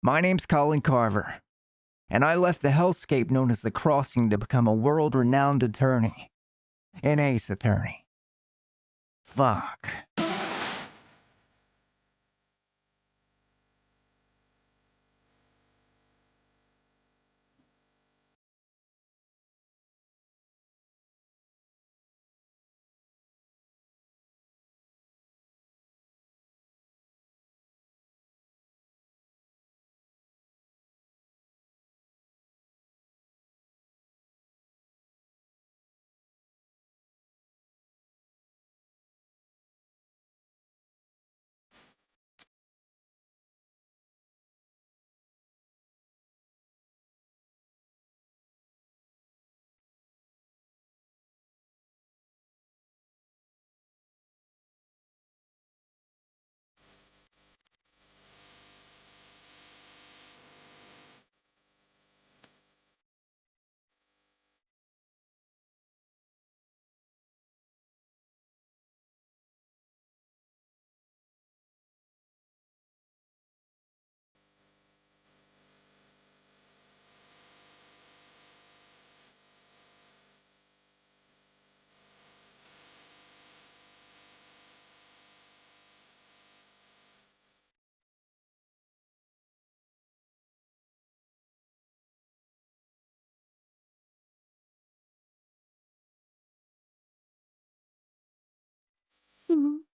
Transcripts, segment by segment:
My name's Colin Carver, and I left the hellscape known as the Crossing to become a world-renowned attorney. An ace attorney. Fuck.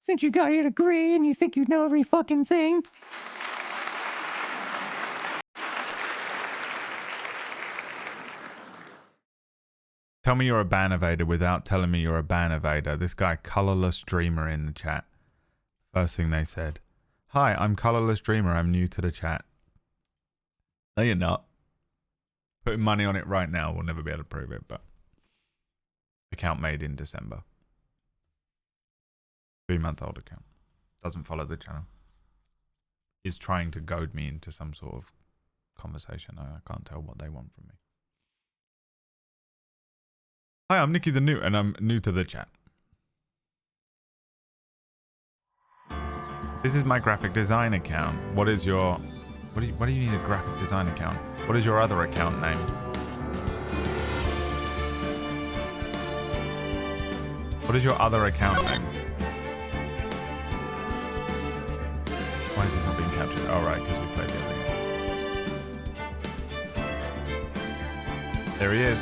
Since you got your degree and you think you know every fucking thing. Tell me you're a Bannervader without telling me you're a Bannervader. This guy, Colorless Dreamer, in the chat. First thing they said. Hi, I'm Colorless Dreamer. I'm new to the chat. No, you're not. Putting money on it right now. We'll never be able to prove it, but... Account made in December. 3-month-old account. Doesn't follow the channel. Is trying to goad me into some sort of conversation. I can't tell what they want from me. Hi, I'm Nicky the Newt, and I'm new to the chat. This is my graphic design account. What is your... What do you need a graphic design account? What is your other account name? What is your other account name? Why is this not being captured? Oh, right, because we played the other game. There he is.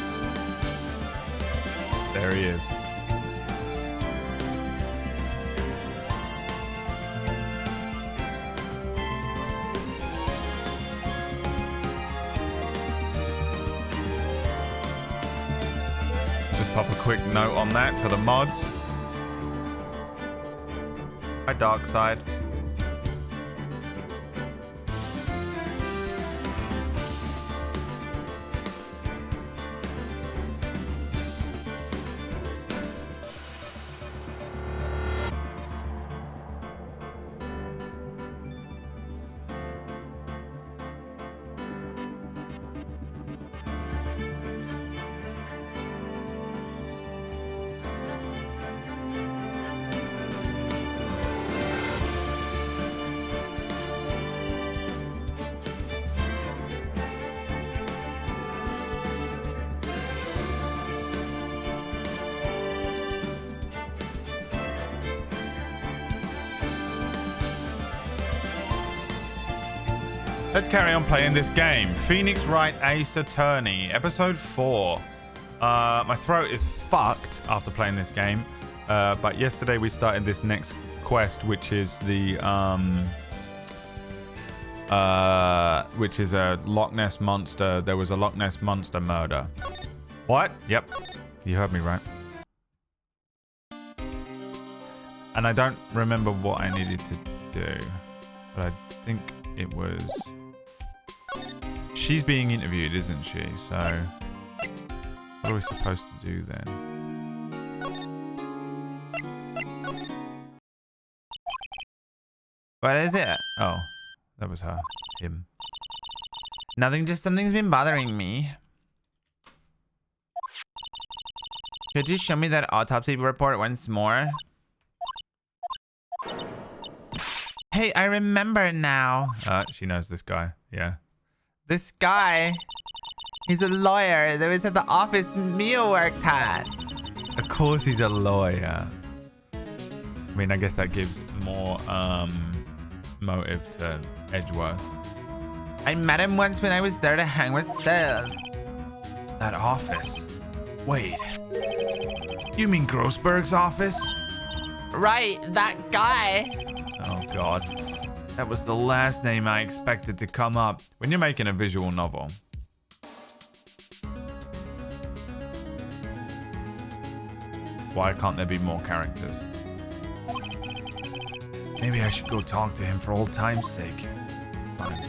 There he is. Just pop a quick note on that to the mods. Hi, Darkside. Let's carry on playing this game. Phoenix Wright Ace Attorney, episode 4. My throat is fucked after playing this game. But yesterday we started this next quest, which is the which is a Loch Ness monster. There was a Loch Ness monster murder. What? Yep. You heard me right. And I don't remember what I needed to do, but I think it was... She's being interviewed, isn't she? So, what are we supposed to do then? What is it? Oh, that was her. Him. Nothing, just something's been bothering me. Could you show me that autopsy report once more? Hey, I remember now. She knows this guy. Yeah. This guy, he's a lawyer that was at the office Mia worked at. Of course he's a lawyer. I mean, I guess that gives more motive to Edgeworth. I met him once when I was there to hang with Sis. That office? Wait. You mean Grossberg's office? Right, that guy. Oh god. That was the last name I expected to come up. When you're making a visual novel, why can't there be more characters? Maybe I should go talk to him for old time's sake. Fine.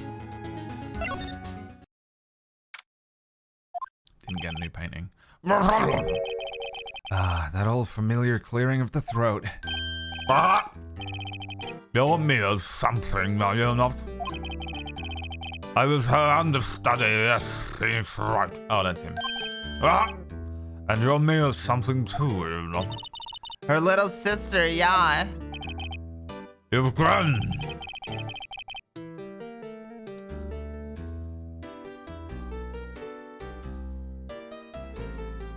Didn't get a new painting. Ah, that old familiar clearing of the throat. Your meal something, are you not? I was her understudy, yes, he's right. Oh, that's him. And your meal something too, are you not? Her little sister, yeah. You've grown.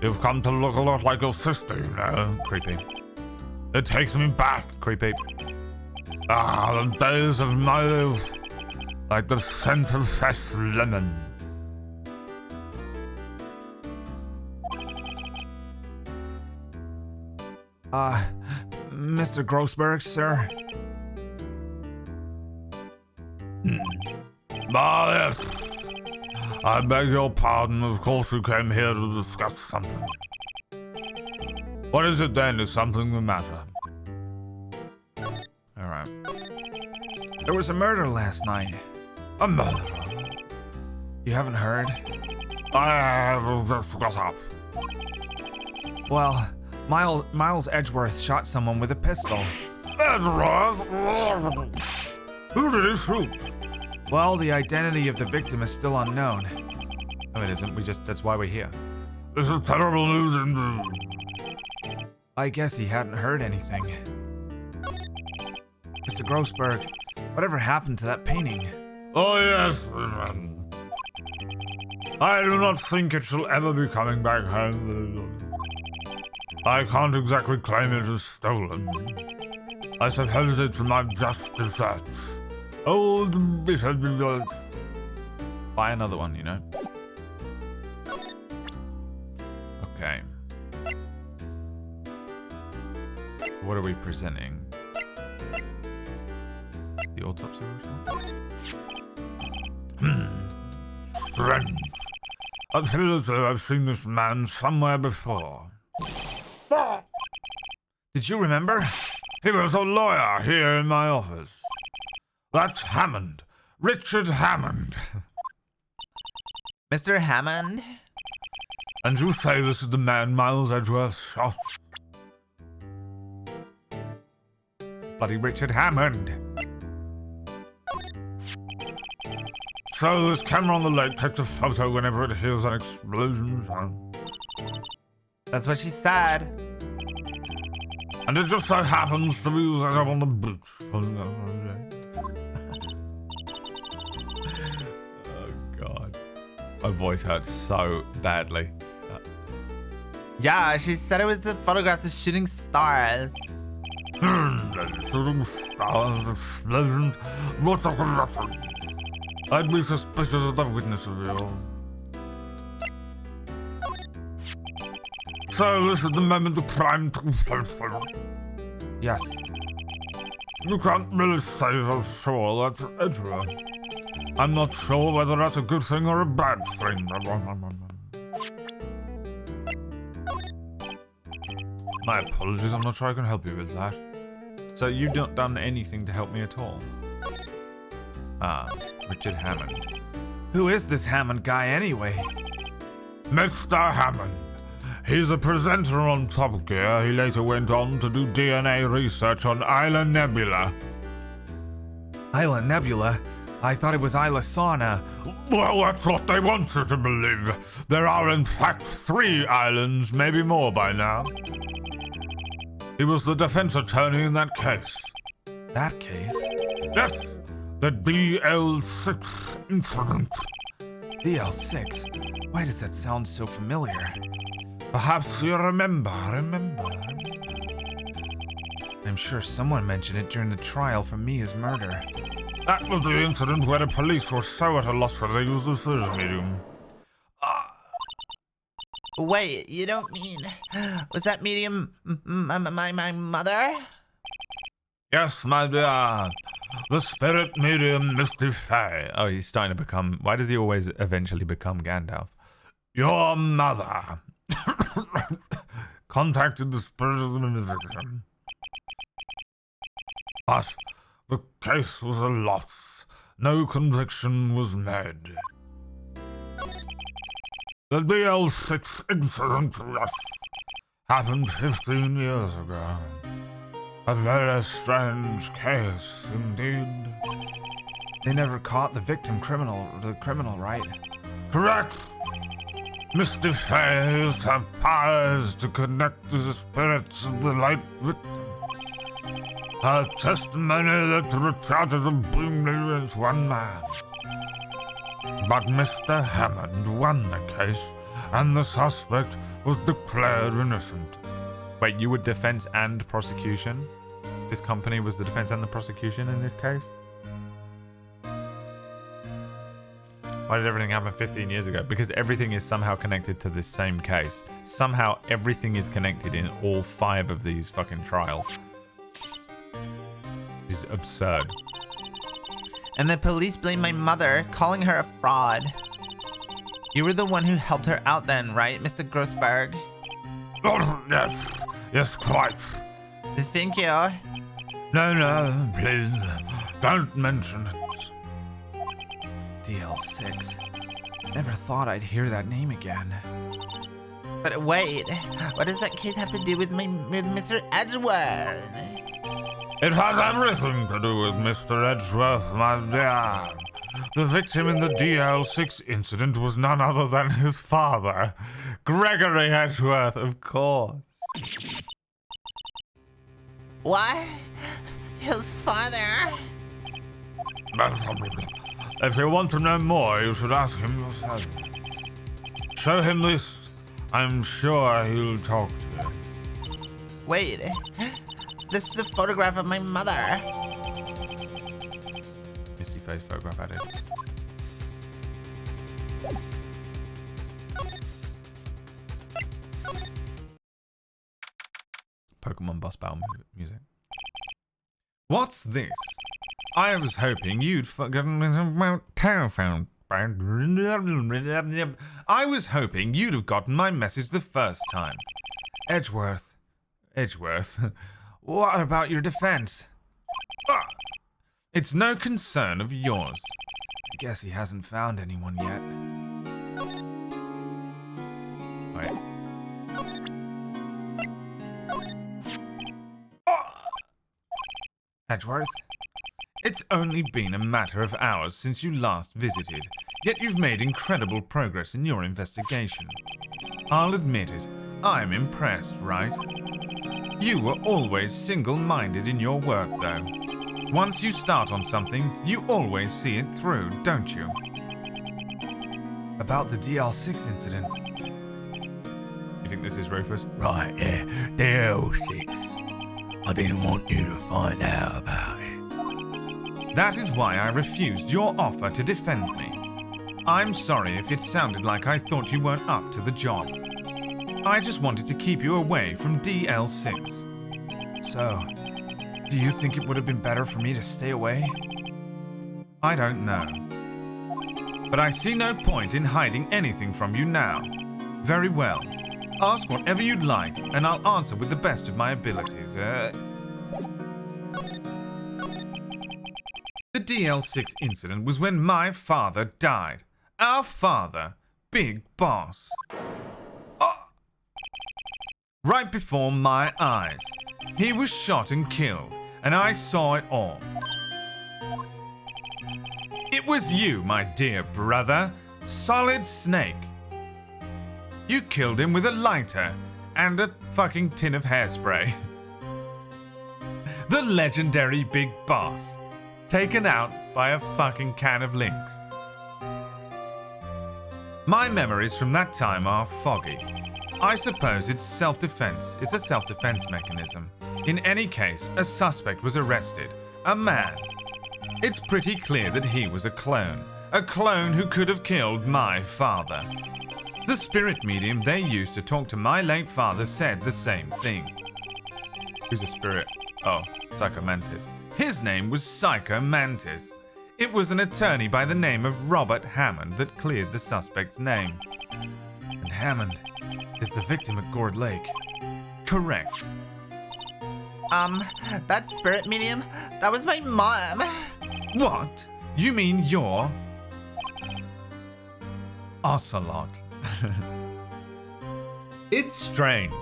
You've come to look a lot like your sister, you know. Creepy. It takes me back. Creepy. Ah, the days of my youth. Like the scent of fresh lemon. Mr. Grossberg, sir? Ah, yes. I beg your pardon, of course you came here to discuss something. What is it then? Is something the matter? Alright. There was a murder last night. A murder? You haven't heard? I have just got up. Well, Miles Edgeworth shot someone with a pistol. Edgeworth? Who did he shoot? Well, the identity of the victim is still unknown. No, it isn't. That's why we're here. This is terrible news indeed. I guess he hadn't heard anything. Mr. Grossberg, whatever happened to that painting? Oh, yes. I do not think it shall ever be coming back home. I can't exactly claim it as stolen. I suppose it's my just deserts. Old bitter deserts. Buy another one, you know? Okay. What are we presenting? The autopsy report? Strange. I feel as though I've seen this man somewhere before. Did you remember? He was a lawyer here in my office. That's Hammond. Richard Hammond. Mr. Hammond? And you say this is the man Miles Edgeworth shot? Bloody Richard Hammond. So this camera on the lake takes a photo whenever it hears an explosion sound. That's what she said. And it just so happens to be set up on the beach. Oh god. My voice hurts so badly. Yeah, she said it was the photographs of shooting stars. Shooting stars, explosions, what's up with nothing? I'd be suspicious of the witness of it all. So this is the moment the crime took place. Yes. You can't really say for sure that's Edgeworth. I'm not sure whether that's a good thing or a bad thing. My apologies, I'm not sure I can help you with that. So you've not done anything to help me at all? Ah, Richard Hammond. Who is this Hammond guy anyway? Mr. Hammond. He's a presenter on Top Gear. He later went on to do DNA research on Isla Nebula. Isla Nebula? I thought it was Isla Sauna. Well, that's what they want you to believe. There are in fact 3 islands, maybe more by now. He was the defense attorney in that case. That case? Yes, the DL6 incident. DL6? Why does that sound so familiar? Perhaps you remember. I'm sure someone mentioned it during the trial for Mia's murder. That was the incident where the police were so at a loss for the use of the medium. Wait, you don't mean... Was that medium my mother? Yes, my dear. The spirit medium, Mr. Faye. Oh, he's starting to become... Why does he always eventually become Gandalf? Your mother contacted the spirit of the victim. But the case was a loss. No conviction was made. The DL6 incident, yes, happened 15 years ago. A very strange case indeed. They never caught the criminal, right? Correct. Mr. Faye used her powers to connect to the spirits of the light victim. Her testimony that recharges of brilliance one man. But Mr. Hammond won the case, and the suspect was declared innocent. Wait, you were defense and prosecution? This company was the defense and the prosecution in this case? Why did everything happen 15 years ago? Because everything is somehow connected to this same case. Somehow everything is connected in all 5 of these fucking trials. This is absurd. And the police blame my mother, calling her a fraud. You were the one who helped her out then, right, Mr. Grossberg? Oh, yes, quite. Thank you. No, please, don't mention it. DL6. Never thought I'd hear that name again. But wait, what does that case have to do with Mr. Edgeworth? It has everything to do with Mr. Edgeworth, my dear. The victim in the DL6 incident was none other than his father, Gregory Edgeworth, of course. What? His father? If you want to know more, you should ask him yourself. Show him this. I'm sure he'll talk to you. Wait, this is a photograph of my mother. Misty face photograph added. Pokemon boss battle music. What's this? I was hoping you'd forgotten about telephone. I was hoping you'd have gotten my message the first time. Edgeworth. What about your defense? It's no concern of yours. I guess he hasn't found anyone yet. Wait. Edgeworth? It's only been a matter of hours since you last visited, yet you've made incredible progress in your investigation. I'll admit it, I'm impressed, right? You were always single-minded in your work, though. Once you start on something, you always see it through, don't you? About the DL6 incident. You think this is Rufus? Right, yeah, DL6. I didn't want you to find out about it. That is why I refused your offer to defend me. I'm sorry if it sounded like I thought you weren't up to the job. I just wanted to keep you away from DL6. So, do you think it would have been better for me to stay away? I don't know. But I see no point in hiding anything from you now. Very well. Ask whatever you'd like, and I'll answer with the best of my abilities. The DL6 incident was when my father died. Our father, Big Boss. Right before my eyes. He was shot and killed, and I saw it all. It was you, my dear brother, Solid Snake. You killed him with a lighter and a fucking tin of hairspray. The legendary Big Boss, taken out by a fucking can of Lynx. My memories from that time are foggy. I suppose it's self-defense. It's a self-defense mechanism. In any case, a suspect was arrested. A man. It's pretty clear that he was a clone. A clone who could have killed my father. The spirit medium they used to talk to my late father said the same thing. Who's a spirit? Oh, Psycho Mantis. His name was Psycho Mantis. It was an attorney by the name of Robert Hammond that cleared the suspect's name. And Hammond is the victim at Gourd Lake. Correct. That spirit medium, that was my mom. What? You mean you're... Ocelot? It's strange.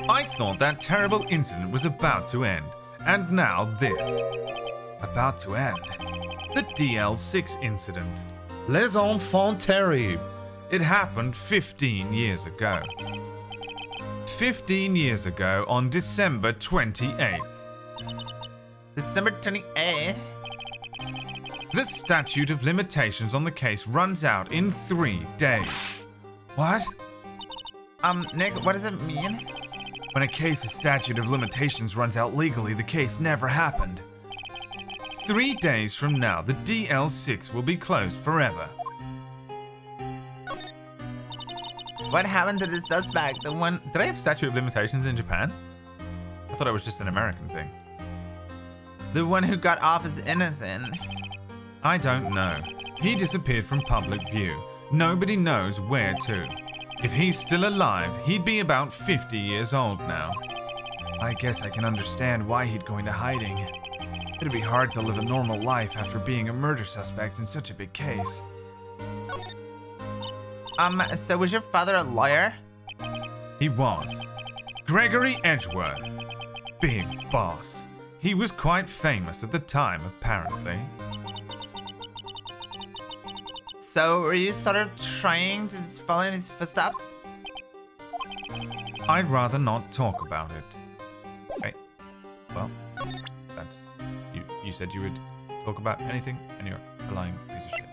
I thought that terrible incident was about to end, and now this. About to end. The DL6 incident. Les enfants terribles. It happened 15 years ago. 15 years ago on December 28th. December 28th? The statute of limitations on the case runs out in 3 days. What? Nick, what does it mean? When a case's statute of limitations runs out legally, the case never happened. 3 days from now, the DL6 will be closed forever. What happened to the suspect? The one... Did I have statute of limitations in Japan? I thought it was just an American thing. The one who got off as innocent. I don't know. He disappeared from public view. Nobody knows where to. If he's still alive, he'd be about 50 years old now. I guess I can understand why he'd go into hiding. It'd be hard to live a normal life after being a murder suspect in such a big case. So was your father a lawyer? He was. Gregory Edgeworth. Big boss. He was quite famous at the time, apparently. So were you sort of trying to follow in his footsteps? I'd rather not talk about it. Okay. Well, that's... You said you would talk about anything, and you're a lying piece of shit.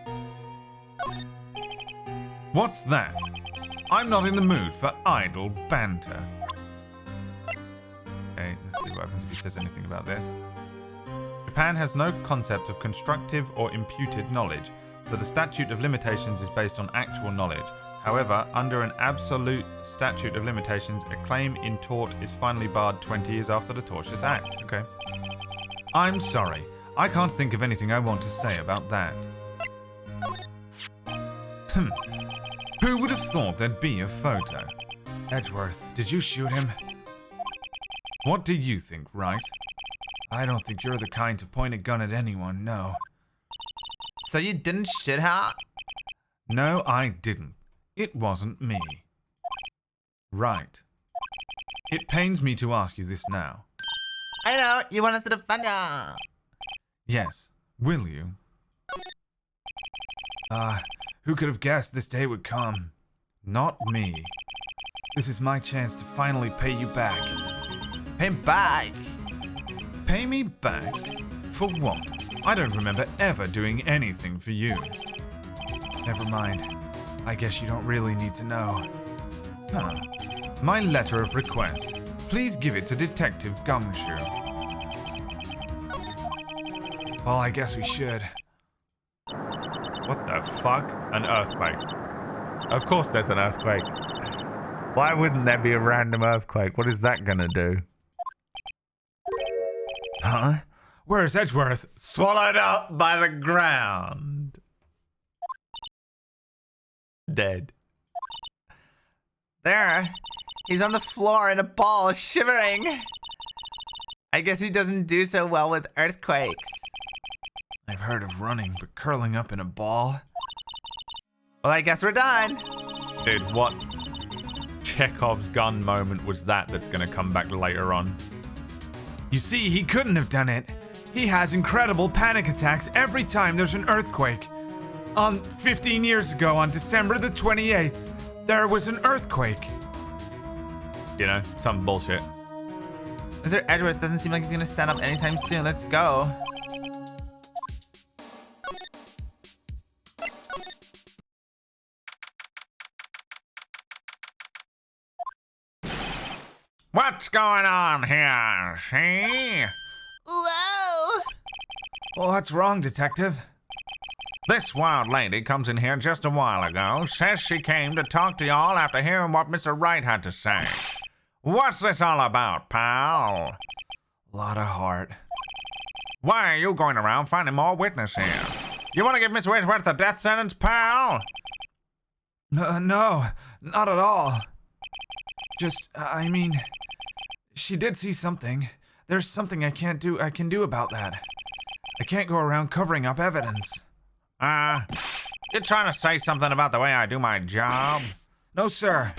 What's that? I'm not in the mood for idle banter. Okay, let's see what happens if he says anything about this. Japan has no concept of constructive or imputed knowledge, so the statute of limitations is based on actual knowledge. However, under an absolute statute of limitations, a claim in tort is finally barred 20 years after the tortious act. Okay. I'm sorry. I can't think of anything I want to say about that. Who would have thought there'd be a photo? Edgeworth, did you shoot him? What do you think, right? I don't think you're the kind to point a gun at anyone, no. So you didn't shoot her? No, I didn't. It wasn't me. Right. It pains me to ask you this now. I know, you want us to defend her. Yes. Will you? Who could have guessed this day would come? Not me. This is my chance to finally pay you back. Pay back? Pay me back? For what? I don't remember ever doing anything for you. Never mind. I guess you don't really need to know. Huh. My letter of request. Please give it to Detective Gumshoe. Well, I guess we should. What the fuck? An earthquake. Of course there's an earthquake. Why wouldn't there be a random earthquake? What is that gonna do? Huh? Where's Edgeworth? Swallowed up by the ground. Dead. There. He's on the floor in a ball, shivering. I guess he doesn't do so well with earthquakes. I've heard of running, but curling up in a ball? Well, I guess we're done. Dude, what Chekhov's gun moment was that that's gonna come back later on? You see, he couldn't have done it. He has incredible panic attacks every time there's an earthquake. 15 years ago, on December the 28th, there was an earthquake. You know, some bullshit. Mr. Edgeworth doesn't seem like he's gonna stand up anytime soon. Let's go. What's going on here, see? Whoa! What's wrong, Detective? This wild lady comes in here just a while ago, says she came to talk to y'all after hearing what Mr. Wright had to say. What's this all about, pal? A lot of heart. Why are you going around finding more witnesses? You want to give Miss Wedgeworth the death sentence, pal? No, not at all. Just, I mean, she did see something. There's something I can do about that. I can't go around covering up evidence. You trying to say something about the way I do my job? No, sir.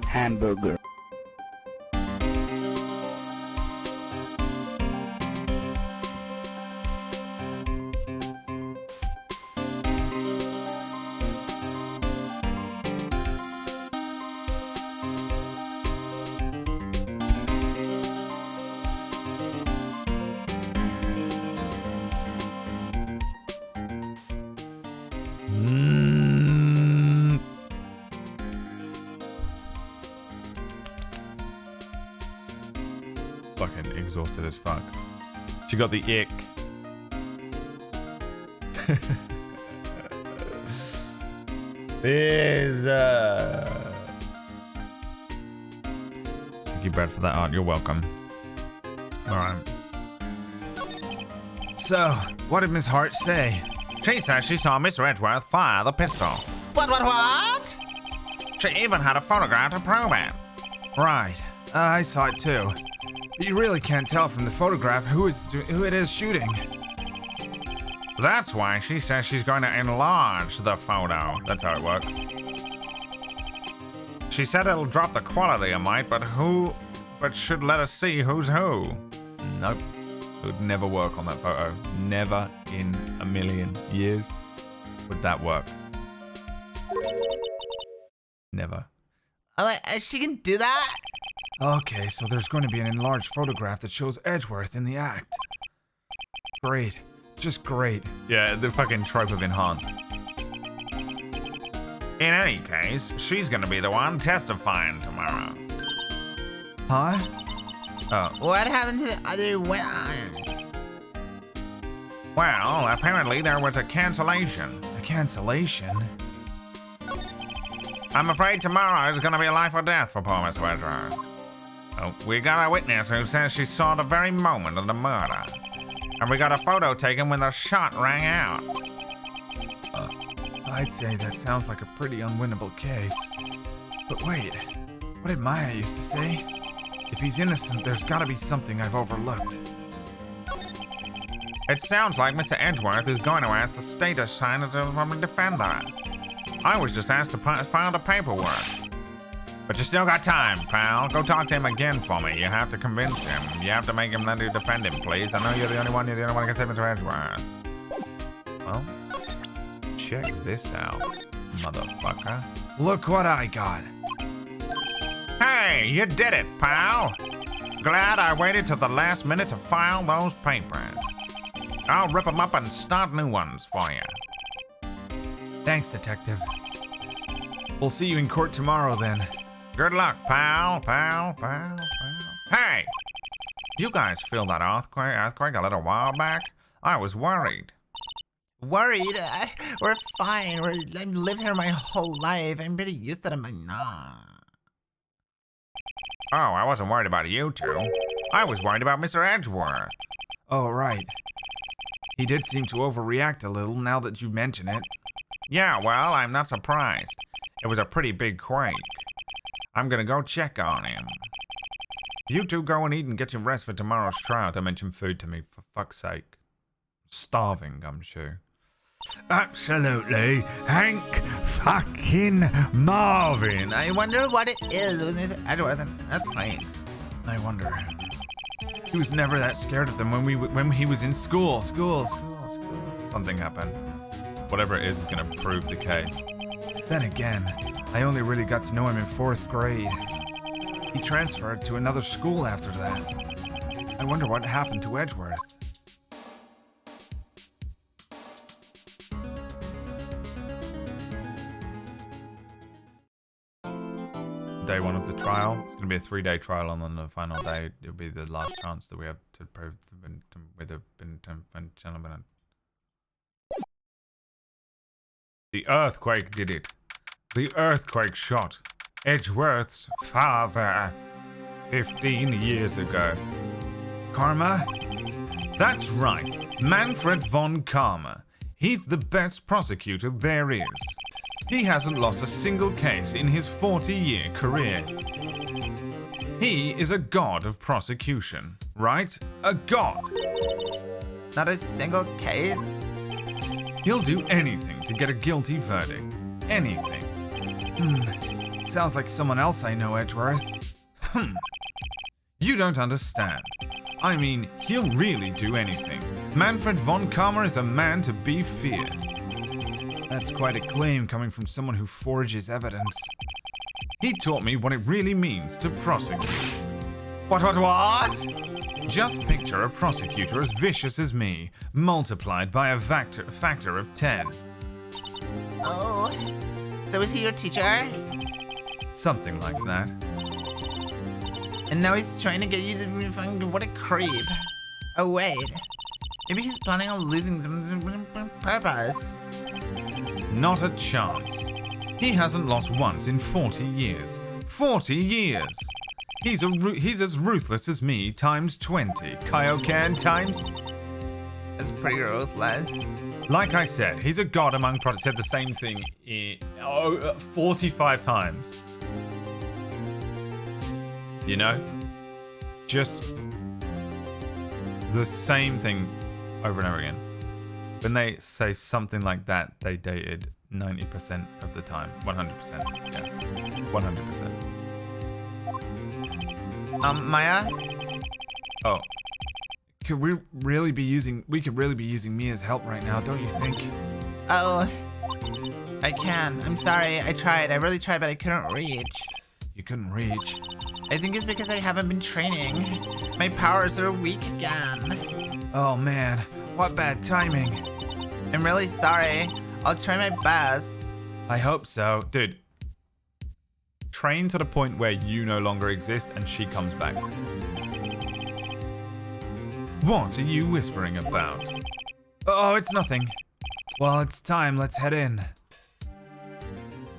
Hamburger. Fucking exhausted as fuck. She got the ick. Thank you, Brad, for that art. You're welcome. Alright. So, what did Miss Hart say? She says she saw Mr. Edgeworth fire the pistol. What? She even had a photograph to prove it. Right. I saw it too. But you really can't tell from the photograph who it is shooting. That's why she says she's going to enlarge the photo. That's how it works. She said it'll drop the quality a mite, but should let us see who's who. Nope. It would never work on that photo. Never in a million years would that work. Never. Oh, she can do that? Okay, so there's going to be an enlarged photograph that shows Edgeworth in the act. Great. Just great. Yeah, the fucking trope of enhanced. In any case, she's gonna be the one testifying tomorrow. Huh? What happened to the other one? Well, apparently there was a cancellation. A cancellation? I'm afraid tomorrow is gonna be life or death for poor Miss Wedgeworth. Oh, we got a witness who says she saw the very moment of the murder. And we got a photo taken when the shot rang out. I'd say that sounds like a pretty unwinnable case. But wait, what did Maya used to say? If he's innocent, there's gotta be something I've overlooked. It sounds like Mr. Edgeworth is going to ask the state to sign it from a defender. I was just asked to file the paperwork. But you still got time, pal. Go talk to him again for me. You have to convince him. You have to make him let you defend him, please. I know you're the only one. You're the only one who can save Mr. Edgeworth. Well, check this out, motherfucker. Look what I got. Hey, you did it, pal. Glad I waited till the last minute to file those papers. I'll rip them up and start new ones for you. Thanks, Detective. We'll see you in court tomorrow then. Good luck, pal. Hey! You guys feel that earthquake a little while back? I was worried. Worried? We're fine. I've lived here my whole life. I'm pretty used to them by now. Oh, I wasn't worried about you two. I was worried about Mr. Edgeworth. Oh, right. He did seem to overreact a little now that you mention it. Yeah, well, I'm not surprised. It was a pretty big quake. I'm gonna go check on him. You two go and eat and get your rest for tomorrow's trial. Don't mention food to me, for fuck's sake. Starving, I'm sure. Absolutely. Hank fucking Marvin. I wonder what it is with Mr. Edgeworth and earthquakes. I wonder. He was never that scared of them when he was in school. Something happened. Whatever it is gonna prove the case. Then again, I only really got to know him in 4th grade. He transferred to another school after that. I wonder what happened to Edgeworth. Day 1 of the trial. It's going to be a 3-day trial, and on the final day, it'll be the last chance that we have to prove the earthquake did it. The earthquake shot Edgeworth's father 15 years ago. Karma? That's right, Manfred von Karma. He's the best prosecutor there is. He hasn't lost a single case in his 40-year career. He is a god of prosecution, right? A god. Not a single case? He'll do anything to get a guilty verdict. Anything. Sounds like someone else I know, Edgeworth. You don't understand. I mean, he'll really do anything. Manfred von Karma is a man to be feared. That's quite a claim coming from someone who forges evidence. He taught me what it really means to prosecute. What? Just picture a prosecutor as vicious as me, multiplied by a factor of 10. Oh, so is he your teacher? Something like that. And now he's trying to get you to find what a creep. Oh wait, maybe he's planning on losing them on purpose. Not a chance. He hasn't lost once in 40 years. 40 years! He's as ruthless as me times 20. Kaioken times... That's pretty ruthless. Like I said, he's a god among prophets. Said the same thing 45 times. You know? Just the same thing over and over again. When they say something like that, they dated 90% of the time. 100%. Yeah. 100%. Maya? Oh. We could really be using me as help right now, don't you think? Oh, I can. I'm sorry. I tried. I really tried, but I couldn't reach. You couldn't reach. I think it's because I haven't been training. My powers are weak again. Oh man, what bad timing. I'm really sorry. I'll try my best. I hope so. Dude. Train to the point where you no longer exist and she comes back. What are you whispering about? Oh, it's nothing. Well, it's time. Let's head in.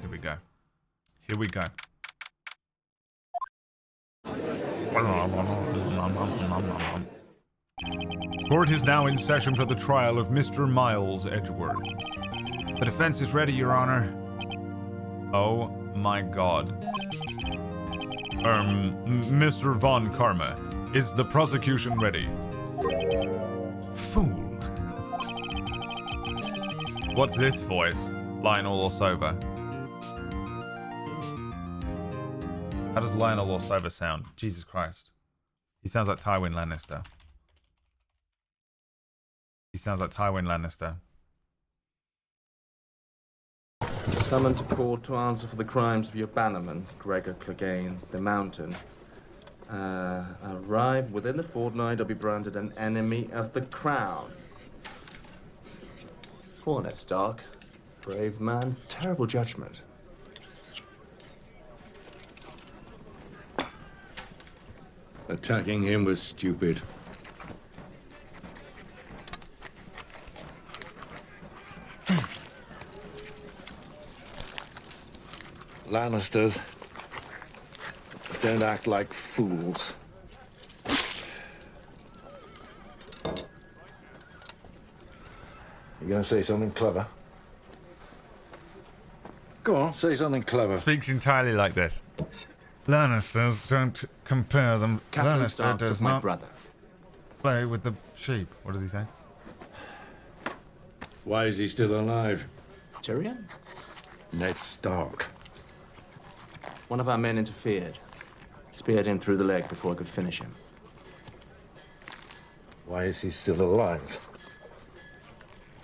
Here we go. Here we go. Court is now in session for the trial of Mr. Miles Edgeworth. The defense is ready, Your Honor. Oh my god. Mr. Von Karma, is the prosecution ready? Fool. What's this voice? Lionel Osova. How does Lionel or Silver sound? Jesus Christ. He sounds like Tywin Lannister. He sounds like Tywin Lannister. Summoned to court to answer for the crimes of your bannerman, Gregor Clegane, the Mountain. Arrived within the fortnight, I'll be branded an enemy of the crown. Poor Ned Stark. Brave man, terrible judgment. Attacking him was stupid. Lannisters don't act like fools. You gonna say something clever? Go on, say something clever. Speaks entirely like this. Lannisters don't compare them. Captain Lannister Stark does took my not brother. play with the sheep. What does he say? Why is he still alive? Tyrion? Ned Stark. One of our men interfered. Speared him through the leg before I could finish him. Why is he still alive?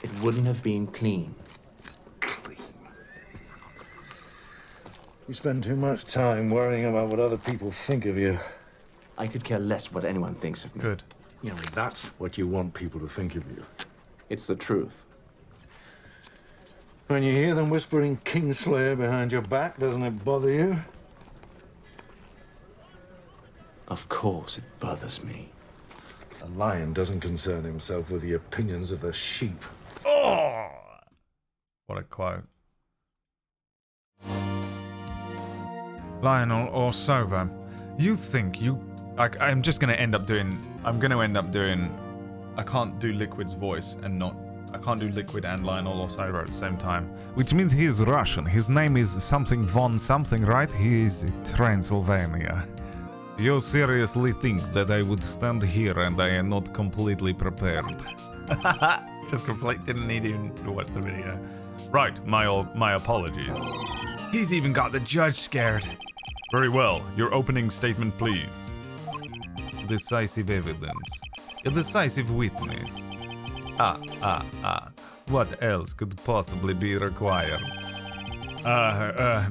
It wouldn't have been clean. Clean. You spend too much time worrying about what other people think of you. I could care less what anyone thinks of me. Good. You know, that's what you want people to think of you. It's the truth. When you hear them whispering Kingslayer behind your back, doesn't it bother you? Of course it bothers me. A lion doesn't concern himself with the opinions of the sheep. Oh! What a quote. Lionel or Sova, you think you... Like, I'm just going to end up doing... I can't do Liquid's voice and not... I can't do Liquid and Lionel or Sova at the same time. Which means he is Russian. His name is something von something, right? He is Transylvania. You seriously think that I would stand here and I am not completely prepared? Just didn't need even to watch the video. Right, my apologies. He's even got the judge scared. Very well, your opening statement please. Decisive evidence. A decisive witness. What else could possibly be required?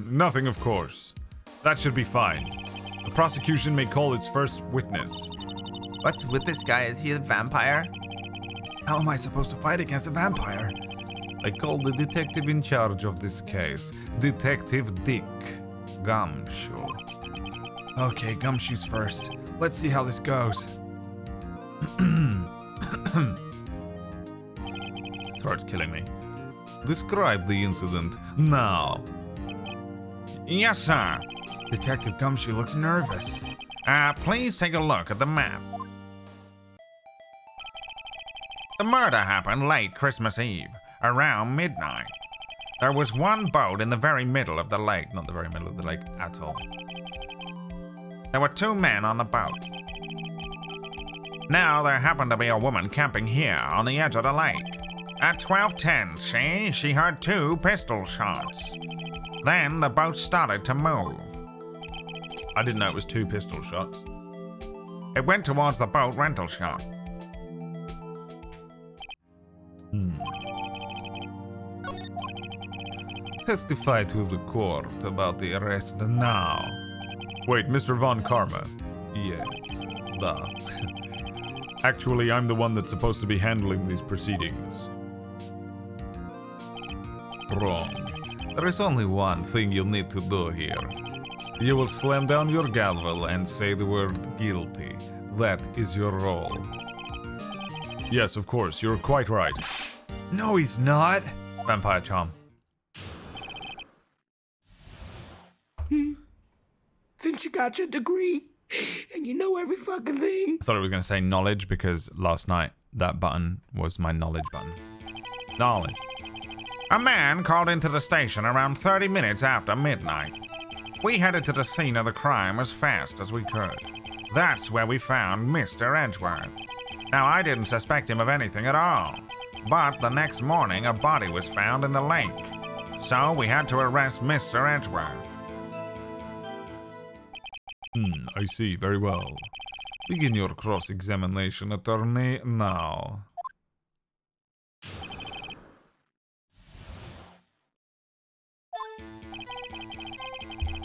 Nothing of course. That should be fine. The prosecution may call its first witness. What's with this guy? Is he a vampire? How am I supposed to fight against a vampire? I call the detective in charge of this case, Detective Dick Gumshoe. Okay, Gumshoe's first. Let's see how this goes. Throat's killing me. Describe the incident now. Yes, sir. Detective Gumshoe looks nervous. Please take a look at the map. The murder happened late Christmas Eve, around midnight. There was one boat in the very middle of the lake, not the very middle of the lake at all. There were two men on the boat. Now there happened to be a woman camping here on the edge of the lake. At 12:10, she heard two pistol shots. Then the boat started to move. I didn't know it was two pistol shots. It went towards the boat rental shop. Testify to the court about the arrest now. Wait, Mr. Von Karma. Yes, duh. Actually, I'm the one that's supposed to be handling these proceedings. Wrong. There is only one thing you'll need to do here. You will slam down your gavel and say the word guilty. That is your role. Yes, of course, you're quite right. No, he's not. Vampire charm. Since you got your degree and you know every fucking thing. I thought it was going to say knowledge because last night that button was my knowledge button. Knowledge. A man called into the station around 30 minutes after midnight. We headed to the scene of the crime as fast as we could. That's where we found Mr. Edgeworth. Now, I didn't suspect him of anything at all. But the next morning, a body was found in the lake. So we had to arrest Mr. Edgeworth. I see. Very well. Begin your cross-examination, attorney, now.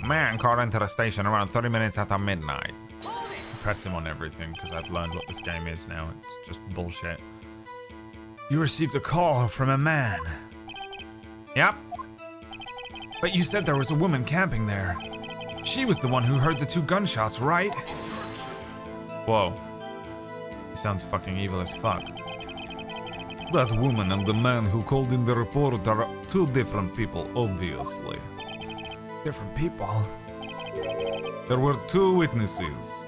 Man called into the station around 30 minutes after midnight. Press him on everything, because I've learned what this game is now. It's just bullshit. You received a call from a man. Yep. But you said there was a woman camping there. She was the one who heard the 2 gunshots, right? Whoa. He sounds fucking evil as fuck. That woman and the man who called in the report are 2 different people, obviously. Different people? There were 2 witnesses.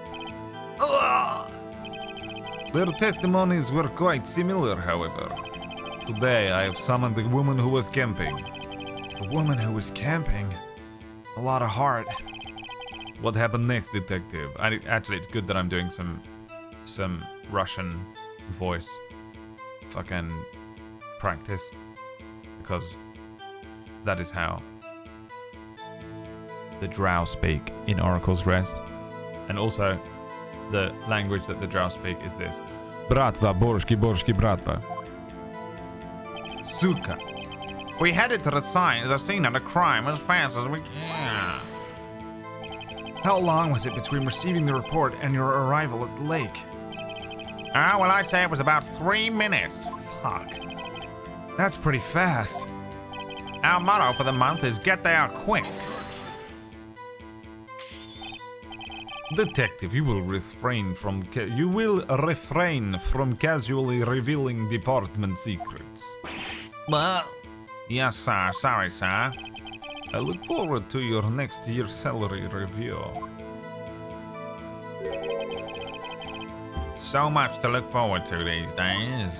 Their testimonies were quite similar, however. Today, I have summoned the woman who was camping. The woman who was camping? A lot of heart. What happened next, detective? Actually, it's good that I'm doing some Russian voice fucking practice, because that is how the Drow speak in Oracle's Rest. And also, the language that the Drow speak is this. Bratva, borshki, bratva. Suka. We headed to the scene of the crime as fast as we can. How long was it between receiving the report and your arrival at the lake? Well, I'd say it was about 3 minutes. Fuck. That's pretty fast. Our motto for the month is get there quick. Detective, you will refrain from casually revealing department secrets. What? Yes, sir. Sorry, sir. I look forward to your next year's salary review. So much to look forward to these days.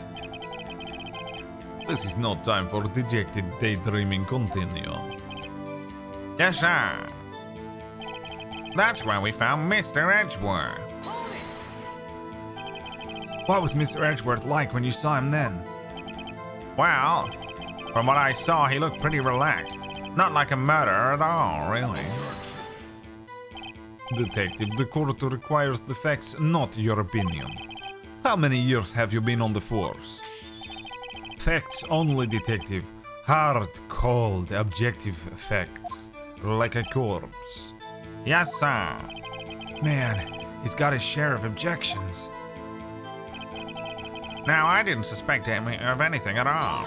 This is no time for dejected daydreaming. Continue. Yes, sir. That's where we found Mr. Edgeworth. What was Mr. Edgeworth like when you saw him then? Well, from what I saw, he looked pretty relaxed. Not like a murderer at all, really. Detective, the court requires the facts, not your opinion. How many years have you been on the force? Facts only, detective. Hard, cold, objective facts. Like a corpse. Yes, sir. Man, he's got his share of objections. Now, I didn't suspect him of anything at all.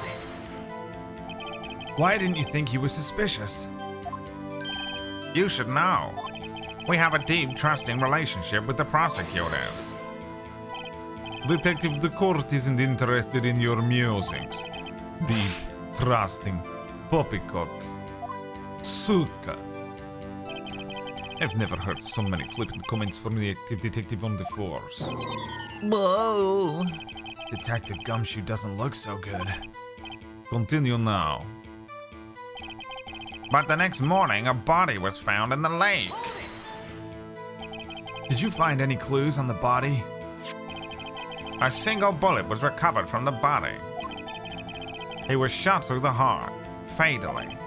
Why didn't you think he was suspicious? You should know. We have a deep, trusting relationship with the prosecutors. Detective, the court isn't interested in your musings. Deep, trusting, poppycock. Suka. I've never heard so many flippant comments from the active detective on the force. Whoa. Detective Gumshoe doesn't look so good. Continue now. But the next morning, a body was found in the lake. Did you find any clues on the body? A single bullet was recovered from the body. He was shot through the heart, fatally.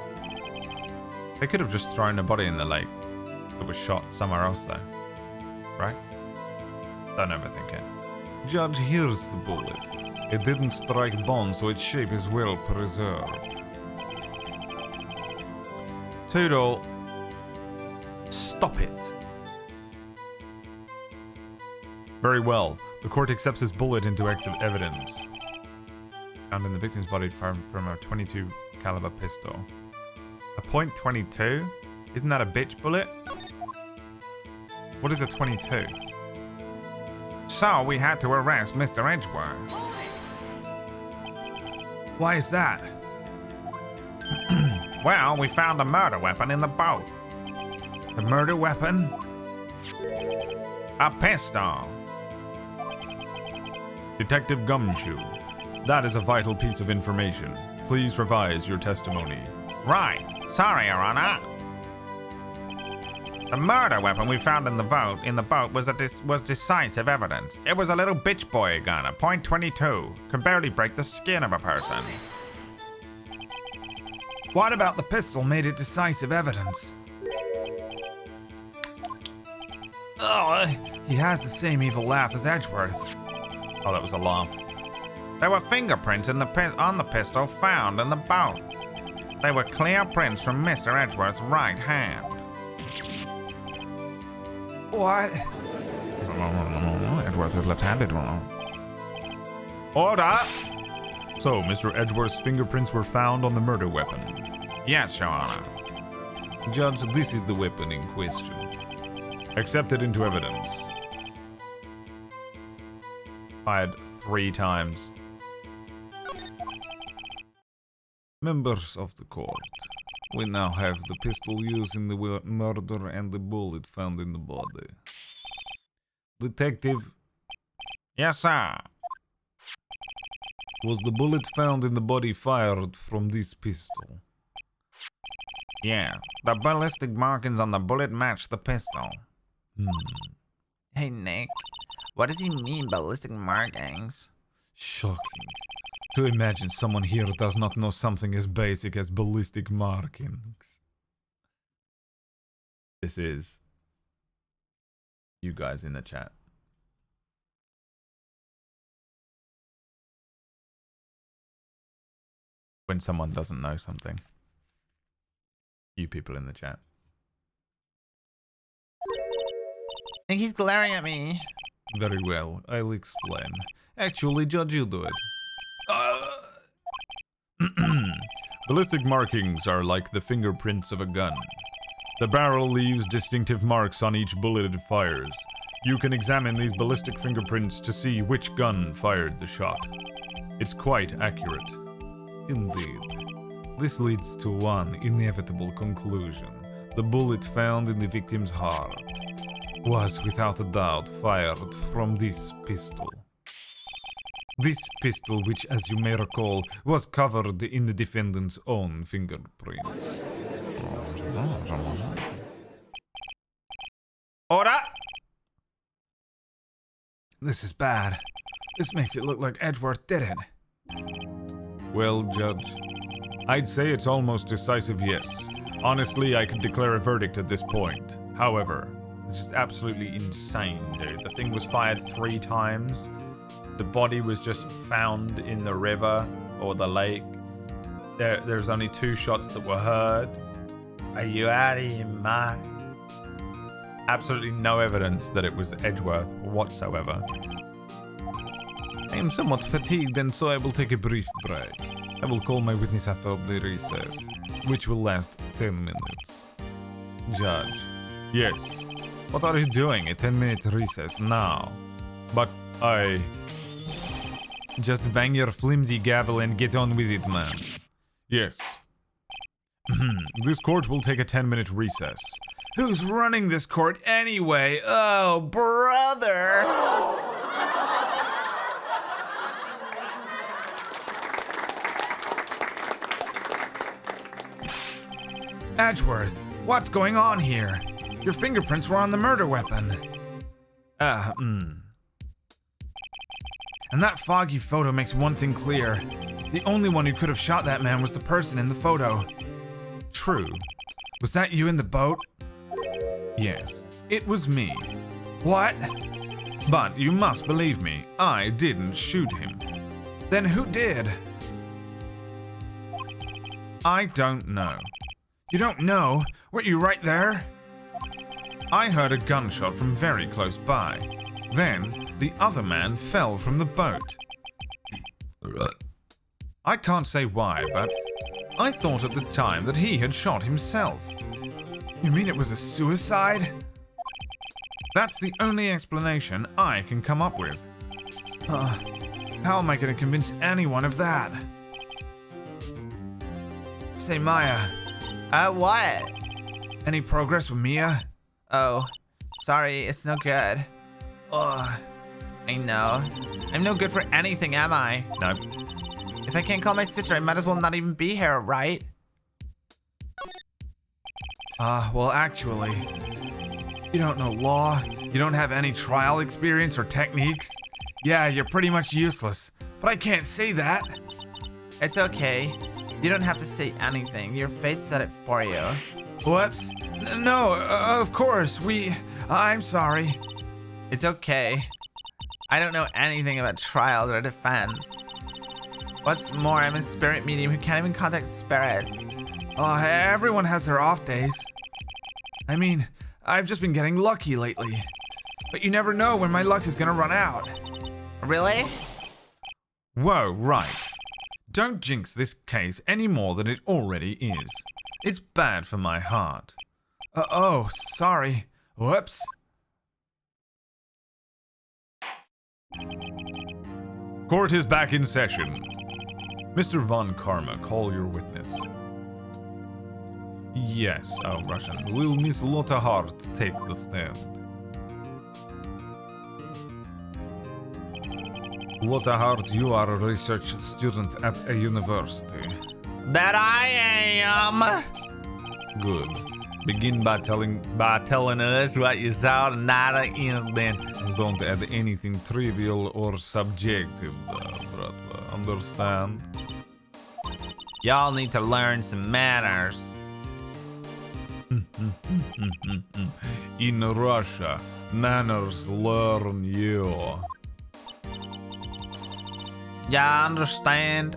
They could have just thrown the body in the lake. It was shot somewhere else, though. Right? Don't overthink it. Judge, here's the bullet. It didn't strike bone, so its shape is well preserved. Toodle. Stop it. Very well. The court accepts this bullet into active evidence. Found in the victim's body from a .22 caliber pistol. A .22? Isn't that a bitch bullet? What is a .22? So we had to arrest Mr. Edgeworth. Why is that? Well, we found a murder weapon in the boat. The murder weapon? A pistol. Detective Gumshoe, that is a vital piece of information. Please revise your testimony. Right. Sorry, Your Honor. The murder weapon we found in the boat was decisive evidence. It was a little bitch boy gun, a .22. Could barely break the skin of a person. What about the pistol made it decisive evidence? He has the same evil laugh as Edgeworth. Oh, that was a laugh. There were fingerprints on the pistol found in the boat. They were clear prints from Mr. Edgeworth's right hand. What? Edgeworth is left-handed. Order! So, Mr. Edgeworth's fingerprints were found on the murder weapon. Yes, Your Honor. Judge, this is the weapon in question. Accepted into evidence. Fired 3 times. Members of the court, we now have the pistol used in the murder and the bullet found in the body. Detective, Yes, sir. was the bullet found in the body fired from this pistol? Yeah, the ballistic markings on the bullet match the pistol. Hey, Nick. What does he mean, ballistic markings? Shocking. To imagine someone here does not know something as basic as ballistic markings. This is you guys in the chat. When someone doesn't know something. You people in the chat. I think he's glaring at me. Very well, I'll explain. Actually, Judge, you'll do it. Ballistic markings are like the fingerprints of a gun. The barrel leaves distinctive marks on each bullet it fires. You can examine these ballistic fingerprints to see which gun fired the shot. It's quite accurate. Indeed. This leads to one inevitable conclusion. The bullet found in the victim's heart was, without a doubt, fired from this pistol. This pistol, which, as you may recall, was covered in the defendant's own fingerprints. Order! This is bad. This makes it look like Edgeworth did it. Well, Judge, I'd say it's almost decisive yes. Honestly, I could declare a verdict at this point. However, this is absolutely insane, dude. The thing was fired 3 times. The body was just found in the river or the lake. There's only 2 shots that were heard. Are you out of your mind? Absolutely no evidence that it was Edgeworth whatsoever. I am somewhat fatigued, and so I will take a brief break. I will call my witness after the recess, which will last 10 minutes. Judge. Yes. What are you doing? A 10-minute recess now. But just bang your flimsy gavel and get on with it, man. Yes. This court will take a 10-minute recess. Who's running this court anyway? Oh, brother! Edgeworth, what's going on here? Your fingerprints were on the murder weapon. And that foggy photo makes one thing clear. The only one who could have shot that man was the person in the photo. True. Was that you in the boat? Yes, it was me. What? But you must believe me, I didn't shoot him. Then who did? I don't know. You don't know? Weren't you right there? I heard a gunshot from very close by. Then, the other man fell from the boat. I can't say why, but I thought at the time that he had shot himself. You mean it was a suicide? That's the only explanation I can come up with. How am I going to convince anyone of that? Say, Maya. What? Any progress with Mia? Oh, sorry, it's no good. Ugh. I know. I'm no good for anything, am I? No. If I can't call my sister, I might as well not even be here, right? Well, actually, you don't know law, you don't have any trial experience or techniques. Yeah, you're pretty much useless, but I can't say that. It's okay. You don't have to say anything. Your face said it for you. Whoops. No, of course, we I'm sorry. It's okay. I don't know anything about trials or defense. What's more, I'm a spirit medium who can't even contact spirits. Everyone has their off days. I mean, I've just been getting lucky lately. But you never know when my luck is gonna run out. Really? Whoa, right. Don't jinx this case any more than it already is. It's bad for my heart. Oh, sorry. Whoops. Court is back in session. Mr. Von Karma, call your witness. Yes, Russian. Will Miss Lotta Hart take the stand? Lotta Hart, you are a research student at a university. That I am. Good. Begin by telling us what you saw tonight at the incident. Don't add anything trivial or subjective, brother. Understand? Y'all need to learn some manners. In Russia, manners learn you. Y'all understand?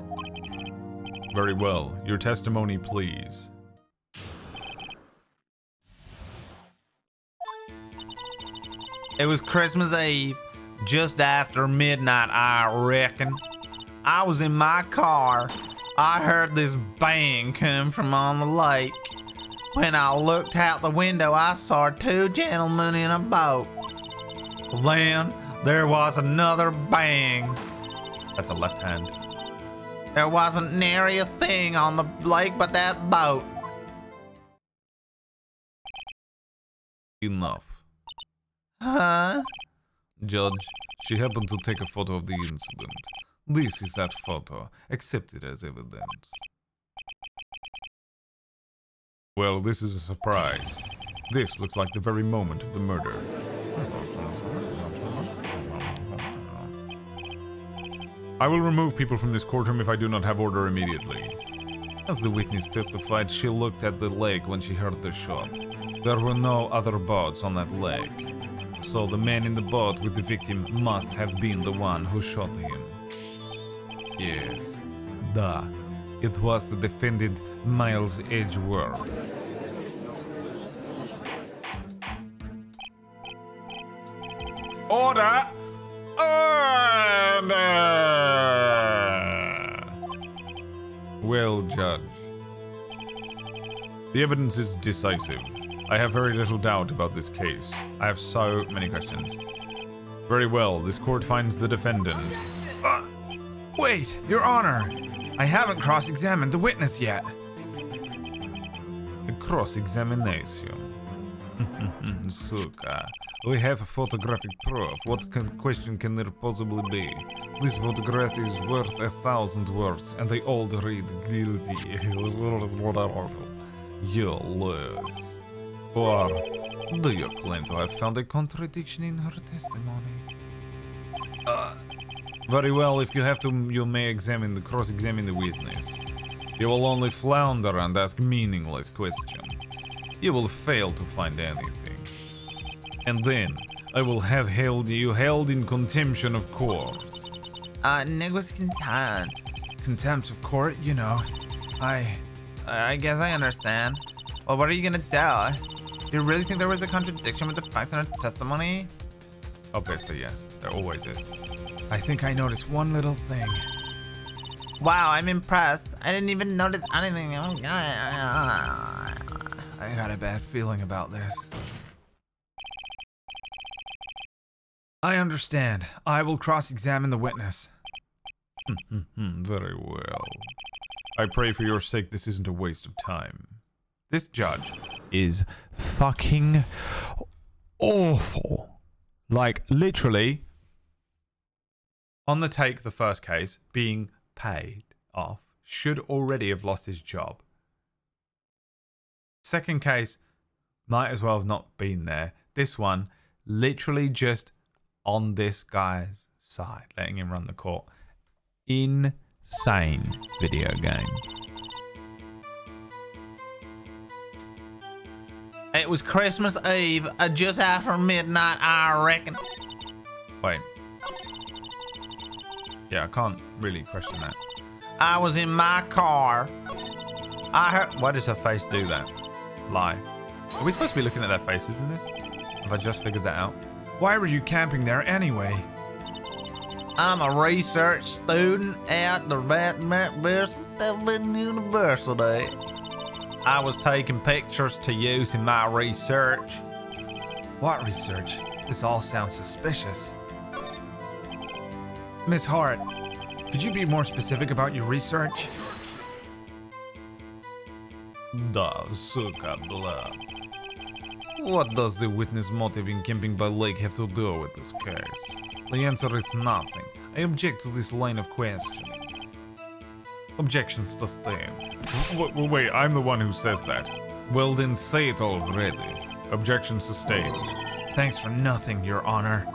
Very well. Your testimony, please. It was Christmas Eve, just after midnight, I reckon. I was in my car. I heard this bang come from on the lake. When I looked out the window, I saw two gentlemen in a boat. Then there was another bang. That's a left hand. There wasn't nary a thing on the lake but that boat. Enough. Huh? Judge, she happened to take a photo of the incident. This is that photo. Accept it as evidence. Well, this is a surprise. This looks like the very moment of the murder. I will remove people from this courtroom if I do not have order immediately. As the witness testified, she looked at the lake when she heard the shot. There were no other boats on that lake. So the man in the boat with the victim must have been the one who shot him. Yes. Duh. It was the defendant Miles Edgeworth. Order! Order! Well, Judge. The evidence is decisive. I have very little doubt about this case. I have so many questions. Very well, this court finds the defendant. Wait, Your Honor. I haven't cross-examined the witness yet. A cross-examination. Suka. We have photographic proof. What question can there possibly be? This photograph is worth 1,000 words, and they all read guilty. You lose. Or do you claim to have found a contradiction in her testimony? Very well, if you have to, you may cross-examine the witness. You will only flounder and ask meaningless questions. You will fail to find anything. And then, I will have you held in contempt of court. Nicholas contempt. Contempt of court, you know. I guess I understand. Well, what are you gonna do? Do you really think there was a contradiction with the facts in her testimony? Obviously, yes. There always is. I think I noticed one little thing. Wow, I'm impressed. I didn't even notice anything. I got a bad feeling about this. I understand. I will cross-examine the witness. Very well. I pray for your sake this isn't a waste of time. This judge is fucking awful. Like, literally, on the take, the first case, being paid off, should already have lost his job. Second case, might as well have not been there. This one, literally just on this guy's side, letting him run the court. Insane video game. It was Christmas Eve, just after midnight, I reckon. Wait. Yeah, I can't really question that. I was in my car. I heard. Why does her face do that? Lie. Are we supposed to be looking at their faces in this? Have I just figured that out? Why were you camping there anyway? I'm a research student at the University. I was taking pictures to use in my research. What research? This all sounds suspicious. Miss Hart, could you be more specific about your research? Da, suka, blah. What does the witness motive in camping by lake have to do with this case? The answer is nothing. I object to this line of questioning. Objections sustained. Wait, I'm the one who says that. Well then say it already. Objection sustained. Thanks for nothing, Your Honor.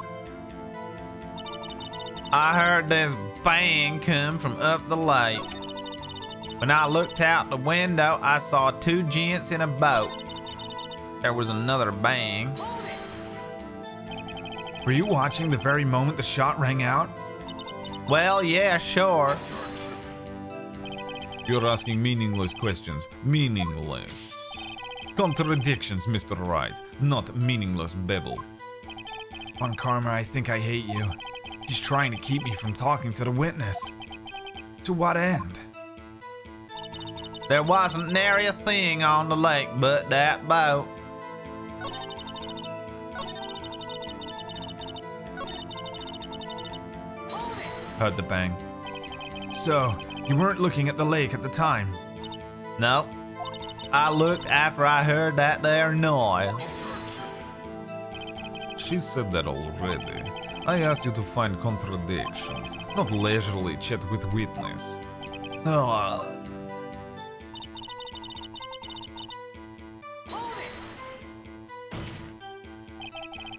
I heard this bang come from up the lake. When I looked out the window, I saw two gents in a boat. There was another bang. Were you watching the very moment the shot rang out? Well, yeah, sure. You're asking meaningless questions. Meaningless. Contradictions, Mr. Wright, not meaningless babble. On Karma, I think I hate you. He's trying to keep me from talking to the witness. To what end? There wasn't nary a thing on the lake but that boat. Heard the bang. So, you weren't looking at the lake at the time? No. I looked after I heard that there noise. She said that already. I asked you to find contradictions, not leisurely chat with witness.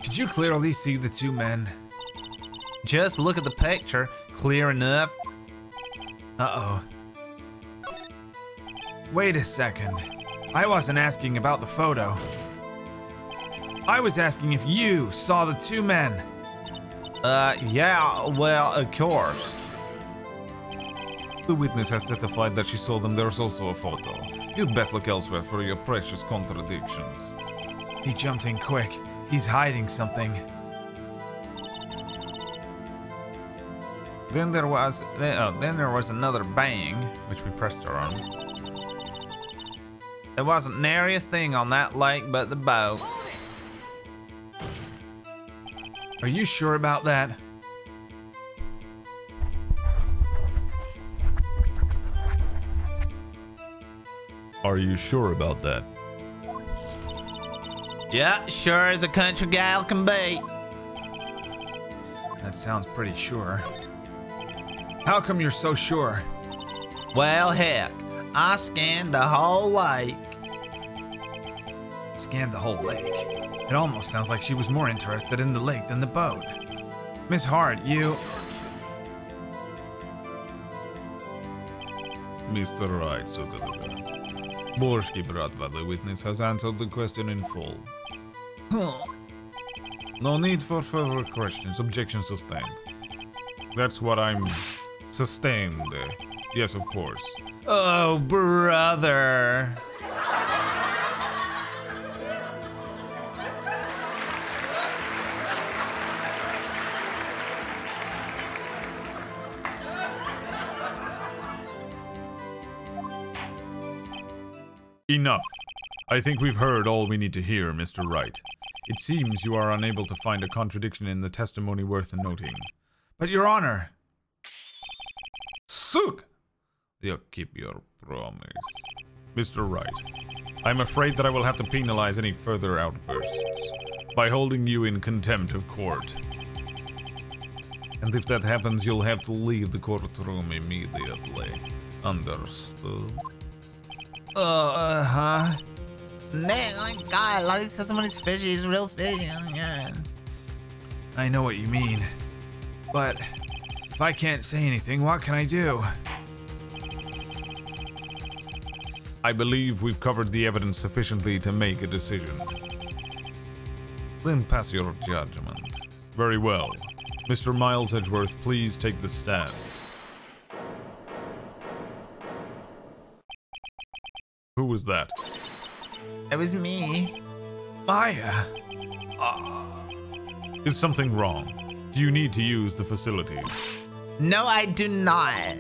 Did you clearly see the two men? Just look at the picture, clear enough. Uh-oh. Wait a second. I wasn't asking about the photo. I was asking if you saw the two men. Yeah, well, of course. The witness has testified that she saw them. There's also a photo. You'd best look elsewhere for your precious contradictions. He jumped in quick. He's hiding something. Then there was another bang, which we pressed her on. There wasn't nary a thing on that lake but the boat. Are you sure about that? Are you sure about that? Yeah, sure as a country gal can be. That sounds pretty sure. How come you're so sure? Well, heck, I scanned the whole lake. Scanned the whole lake. It almost sounds like she was more interested in the lake than the boat. Miss Hart, you... Mr. Wright, Borski Bratva, the witness has answered the question in full. No need for further questions. Objection sustained. That's what I'm... Sustained. Yes, of course. Oh, brother. Enough. I think we've heard all we need to hear, Mr. Wright. It seems you are unable to find a contradiction in the testimony worth noting. But Your Honor... Sook! You keep your promise. Mr. Wright, I'm afraid that I will have to penalize any further outbursts by holding you in contempt of court. And if that happens, you'll have to leave the courtroom immediately. Understood? Huh? Man, God, Lottie says somebody's fishy. He's real fishy. Yeah. I know what you mean. But if I can't say anything, what can I do? I believe we've covered the evidence sufficiently to make a decision. Then pass your judgment. Very well. Mr. Miles Edgeworth, please take the stand. Who was that? It was me. Maya. Is something wrong? Do you need to use the facilities? No, I do not.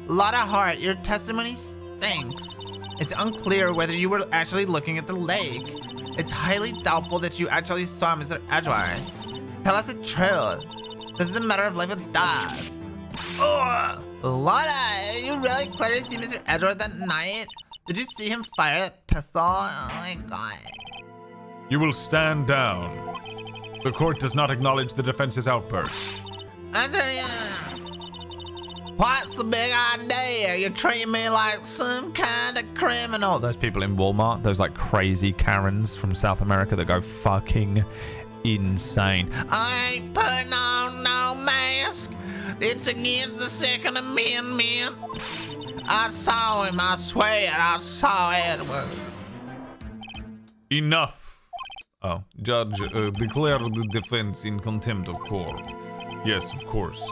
Lot of heart, your testimony stinks. It's unclear whether you were actually looking at the lake. It's highly doubtful that you actually saw Mr. Edgeworth. Tell us the truth. This is a matter of life or death. Ugh. Lotta, you really clearly see Mr. Edgeworth that night? Did you see him fire that pistol? Oh my god. You will stand down. The court does not acknowledge the defense's outburst. What's the big idea? You treat me like some kind of criminal. Those people in Walmart, those like crazy Karens from South America that go fucking insane. I ain't putting on no mask. It's against the Second Amendment. I saw him, I swear, I saw Edward. Enough. Oh, Judge, declare the defense in contempt of court. Yes, of course.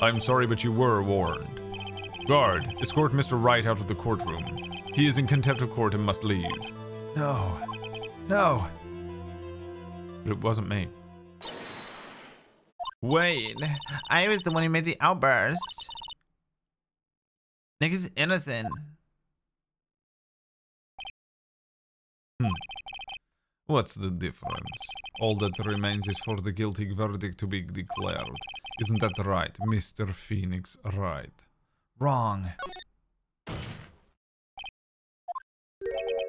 I'm sorry, but you were warned. Guard, escort Mr. Wright out of the courtroom. He is in contempt of court and must leave. No. No. But it wasn't me. Wait, I was the one who made the outburst. Nick is innocent. What's the difference? All that remains is for the guilty verdict to be declared. Isn't that right, Mr. Phoenix Wright? Wrong.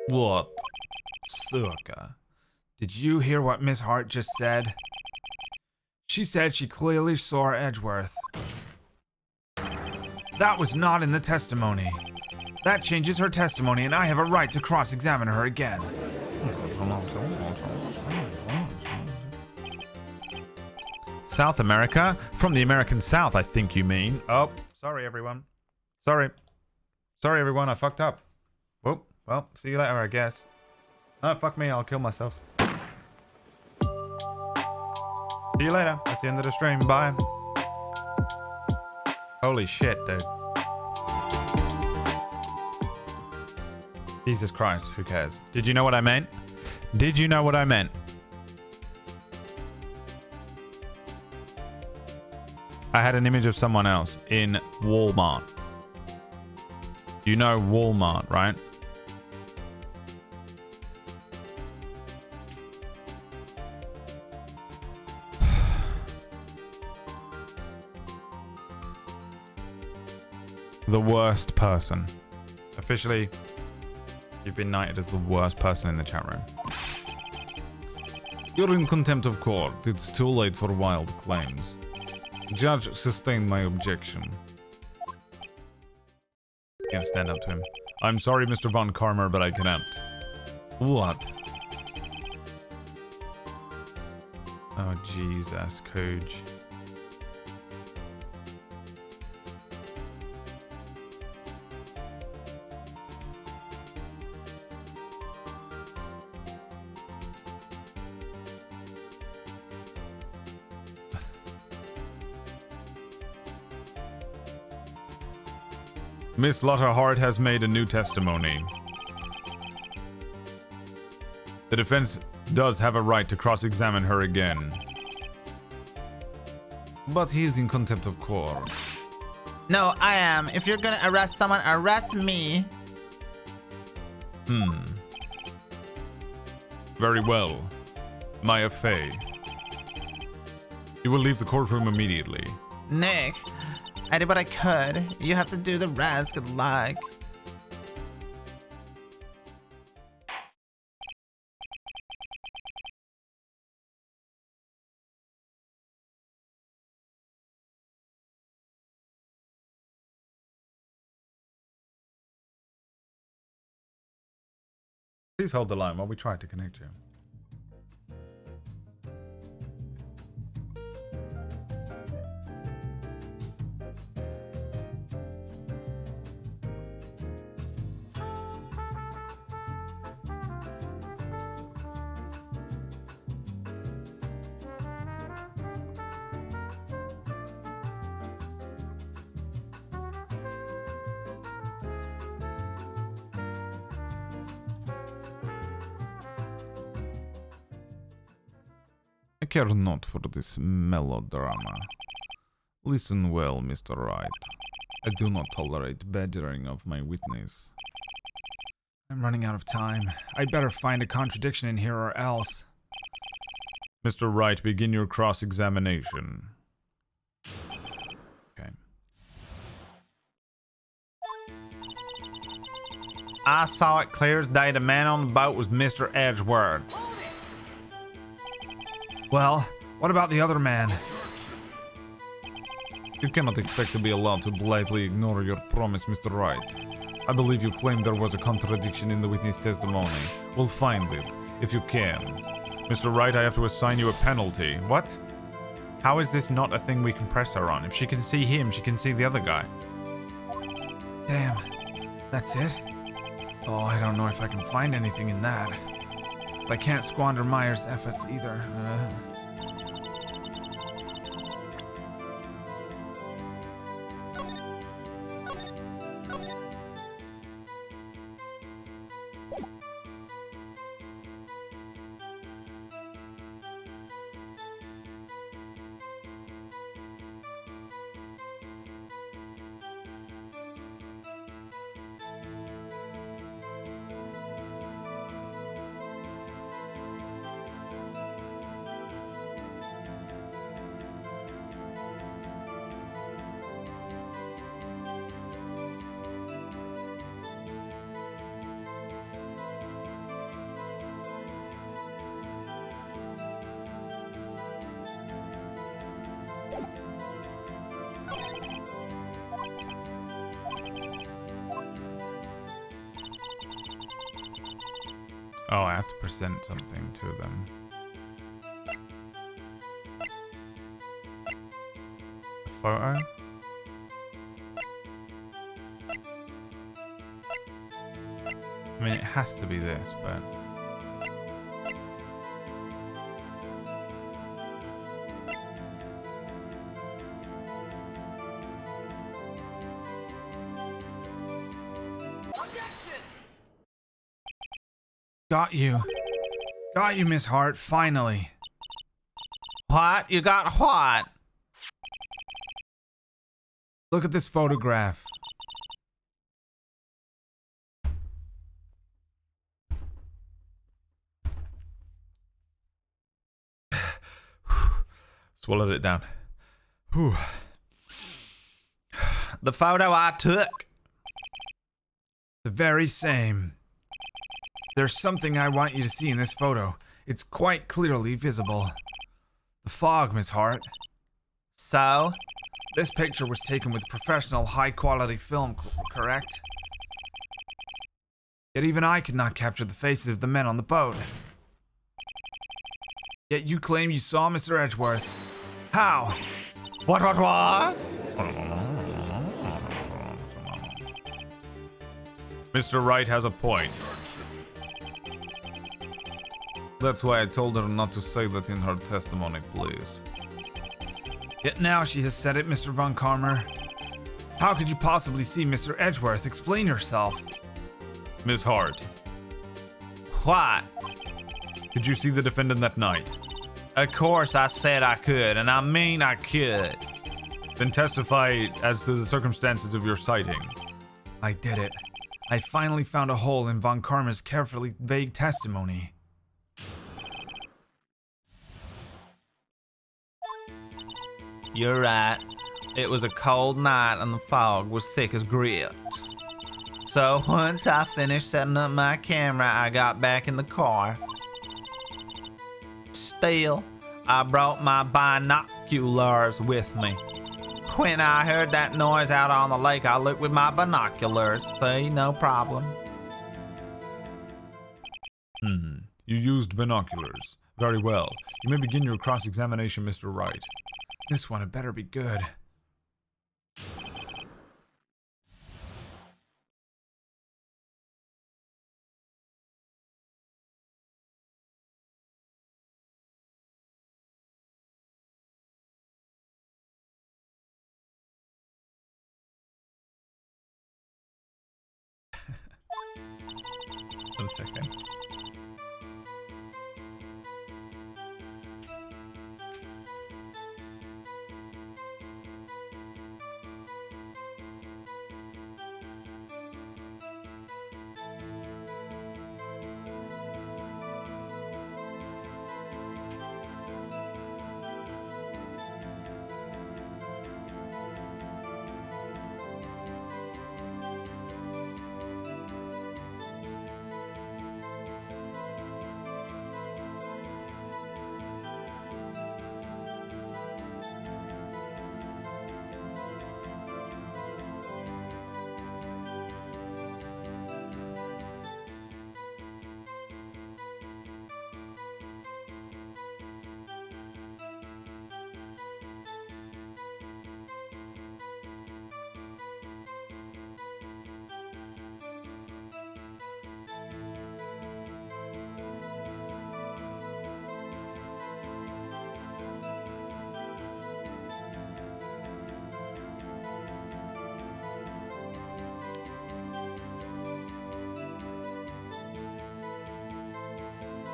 What? Suka. Did you hear what Miss Hart just said? She said she clearly saw Edgeworth. That was not in the testimony. That changes her testimony, and I have a right to cross-examine her again. South America? From the American South, I think you mean. Oh, sorry everyone. Sorry. Sorry everyone, I fucked up. Oh, well, see you later, I guess. Oh, fuck me, I'll kill myself. See you later. That's the end of the stream. Bye. Holy shit, dude. Jesus Christ, who cares? Did you know what I meant? Did you know what I meant? I had an image of someone else in Walmart. You know Walmart, right? The worst person. Officially, you've been knighted as the worst person in the chat room. You're in contempt of court. It's too late for wild claims. Judge sustained my objection. Can't stand up to him. I'm sorry, Mr. Von Karmer, but I cannot. What? Oh, Jesus, Cooge. Miss Lotta Hart has made a new testimony. The defense does have a right to cross-examine her again. But he is in contempt of court. No, I am. If you're gonna arrest someone, arrest me. Very well. Maya Fey. You will leave the courtroom immediately. Nick, I did what I could. You have to do the rest. Good luck. Please hold the line while we try to connect you. care not for this melodrama. Listen well, Mr. Wright. I do not tolerate badgering of my witness. I'm running out of time. I'd better find a contradiction in here or else. Mr. Wright, begin your cross-examination. Okay. I saw it clear as day. The man on the boat was Mr. Edgeworth. Well, what about the other man? You cannot expect to be allowed to blithely ignore your promise, Mr. Wright. I believe you claimed there was a contradiction in the witness testimony. We'll find it, if you can. Mr. Wright, I have to assign you a penalty. What? How is this not a thing we can press her on? If she can see him, she can see the other guy. Damn. That's it? Oh, I don't know if I can find anything in that. But I can't squander Myers' efforts either. Oh, I have to present something to them. A photo? I mean, it has to be this, but... Got you. Got you, Miss Hart, finally. What? You got what? Look at this photograph. Swallowed it down. Whew. The photo I took. The very same. There's something I want you to see in this photo. It's quite clearly visible. The fog, Miss Hart. So? This picture was taken with professional, high-quality film, correct? Yet even I could not capture the faces of the men on the boat. Yet you claim you saw Mr. Edgeworth. How? What? Mr. Wright has a point. That's why I told her not to say that in her testimony, please. Yet now she has said it, Mr. Von Karmer. How could you possibly see Mr. Edgeworth? Explain yourself. Miss Hart, What? did you see the defendant that night? Of course I said I could, and I mean I could. Then testify as to the circumstances of your sighting. I did it. I finally found a hole in Von Karmer's carefully vague testimony. You're right. It was a cold night and the fog was thick as grits. So once I finished setting up my camera, I got back in the car. Still, I brought my binoculars with me. When I heard that noise out on the lake, I looked with my binoculars. See, no problem. You used binoculars. Very well. You may begin your cross-examination, Mr. Wright. This one had better be good. One second.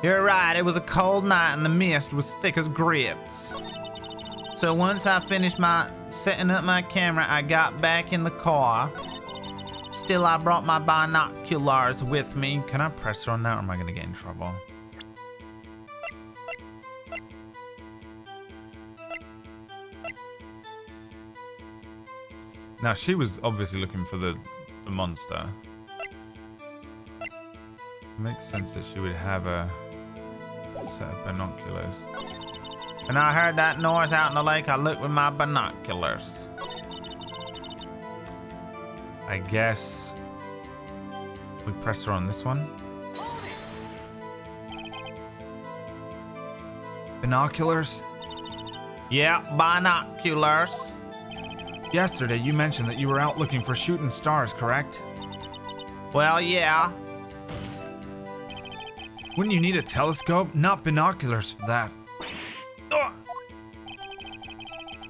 You're right, it was a cold night and the mist was thick as grits. So once I finished setting up my camera, I got back in the car. Still, I brought my binoculars with me. Can I press her on that or am I going to get in trouble? Now, she was obviously looking for the monster. Makes sense that she would have a set of binoculars. When I heard that noise out in the lake, I looked with my binoculars. I guess we press her on this one. Binoculars? Yeah, binoculars. Yesterday, you mentioned that you were out looking for shooting stars, correct? Well, yeah. Wouldn't you need a telescope? Not binoculars for that. Ugh.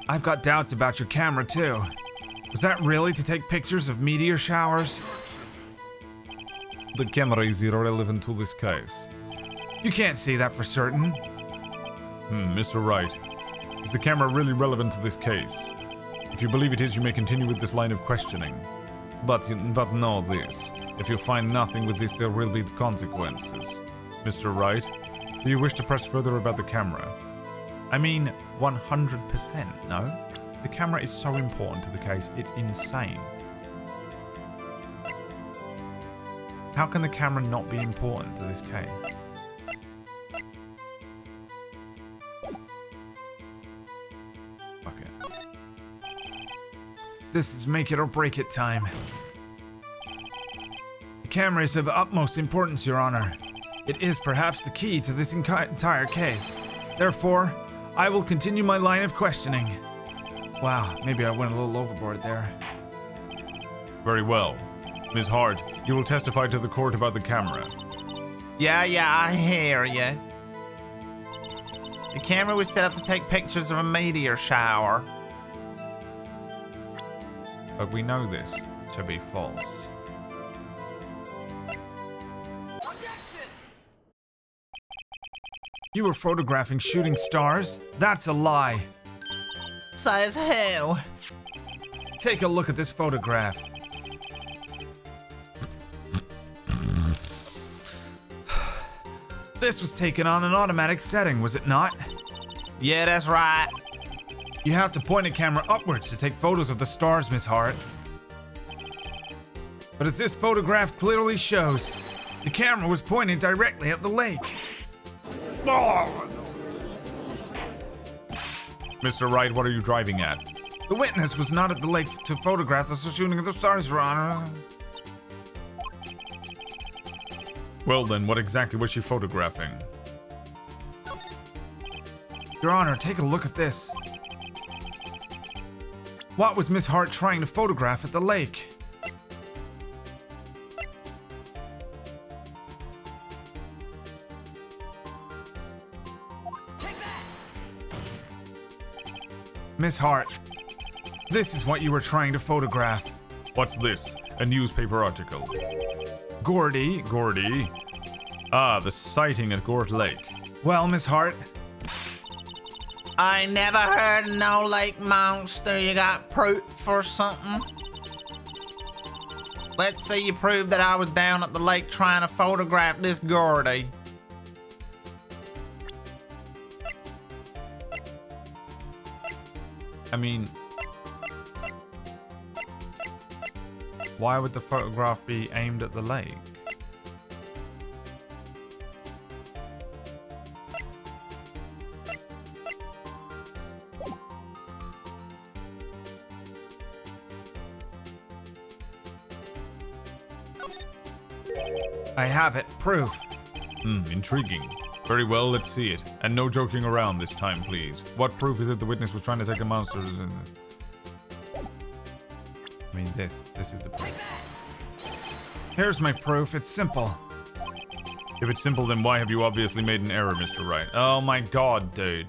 I've got doubts about your camera, too. Was that really to take pictures of meteor showers? The camera is irrelevant to this case. You can't say that for certain. Mr. Wright, is the camera really relevant to this case? If you believe it is, you may continue with this line of questioning. But know this. If you find nothing with this, there will be consequences. Mr. Wright, do you wish to press further about the camera? I mean, 100%, no? The camera is so important to the case, it's insane. How can the camera not be important to this case? Fuck it. This is make it or break it time. The camera is of utmost importance, Your Honor. It is perhaps the key to this entire case. Therefore, I will continue my line of questioning. Wow, maybe I went a little overboard there. Very well. Ms. Hart, you will testify to the court about the camera. Yeah, I hear you. The camera was set up to take pictures of a meteor shower. But we know this to be false. You were photographing shooting stars? That's a lie. Says who? Take a look at this photograph. This was taken on an automatic setting, was it not? Yeah, that's right. You have to point a camera upwards to take photos of the stars, Miss Hart. But as this photograph clearly shows, the camera was pointed directly at the lake. Oh! Mr. Wright, what are you driving at? The witness was not at the lake to photograph the shooting of the stars, Your Honor. Well then, what exactly was she photographing? Your Honor, take a look at this. What was Miss Hart trying to photograph at the lake? Miss Hart, this is what you were trying to photograph. What's this? A newspaper article. Gordy. Ah, the sighting at Gort Lake. Well, Miss Hart? I never heard of no lake monster. You got proof for something? Let's see you prove that I was down at the lake trying to photograph this Gordy. I mean, why would the photograph be aimed at the lake? I have it. Proof. Intriguing. Very well, let's see it. And no joking around this time, please. What proof is it the witness was trying to take the monsters? I mean, this is the proof. Here's my proof. It's simple. If it's simple, then why have you obviously made an error, Mr. Wright? Oh my god, dude.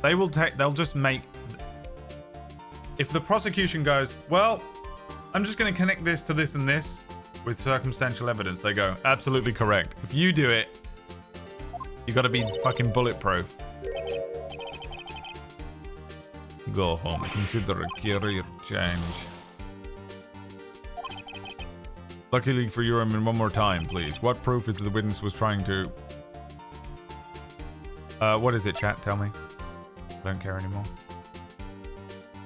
They'll just make... If the prosecution goes, well, I'm just going to connect this to this and this with circumstantial evidence, they go, absolutely correct. If you do it, You gotta be fucking bulletproof. Go home. Consider a career change. Luckily for you, I'm in one more time, please. What proof is the witness was trying to... what is it, chat? Tell me. I don't care anymore.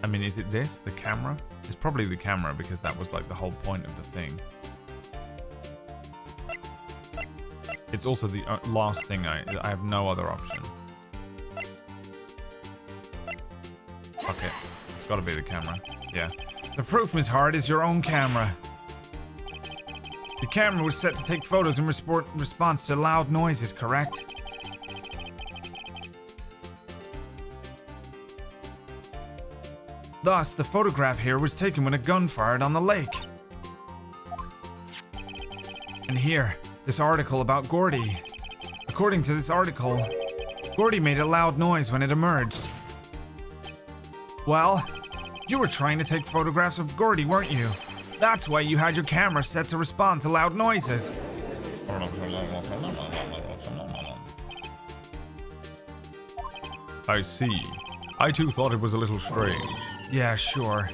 I mean, is it this? The camera? It's probably the camera because that was like the whole point of the thing. It's also the last thing. I have no other option. Okay. It's gotta be the camera. Yeah. The proof, Miss Hart, is your own camera. The camera was set to take photos in response to loud noises, correct? Thus, the photograph here was taken when a gun fired on the lake. And here, this article about Gordy. According to this article, Gordy made a loud noise when it emerged. Well, you were trying to take photographs of Gordy, weren't you? That's why you had your camera set to respond to loud noises. I see. I too thought it was a little strange. Yeah, sure.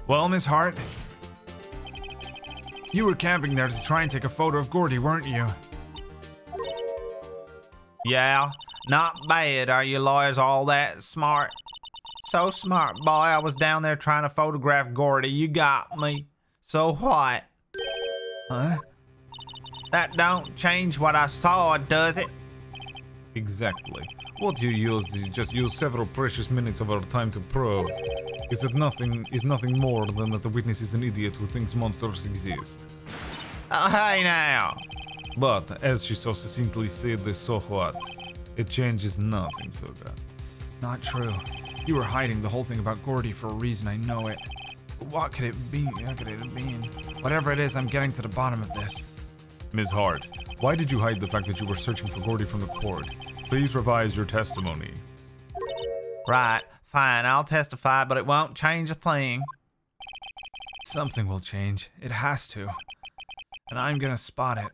Well, Miss Hart, you were camping there to try and take a photo of Gordy, weren't you? Yeah, not bad. Are you lawyers all that smart? So smart, boy. I was down there trying to photograph Gordy. You got me. So what? Huh? That don't change what I saw, does it? Exactly. What you used is just use several precious minutes of our time to prove is that nothing more than that the witness is an idiot who thinks monsters exist. Oh, hey now. But as she so succinctly said, this so what? It changes nothing, so that. Not true. You were hiding the whole thing about Gordy for a reason, I know it. But what could it be? What could it mean? Whatever it is, I'm getting to the bottom of this. Ms. Hart, why did you hide the fact that you were searching for Gordy from the court? Please revise your testimony. Right, fine, I'll testify, but it won't change a thing. Something will change. It has to. And I'm gonna spot it.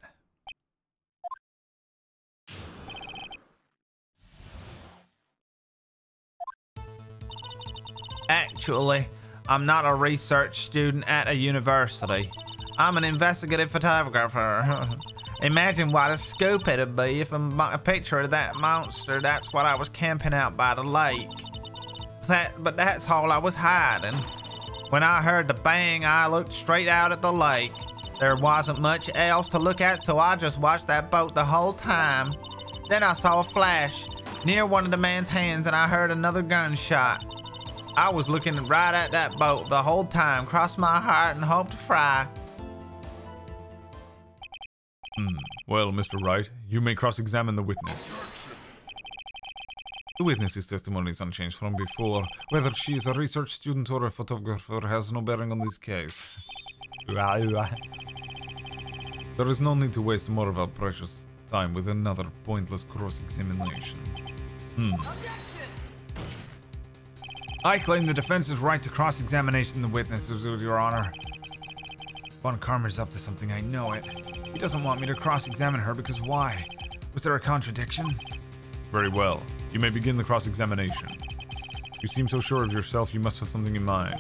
Actually, I'm not a research student at a university. I'm an investigative photographer. Imagine what a scoop it'd be if a picture of that monster. That's what I was camping out by the lake. But that's all I was hiding. When I heard the bang, I looked straight out at the lake. There wasn't much else to look at, so I just watched that boat the whole time. Then I saw a flash near one of the man's hands, and I heard another gunshot. I was looking right at that boat the whole time, crossed my heart and hoped to fry. Well, Mr. Wright, you may cross-examine the witness. The witness's testimony is unchanged from before. Whether she is a research student or a photographer has no bearing on this case. There is no need to waste more of our precious time with another pointless cross-examination. I claim the defense's right to cross-examination the witnesses, Your Honor. Von Karmer's up to something, I know it. He doesn't want me to cross-examine her because why? Was there a contradiction? Very well. You may begin the cross-examination. You seem so sure of yourself, you must have something in mind.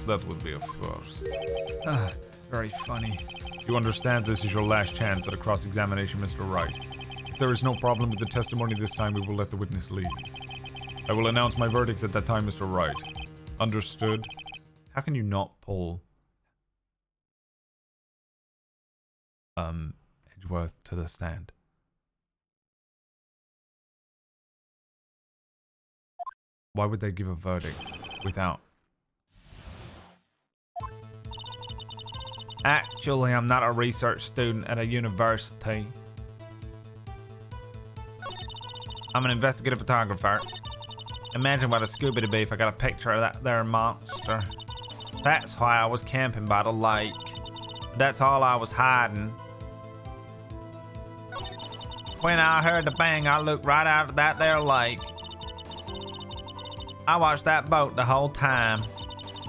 That would be a first. Very funny. You understand this is your last chance at a cross-examination, Mr. Wright. If there is no problem with the testimony this time, we will let the witness leave. I will announce my verdict at that time, Mr. Wright. Understood? How can you not pull Edgeworth to the stand? Why would they give a verdict without? Actually, I'm not a research student at a university. I'm an investigative photographer. Imagine what a scoop it'd be if I got a picture of that there monster. That's why I was camping by the lake. That's all I was hiding. When I heard the bang, I looked right out at that there lake. I watched that boat the whole time.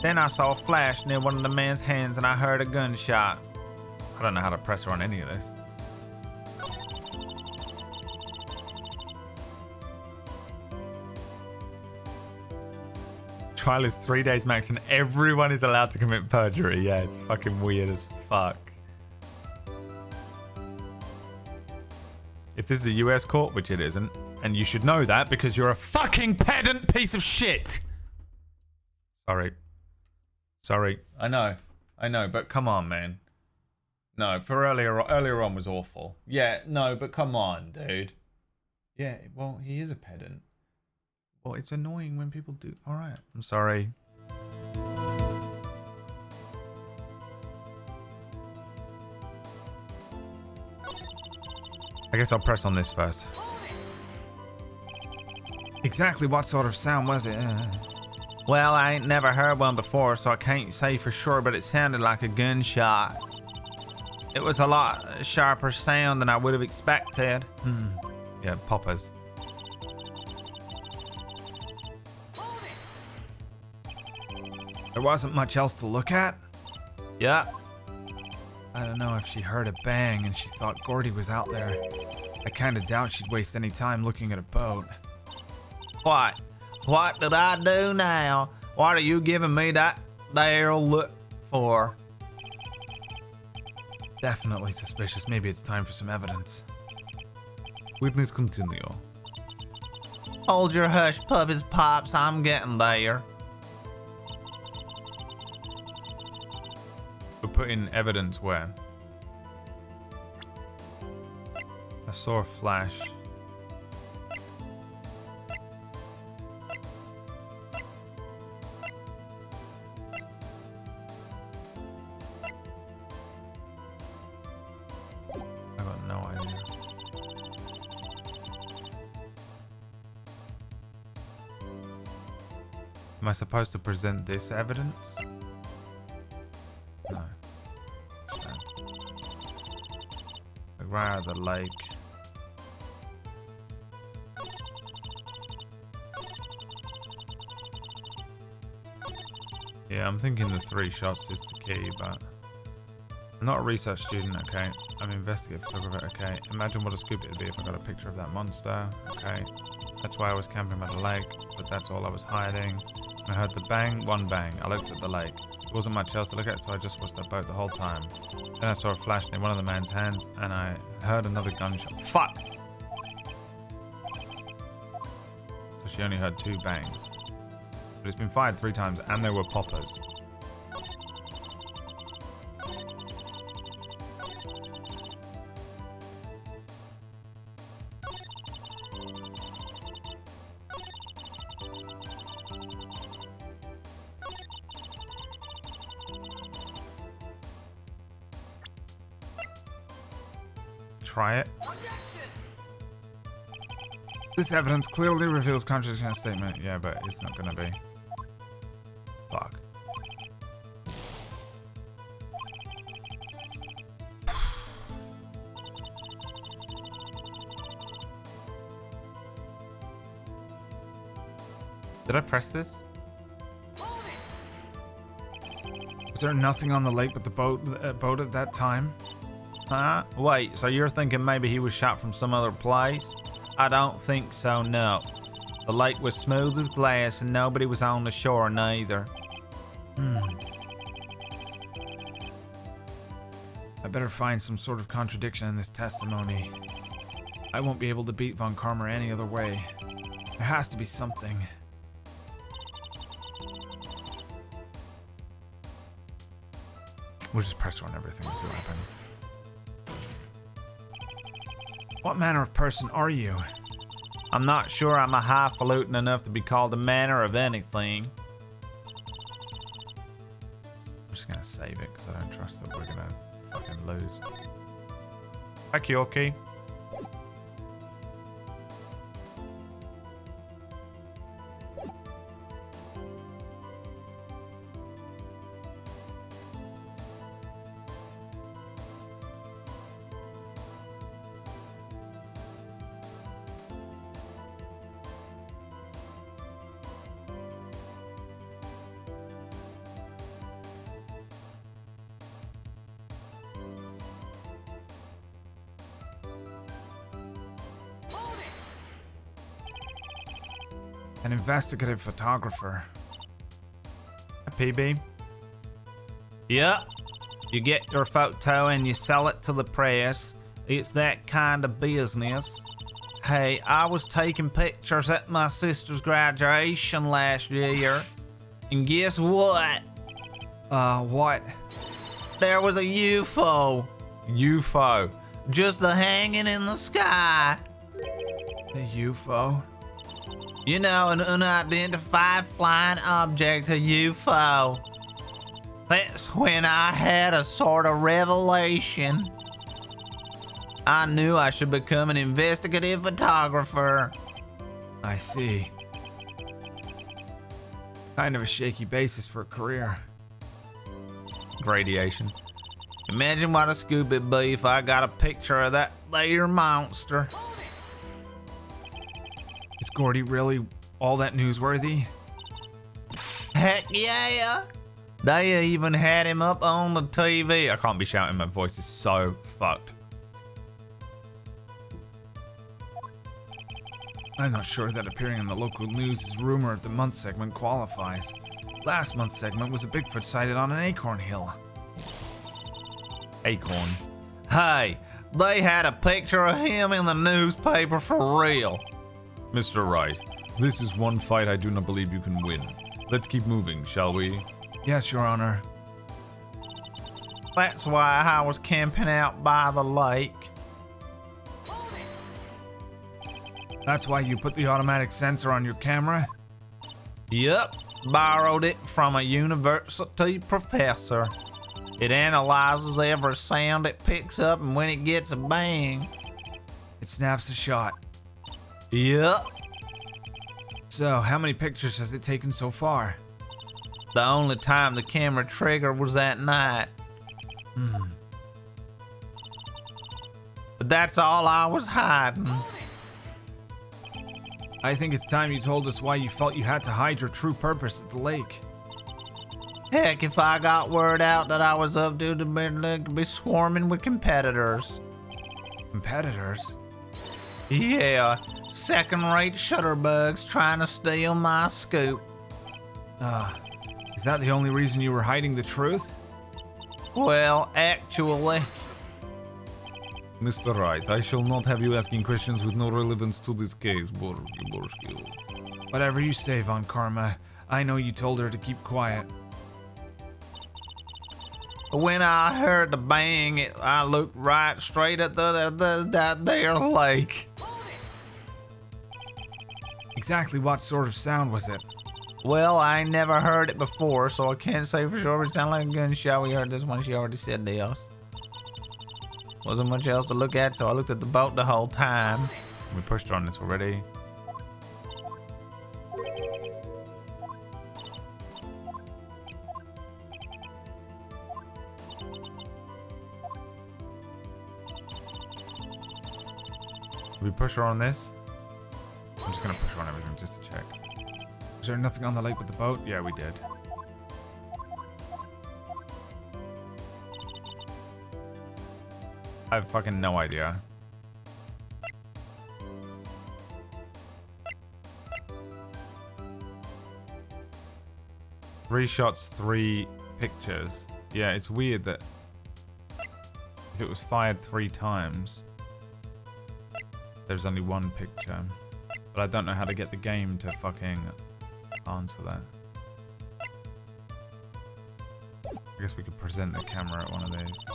Then I saw a flash near one of the man's hands and I heard a gunshot. I don't know how to press her on any of this. trial is 3 days max and everyone is allowed to commit perjury. Yeah, it's fucking weird as fuck. If this is a US court, which it isn't, and you should know that because you're a fucking pedant piece of shit. Sorry. I know, but come on, man. No, for earlier on was awful. Yeah, no, but come on, dude. Yeah, well, he is a pedant. Well, it's annoying when people do. All right, I'm sorry. I guess I'll press on this first. Exactly what sort of sound was it? Well, I ain't never heard one before, so I can't say for sure, but it sounded like a gunshot. It was a lot sharper sound than I would have expected. Yeah, poppers. There wasn't much else to look at? Yeah. I don't know if she heard a bang and she thought Gordy was out there. I kinda doubt she'd waste any time looking at a boat. What? What did I do now? What are you giving me that there look for? Definitely suspicious. Maybe it's time for some evidence. Witness continue. Hold your hush, puppies, pops. I'm getting there. We're putting evidence where? I saw a flash. I got no idea. Am I supposed to present this evidence? No. Stand. Like right at the lake. Yeah, I'm thinking the 3 shots is the key, but I'm not a research student, okay? I'm an investigative photographer, okay? Imagine what a scoop it would be if I got a picture of that monster, okay? That's why I was camping by the lake, but that's all I was hiding. I heard the bang, one bang. I looked at the lake. There wasn't much else to look at, so I just watched that boat the whole time. Then I saw a flash near one of the man's hands, and I heard another gunshot. Fuck! So she only heard 2 bangs. But it's been fired 3 times, and there were poppers. Try it. This evidence clearly reveals contradiction in a statement. Yeah, but it's not gonna be. Fuck. Did I press this? Was there nothing on the lake but the boat at that time? Huh? Wait, so you're thinking maybe he was shot from some other place? I don't think so, no. The lake was smooth as glass and nobody was on the shore neither. I better find some sort of contradiction in this testimony. I won't be able to beat Von Karmer any other way. There has to be something. We'll just press on everything and see what happens. What manner of person are you? I'm not sure I'm a highfalutin enough to be called a manner of anything. I'm just gonna save it because I don't trust that we're gonna fucking lose. Hi, Kyoki. An investigative photographer. PB? Yep. You get your photo and you sell it to the press. It's that kind of business. Hey, I was taking pictures at my sister's graduation last year. And guess what? What? There was a UFO. UFO. Just hanging in the sky. A UFO? You know, an unidentified flying object, a UFO. That's when I had a sort of revelation. I knew I should become an investigative photographer. I see. Kind of a shaky basis for a career. Radiation. Imagine what a scoop it'd be if I got a picture of that there monster. Is Gordy really all that newsworthy? Heck yeah! They even had him up on the TV. I can't be shouting, my voice is so fucked. I'm not sure that appearing in the local news' rumor of the month segment qualifies. Last month's segment was a Bigfoot sighted on an acorn hill. Acorn. Hey, they had a picture of him in the newspaper for real. Mr. Wright, this is one fight I do not believe you can win. Let's keep moving, shall we? Yes, Your Honor. That's why I was camping out by the lake. That's why you put the automatic sensor on your camera? Yep, borrowed it from a university professor. It analyzes every sound it picks up, and when it gets a bang, It snaps a shot. yep. So, how many pictures has it taken so far? The only time the camera triggered was that night. But that's all I was hiding. I think it's time you told us why you felt you had to hide your true purpose at the lake. Heck, if I got word out that I was up to be swarming with competitors. Competitors? Yeah, second-rate shutterbugs trying to steal my scoop. Is that the only reason you were hiding the truth? Well, actually, Mr. Wright, I shall not have you asking questions with no relevance to this case, Borski. Whatever you say, Von Karma. I know you told her to keep quiet. when I heard the bang, I looked right straight at that there lake. Exactly what sort of sound was it? Well, I ain't never heard it before, so I can't say for sure. It sounded like a gunshot. We heard this one. She already said this. Wasn't much else to look at, so I looked at the boat the whole time. We pushed on this already. Did we push her on this? I'm just gonna push her on everything just to check. Was there nothing on the lake but the boat? Yeah, we did. I have fucking no idea. Three shots, 3 pictures. Yeah, it's weird that if it was fired 3 times, there's only 1 picture. But I don't know how to get the game to fucking answer that. I guess we could present the camera at one of these.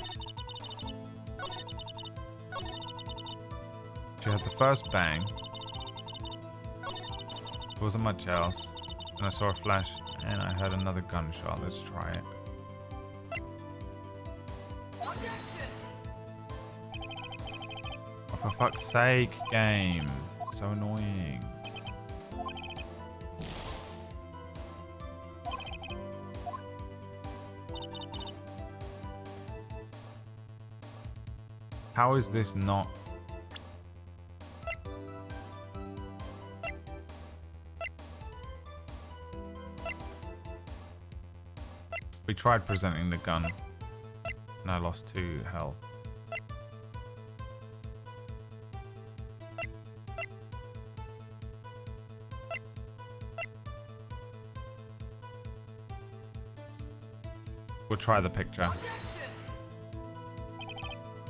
She had the first bang. There wasn't much else. And I saw a flash and I heard another gunshot. Let's try it. Oh, for fuck's sake, game. So annoying. How is this not? We tried presenting the gun and I lost 2 health. We'll try the picture.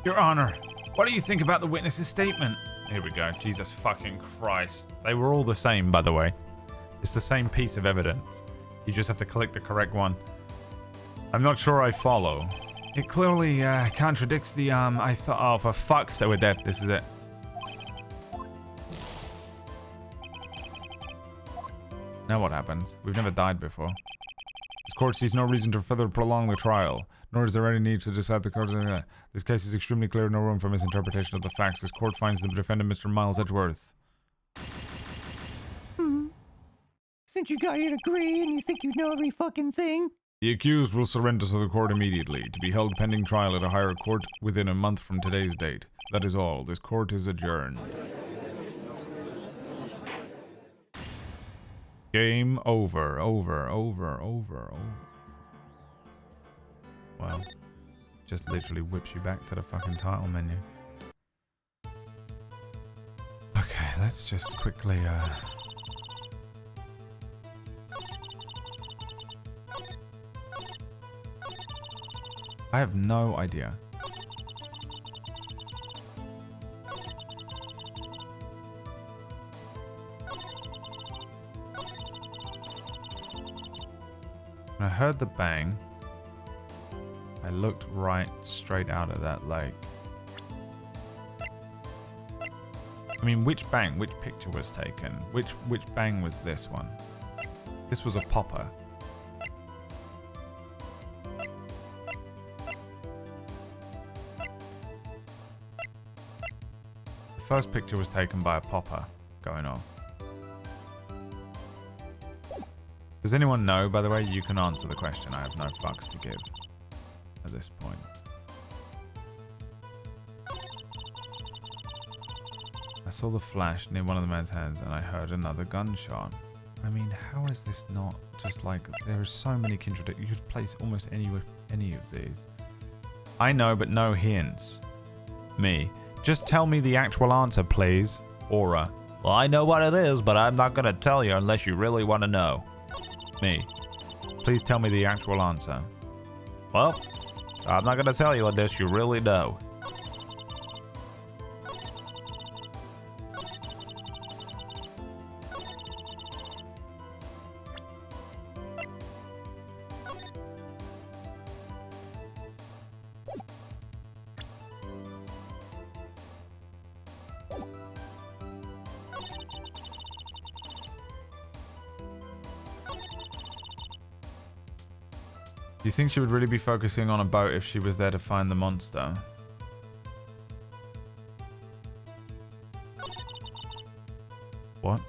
Your Honor, what do you think about the witness's statement? Here we go. Jesus fucking Christ. They were all the same, by the way. It's the same piece of evidence. You just have to click the correct one. I'm not sure I follow. It clearly contradicts the, I thought, Oh, for fuck's sake, we're dead. This is it. Now what happens? We've never died before. This court sees no reason to further prolong the trial, nor is there any need to decide the cause. This case is extremely clear, no room for misinterpretation of the facts. This court finds the defendant, Mr. Miles Edgeworth. Since you got your degree and you think you know every fucking thing. The accused will surrender to the court immediately, to be held pending trial at a higher court within a month from today's date. That is all. This court is adjourned. Game over. Well, just literally whips you back to the fucking title menu. Okay, let's just quickly, I have no idea. When I heard the bang, I looked right straight out of that lake. I mean, which bang? Which picture was taken? Which bang was this one? This was a popper. The first picture was taken by a popper going off. Does anyone know, by the way? You can answer the question. I have no fucks to give at this point. I saw the flash near one of the man's hands and I heard another gunshot. I mean, how is this not just like... There are so many contradictions. You could place almost any of these. I know, but no hints. Me. Just tell me the actual answer, please. Aura. Well, I know what it is, but I'm not gonna tell you unless you really want to know. Me. Please tell me the actual answer. Well, I'm not gonna tell you unless you really know. Do you think she would really be focusing on a boat if she was there to find the monster? What?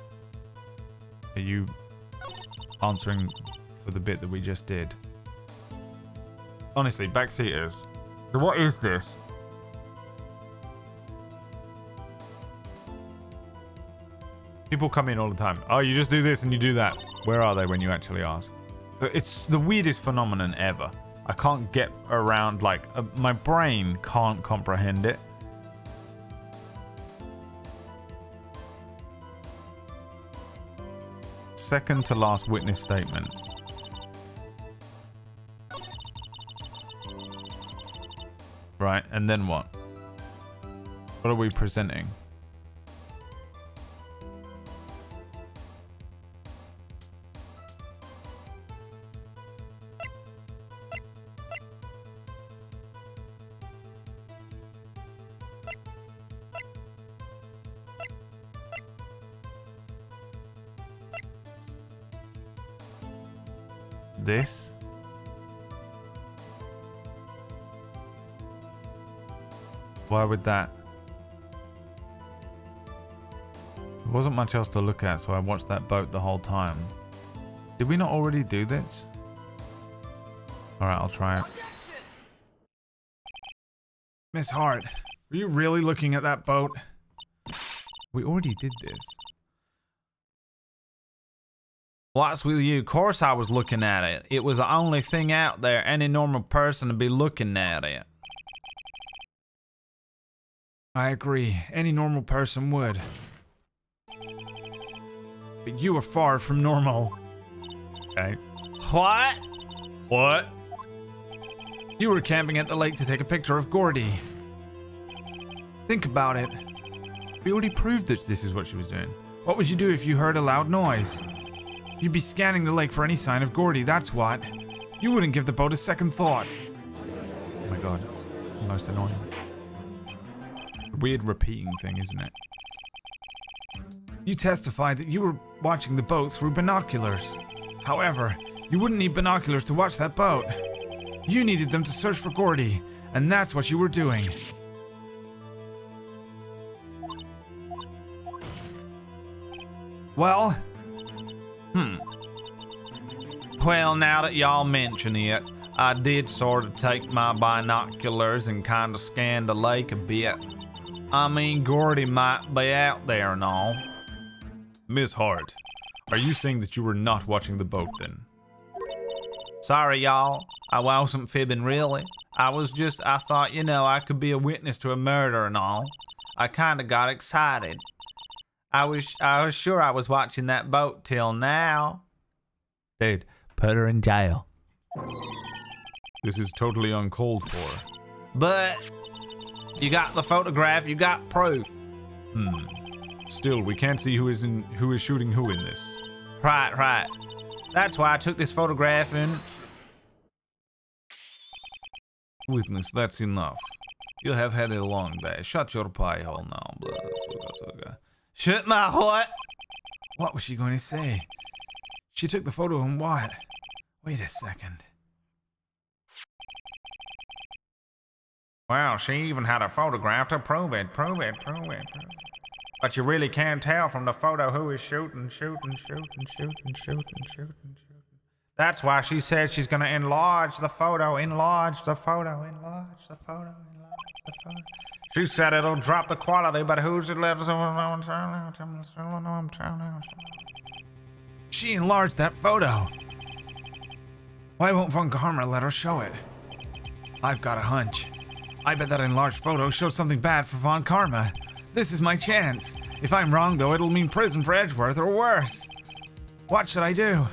Are you answering for the bit that we just did? Honestly, backseaters. What is this? People come in all the time. Oh, you just do this and you do that. Where are they when you actually ask? It's the weirdest phenomenon ever. I can't get around, like, my brain can't comprehend it. Second to last witness statement. Right, and then what? What are we presenting? This? Why would that? There wasn't much else to look at, so I watched that boat the whole time. Did we not already do this? Alright, I'll try it. Miss Hart, were you really looking at that boat? We already did this. What's with you? Of course I was looking at it. It was the only thing out there. Any normal person would be looking at it. I agree. Any normal person would. But you are far from normal. Okay. What? What? You were camping at the lake to take a picture of Gordy. Think about it. We already proved that this is what she was doing. What would you do if you heard a loud noise? You'd be scanning the lake for any sign of Gordy, that's what. You wouldn't give the boat a second thought. Oh my god. Most annoying. Weird repeating thing, isn't it? You testified that you were watching the boat through binoculars. However, you wouldn't need binoculars to watch that boat. You needed them to search for Gordy, and that's what you were doing. Well? Well, now that y'all mention it, I did sort of take my binoculars and kind of scan the lake a bit. I mean, Gordy might be out there and all. Miss Hart, are you saying that you were not watching the boat then? Sorry, y'all. I wasn't fibbing, really. I thought, I could be a witness to a murder and all. I kind of got excited. I was sure I was watching that boat till now. Dude, put her in jail. This is totally uncalled for. But you got the photograph, you got proof. Still, we can't see who is shooting who in this. Right. That's why I took this photograph and... Witness, that's enough. You have had a long day. Shut your pie hole now, blah. Shut my what? What was she going to say? She took the photo and what? Wait a second. Well, she even had a photograph to prove it. But you really can't tell from the photo who is shooting. That's why she said she's gonna enlarge the photo. She said it'll drop the quality, but who's it? She enlarged that photo. Why won't Von Karma let her show it? I've got a hunch. I bet that enlarged photo shows something bad for Von Karma. This is my chance. If I'm wrong, though, it'll mean prison for Edgeworth or worse. What should I do?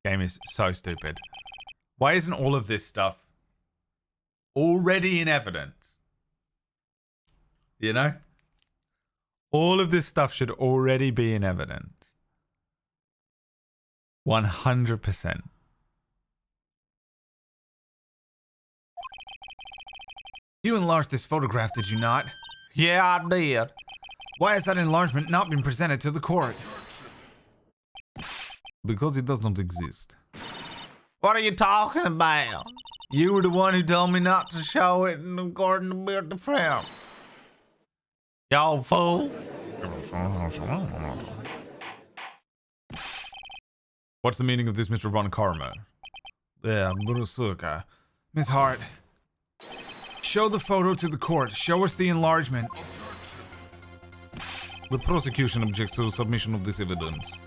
Game is so stupid. Why isn't all of this stuff already in evidence? You know? All of this stuff should already be in evidence. 100%. You enlarged this photograph, did you not? Yeah, I did. Why has that enlargement not been presented to the court? Because it does not exist. What are you talking about? You were the one who told me not to show it in according to build the film. Y'all fool. What's the meaning of this, Mr. Von Karma? Yeah, Burusuka. Miss Hart. Show the photo to the court. Show us the enlargement. The prosecution objects to the submission of this evidence.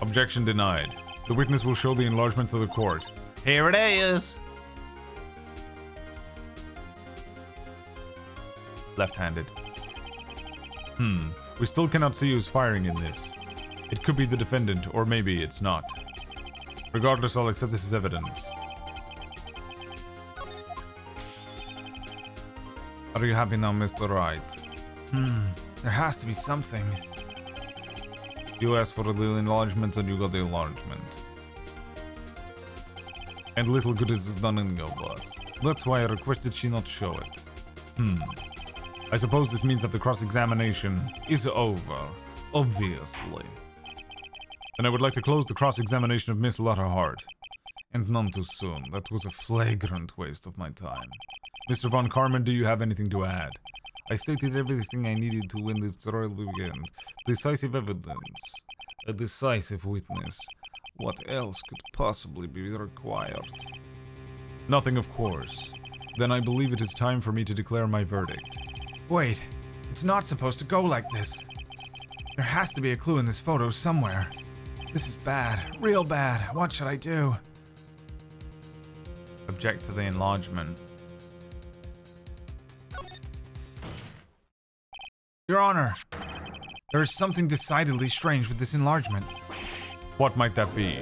Objection denied. The witness will show the enlargement to the court. Here it is. Left-handed. We still cannot see who's firing in this. It could be the defendant, or maybe it's not. Regardless, I'll accept this as evidence. Are you happy now, Mr. Wright? There has to be something. You asked for the enlargement and you got the enlargement. And little good is done in your boss. That's why I requested she not show it. I suppose this means that the cross-examination is over, obviously. And I would like to close the cross-examination of Miss Lotta Hart. And none too soon. That was a flagrant waste of my time. Mr. Von Karman, do you have anything to add? I stated everything I needed to win this trial weekend. Decisive evidence. A decisive witness. What else could possibly be required? Nothing, of course. Then I believe it is time for me to declare my verdict. Wait, it's not supposed to go like this. There has to be a clue in this photo somewhere. This is bad, real bad. What should I do? Object to the enlargement. Your Honor, there is something decidedly strange with this enlargement. What might that be?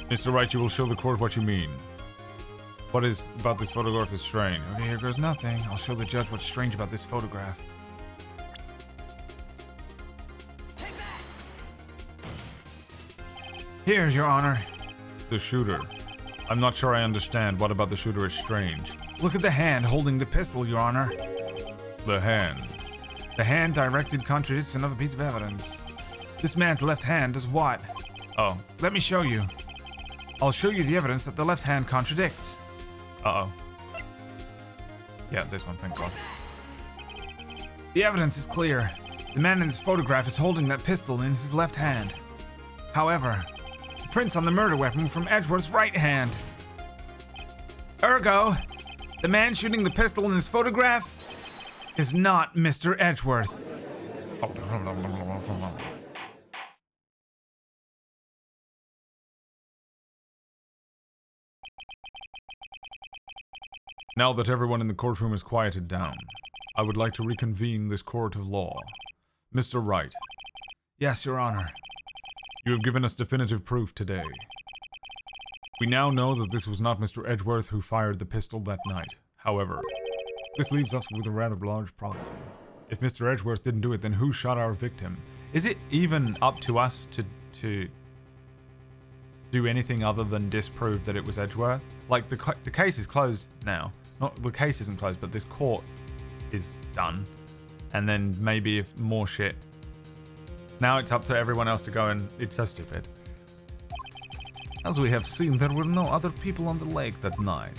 Mr. Wright, you will show the court what you mean. What is about this photograph is strange. Okay, here goes nothing. I'll show the judge what's strange about this photograph. Here, Your Honor. The shooter. I'm not sure I understand. What about the shooter is strange? Look at the hand holding the pistol, Your Honor. The hand. The hand directed contradicts another piece of evidence. This man's left hand does what? Oh. Let me show you. I'll show you the evidence that the left hand contradicts. Uh-oh. Yeah, this one, thank God. The evidence is clear. The man in this photograph is holding that pistol in his left hand. However, the prints on the murder weapon were from Edgeworth's right hand. Ergo, the man shooting the pistol in this photograph is not Mr. Edgeworth. Now that everyone in the courtroom is quieted down, I would like to reconvene this court of law. Mr. Wright. Yes, Your Honor. You have given us definitive proof today. We now know that this was not Mr. Edgeworth who fired the pistol that night. However, this leaves us with a rather large problem. If Mr. Edgeworth didn't do it, then who shot our victim? Is it even up to us to do anything other than disprove that it was Edgeworth? Like, the case is closed now. Not the case isn't closed, but this court is done. And then maybe if more shit. Now it's up to everyone else to go, and it's so stupid. As we have seen, there were no other people on the lake that night.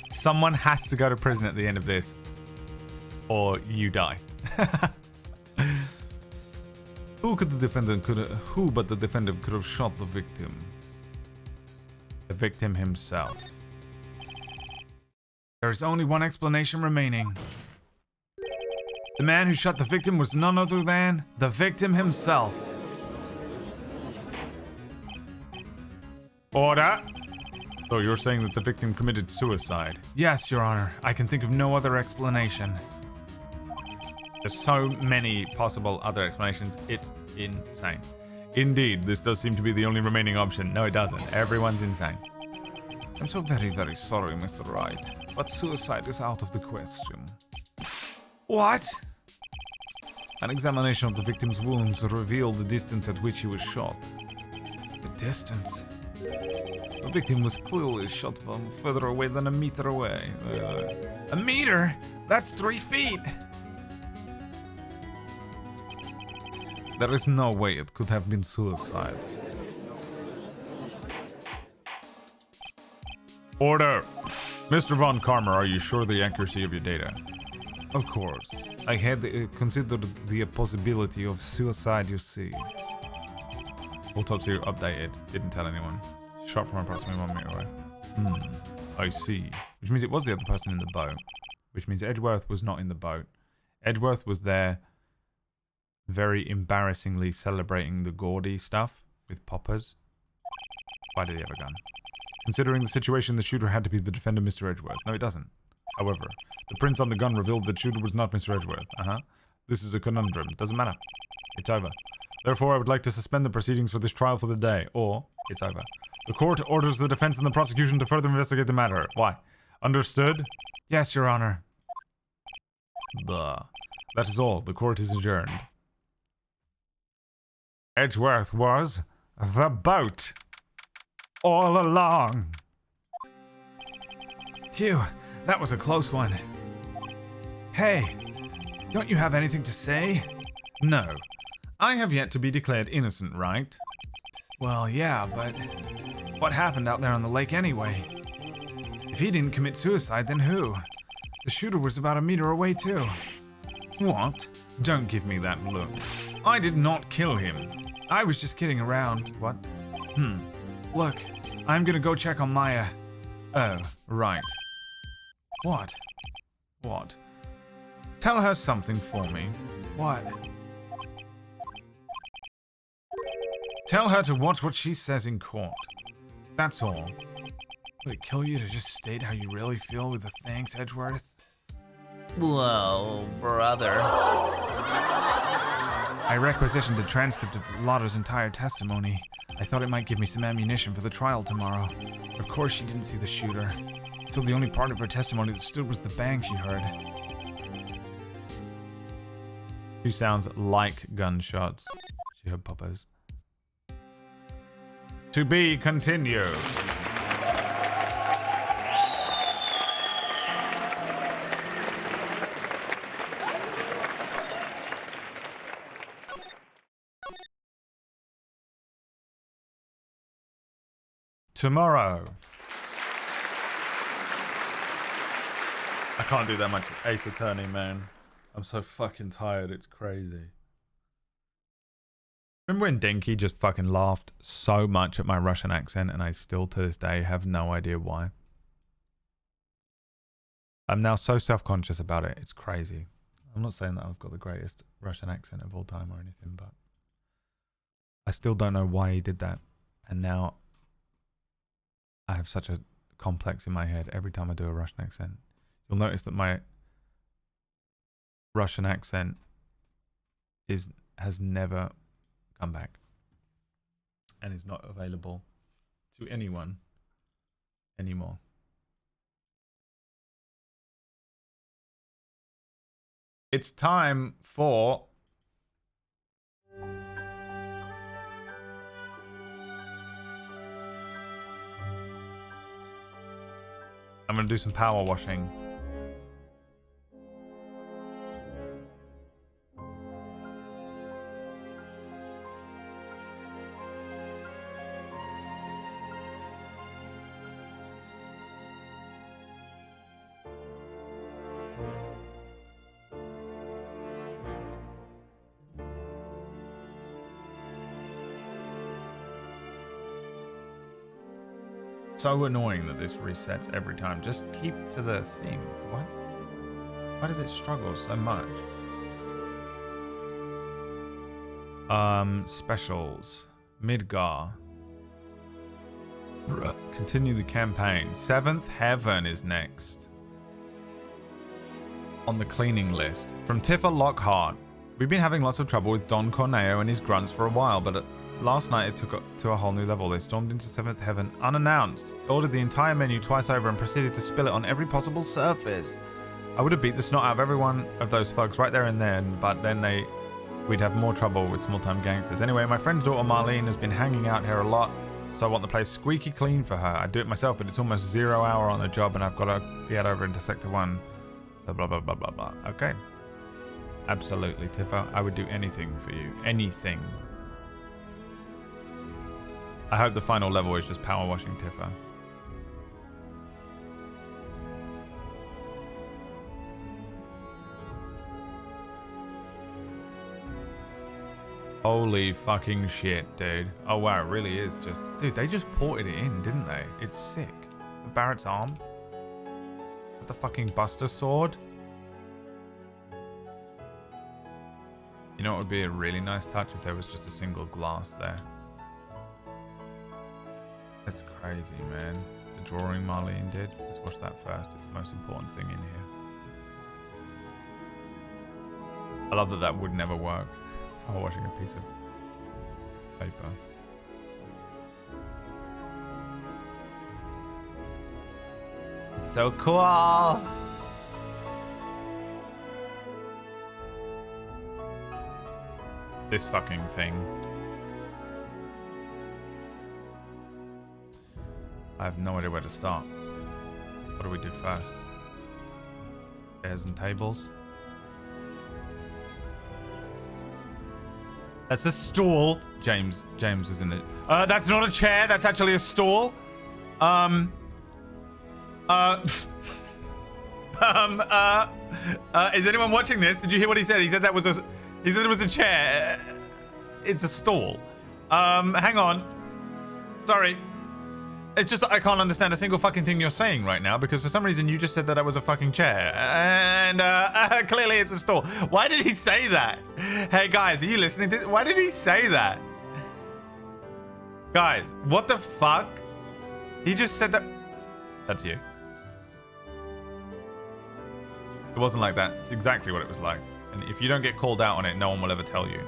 Someone has to go to prison at the end of this, or you die. Who but the defendant could have shot the victim? The victim himself. There is only one explanation remaining. The man who shot the victim was none other than the victim himself. Order! So you're saying that the victim committed suicide? Yes, Your Honor. I can think of no other explanation. There's so many possible other explanations, it's insane. Indeed, this does seem to be the only remaining option. No, it doesn't. Everyone's insane. I'm so very, very sorry, Mr. Wright, but suicide is out of the question. What? An examination of the victim's wounds revealed the distance at which he was shot. The distance? The victim was clearly shot from further away than a meter away. A meter? That's 3 feet! There is no way it could have been suicide. Order! Mr. Von Karmer, are you sure the accuracy of your data? Of course. I had considered the possibility of suicide, you see. Autopsy updated. Didn't tell anyone. Shot from approximately 1 meter away. I see. Which means it was the other person in the boat. Which means Edgeworth was not in the boat. Edgeworth was there very embarrassingly celebrating the gaudy stuff with poppers. Why did he have a gun? Considering the situation, the shooter had to be the defendant, Mr. Edgeworth. No, it doesn't. However, the prints on the gun revealed that the shooter was not Mr. Edgeworth. This is a conundrum. Doesn't matter. It's over. Therefore, I would like to suspend the proceedings for this trial for the day, or it's over. The court orders the defense and the prosecution to further investigate the matter. Why? Understood? Yes, Your Honor. That is all. The court is adjourned. Edgeworth was the boat all along. Phew, that was a close one. Hey, don't you have anything to say? No. I have yet to be declared innocent, right? Well, yeah, but what happened out there on the lake anyway? If he didn't commit suicide, then who? The shooter was about a meter away too. What? Don't give me that look. I did not kill him. I was just kidding around. What? Look, I'm gonna go check on Maya. Oh, right. What? What? Tell her something for me. What? Tell her to watch what she says in court. That's all. Would it kill you to just state how you really feel with the thanks, Edgeworth? Whoa, brother. I requisitioned a transcript of Lauder's entire testimony. I thought it might give me some ammunition for the trial tomorrow. Of course she didn't see the shooter. So the only part of her testimony that stood was the bang she heard. Two sounds like gunshots. She heard poppers. To be continued. Tomorrow. I can't do that much Ace Attorney, man. I'm so fucking tired, it's crazy. Remember when Denki just fucking laughed so much at my Russian accent and I still to this day have no idea why? I'm now so self-conscious about it, it's crazy. I'm not saying that I've got the greatest Russian accent of all time or anything, but I still don't know why he did that. And now I have such a complex in my head every time I do a Russian accent. You'll notice that my Russian accent has never come back and is not available to anyone anymore. It's time for I'm gonna do some power washing. So annoying that this resets every time. Just keep to the theme. What? Why does it struggle so much? Specials. Midgar. Continue the campaign. Seventh Heaven is next. On the cleaning list. From Tifa Lockhart. We've been having lots of trouble with Don Corneo and his grunts for a while, but last night it took it to a whole new level. They stormed into 7th Heaven unannounced, ordered the entire menu twice over and proceeded to spill it on every possible surface. I would have beat the snot out of every one of those thugs right there and then, but then we'd have more trouble with small-time gangsters. Anyway, my friend's daughter Marlene has been hanging out here a lot, so I want the place squeaky clean for her. I do it myself, but it's almost 0 hour on the job and I've got to get over into Sector 1. So blah, blah, blah, blah, blah. Okay. Absolutely, Tifa. I would do anything for you. Anything. I hope the final level is just power washing Tifa. Holy fucking shit, dude. Oh wow, it really is just... Dude, they just ported it in, didn't they? It's sick. The Barrett's arm. With the fucking Buster sword. You know what would be a really nice touch if there was just a single glass there. That's crazy, man. The drawing Marlene did. Let's watch that first. It's the most important thing in here. I love that that would never work. I'm washing a piece of paper. So cool! This fucking thing. I have no idea where to start. What do we do first? Chairs and tables. That's a stool. James is in it. That's not a chair. That's actually a stool. Is anyone watching this? Did you hear what he said? He said he said it was a chair. It's a stool. Hang on. Sorry. It's just I can't understand a single fucking thing you're saying right now because for some reason you just said that it was a fucking chair. And clearly it's a stool. Why did he say that? Hey guys, are you listening to this? Why did he say that? Guys, what the fuck? He just said that. That's you. It wasn't like that. It's exactly what it was like. And if you don't get called out on it, no one will ever tell you.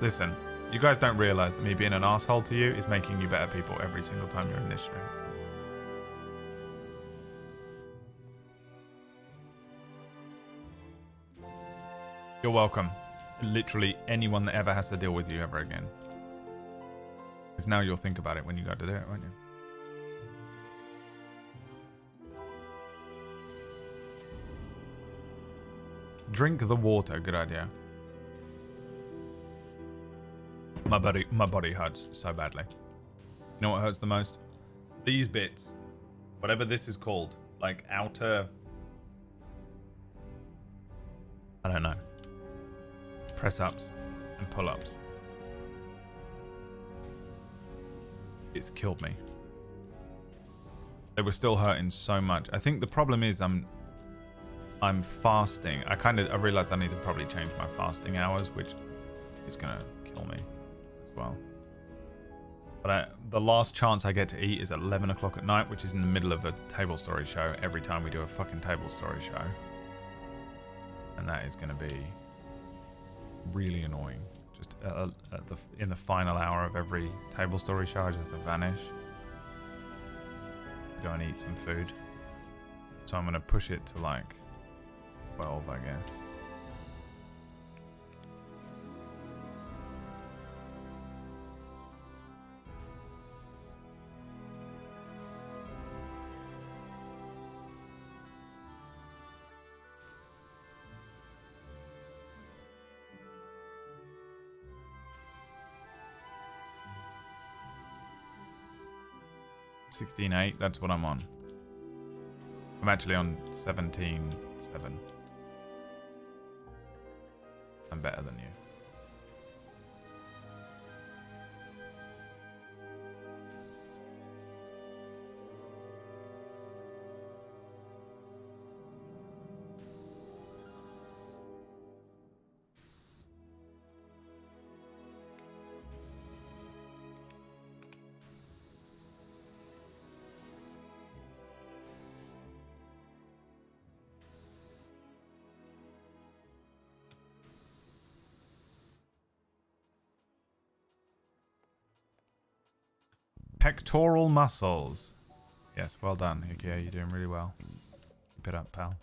Listen, You guys don't realize that me being an asshole to you is making you better people every single time you're in this stream. You're welcome. Literally anyone that ever has to deal with you ever again. Because now you'll think about it when you go to do it, won't you? Drink the water. Good idea. My body hurts so badly. You know what hurts the most? These bits. Whatever this is called. Like outer... I don't know. Press-ups and pull-ups. It's killed me. They were still hurting so much. I think the problem is I'm fasting. I realized I need to probably change my fasting hours, which is gonna kill me as well. But the last chance I get to eat is at 11 o'clock at night, which is in the middle of a table story show every time we do a fucking table story show. And that is gonna be really annoying. Just in the final hour of every table story show, I just have to vanish. Go and eat some food. So I'm gonna push it to like 12, I guess. $16.8, that's what I'm on. I'm actually on 17.7. I'm better than you. Pectoral muscles. Yes, well done, Hikia. You're doing really well. Keep it up, pal.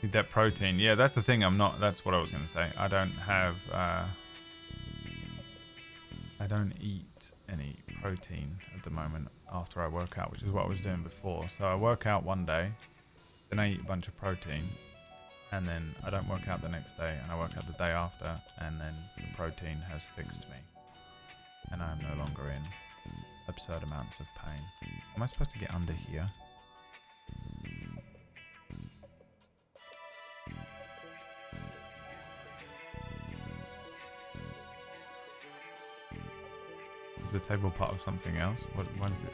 Need that protein. Yeah, that's the thing. That's what I was going to say. I don't have... I don't eat any protein at the moment after I work out, which is what I was doing before. So I work out one day, then I eat a bunch of protein, and then I don't work out the next day, and I work out the day after, and then the protein has fixed me. And I am no longer in absurd amounts of pain. Am I supposed to get under here? Is the table part of something else? What is it?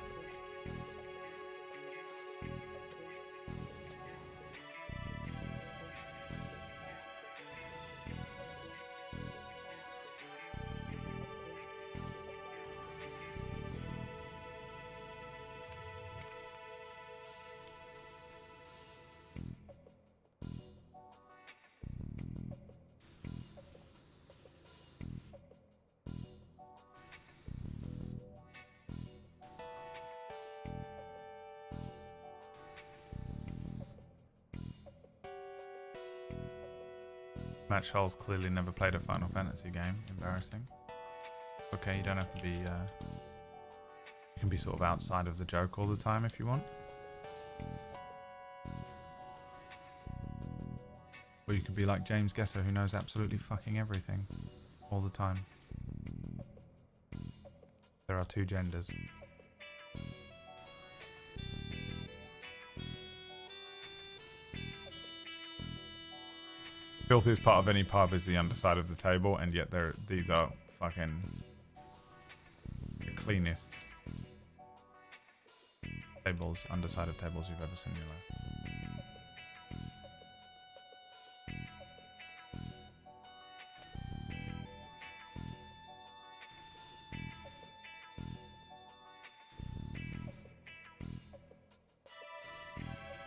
Matt Scholl's clearly never played a Final Fantasy game. Embarrassing. Okay, you don't have to be... you can be sort of outside of the joke all the time if you want. Or you could be like James Gesser, who knows absolutely fucking everything all the time. There are two genders. Filthiest part of any pub is the underside of the table, and yet these are fucking the cleanest tables, underside of tables you've ever seen in your life.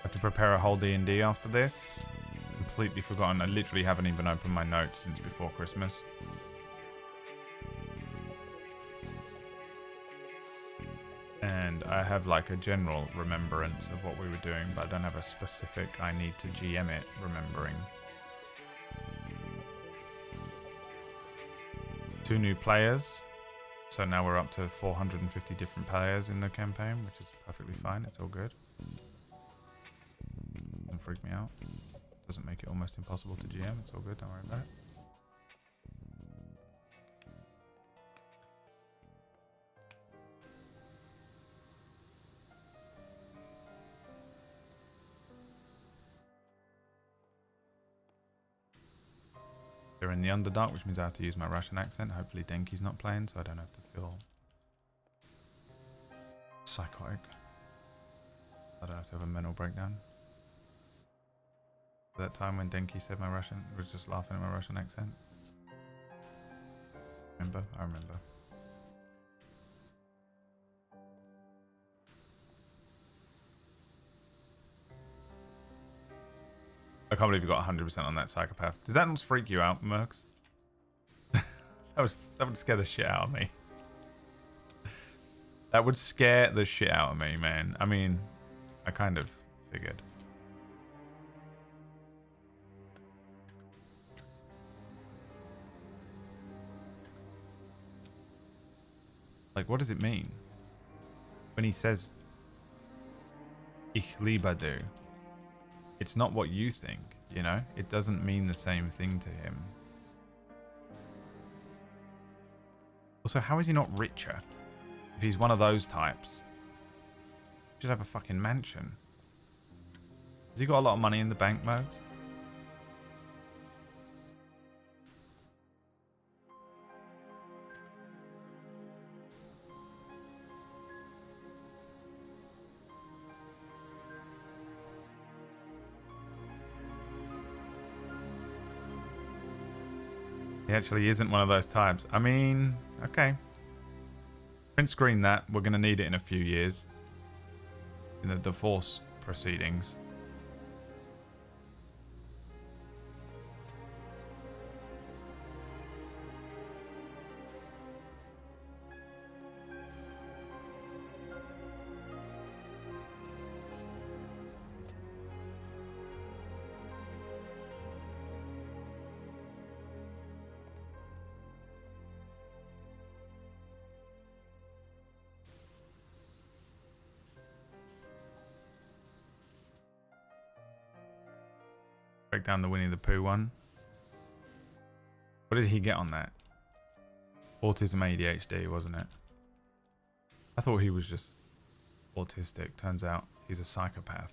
Have to prepare a whole D&D after this. Completely forgotten. I literally haven't even opened my notes since before Christmas. And I have like a general remembrance of what we were doing, but I don't have a specific I need to GM it remembering. 2 new players. So now we're up to 450 different players in the campaign, which is perfectly fine. It's all good. Don't freak me out. Doesn't make it almost impossible to GM. It's all good. Don't worry about it. They're in the Underdark, which means I have to use my Russian accent. Hopefully Denki's not playing, so I don't have to feel psychotic. I don't have to have a mental breakdown. That time when Denki said my Russian, was just laughing at my Russian accent. Remember? I remember. I can't believe you got 100% on that psychopath. Does that not freak you out, Mercs? that would scare the shit out of me. That would scare the shit out of me, man. I mean, I kind of figured. Like, what does it mean? When he says, Ich liebe du. It's not what you think, you know? It doesn't mean the same thing to him. Also, how is he not richer? If he's one of those types. He should have a fucking mansion. Has he got a lot of money in the bank, Modes? He actually isn't one of those types. I mean, okay. Print screen that. We're going to need it in a few years. In the divorce proceedings. Break down the Winnie the Pooh one. What did he get on that? Autism ADHD, wasn't it? I thought he was just autistic. Turns out he's a psychopath.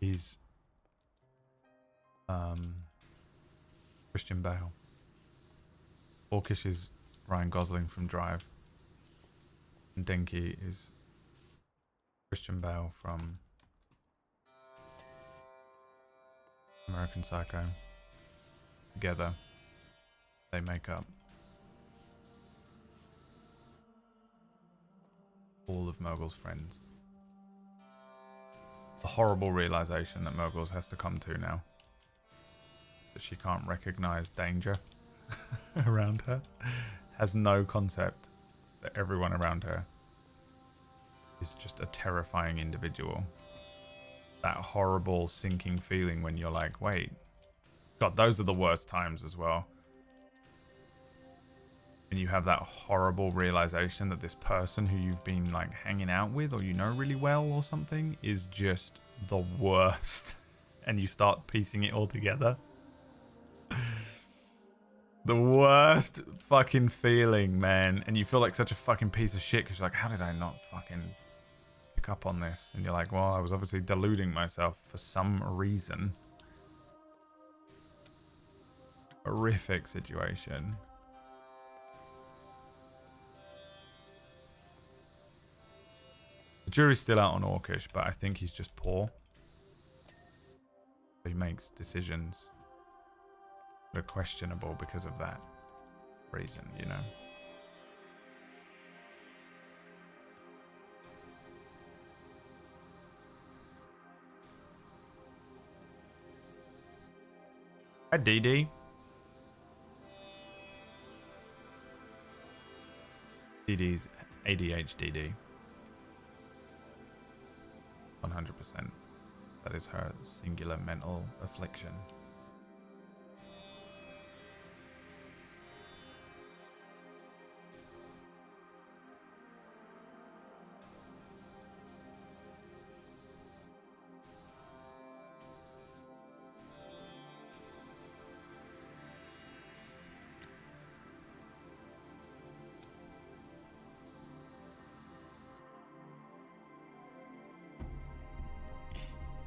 He's Christian Bale. Orkish is Ryan Gosling from Drive. And Denki is Christian Bale from American Psycho. Together, they make up all of Murgle's friends. The horrible realization that Murgles has to come to now. That she can't recognize danger around her. Has no concept that everyone around her is just a terrifying individual. That horrible sinking feeling when you're like, wait. God, those are the worst times as well. When you have that horrible realization that this person who you've been like hanging out with or you know really well or something is just the worst. And you start piecing it all together. The worst fucking feeling, man. And you feel like such a fucking piece of shit because you're like, how did I not fucking pick up on this. And you're like, well, I was obviously deluding myself for some reason. Horrific situation. The jury's still out on Orcish, but I think he's just poor. He makes decisions that are questionable because of that reason, you know? Hi, DD. DD's ADHD. 100%. That is her singular mental affliction.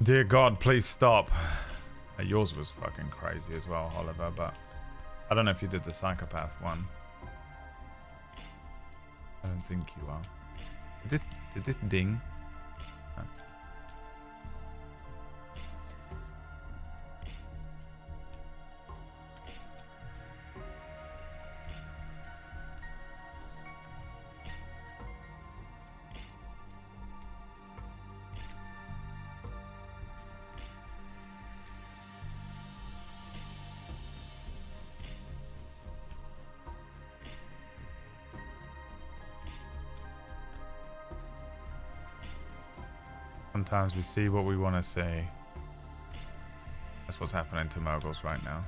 Dear God, please stop. Yours was fucking crazy as well, Oliver, but I don't know if you did the psychopath one. I don't think you are. Did this ding? No. Sometimes we see what we want to see. That's what's happening to Moguls right now.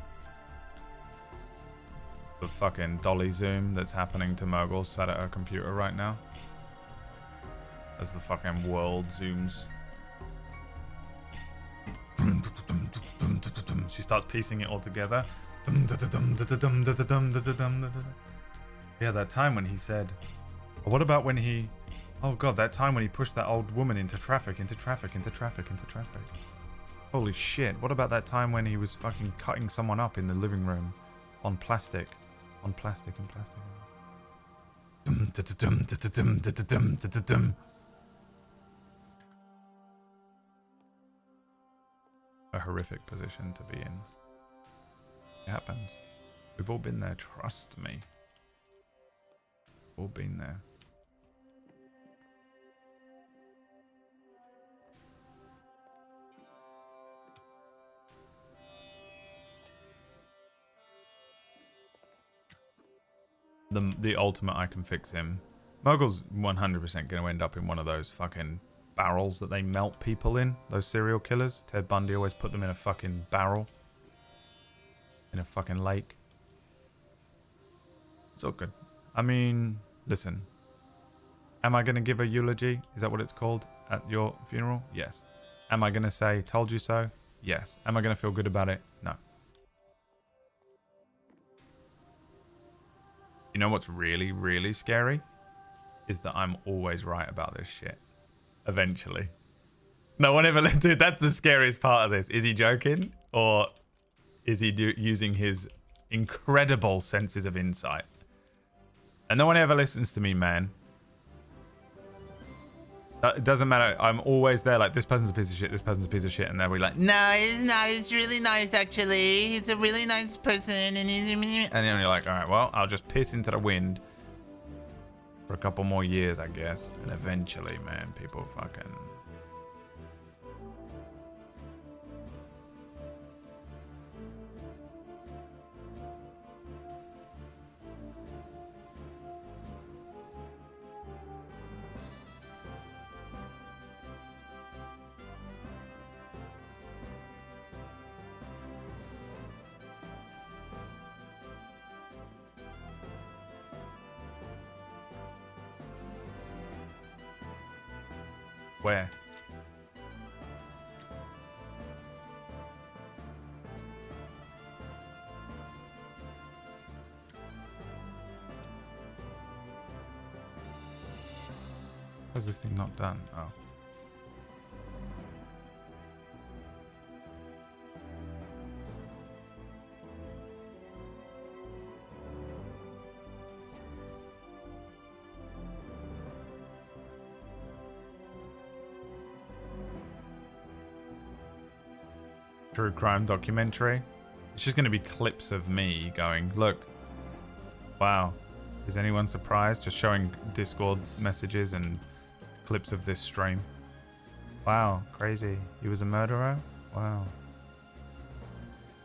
The fucking dolly zoom that's happening to Moguls sat at her computer right now. As the fucking world zooms. She starts piecing it all together. Yeah, that time when he said... What about when he... Oh god, that time when he pushed that old woman into traffic. Holy shit. What about that time when he was fucking cutting someone up in the living room on plastic? On plastic. A horrific position to be in. It happens. We've all been there, trust me. All been there. The ultimate I can fix him. Mogul's 100% going to end up in one of those fucking barrels that they melt people in. Those serial killers. Ted Bundy always put them in a fucking barrel. In a fucking lake. It's all good. I mean, listen. Am I going to give a eulogy? Is that what it's called? At your funeral? Yes. Am I going to say, told you so? Yes. Am I going to feel good about it? No. You know what's really, really scary? Is that I'm always right about this shit. Eventually. No one ever... Dude, that's the scariest part of this. Is he joking? Or is he using his incredible senses of insight? And no one ever listens to me, man. It doesn't matter. I'm always there like, this person's a piece of shit, this person's a piece of shit. And they'll be like, no, it's not. It's really nice, actually. He's a really nice person. And he's... And then you're like, all right, well, I'll just piss into the wind for a couple more years, I guess. And eventually, man, people fucking... Where? How's this thing not done? Oh. true crime documentary. It's just going to be clips of me going, look, wow, is anyone surprised? Just showing Discord messages and clips of this stream. Wow, crazy. He was a murderer? Wow.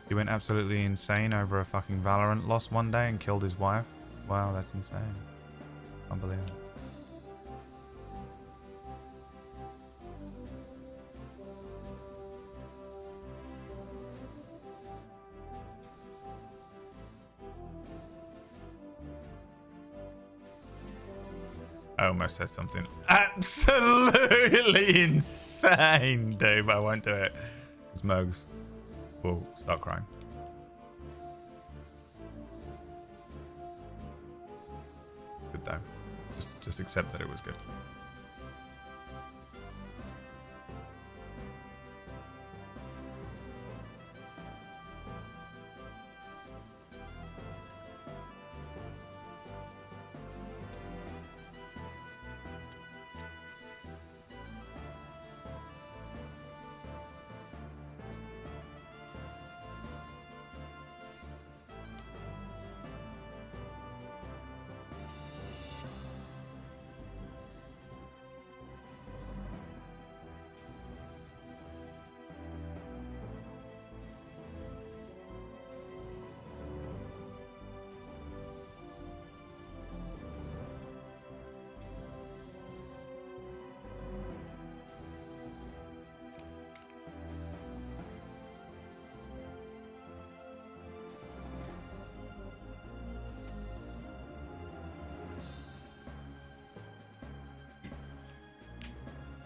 He went absolutely insane over a fucking Valorant loss one day and killed his wife? Wow, that's insane. Unbelievable. I almost said something absolutely insane, dude, but I won't do it because Mugs will start crying. Good though. Just accept that it was good.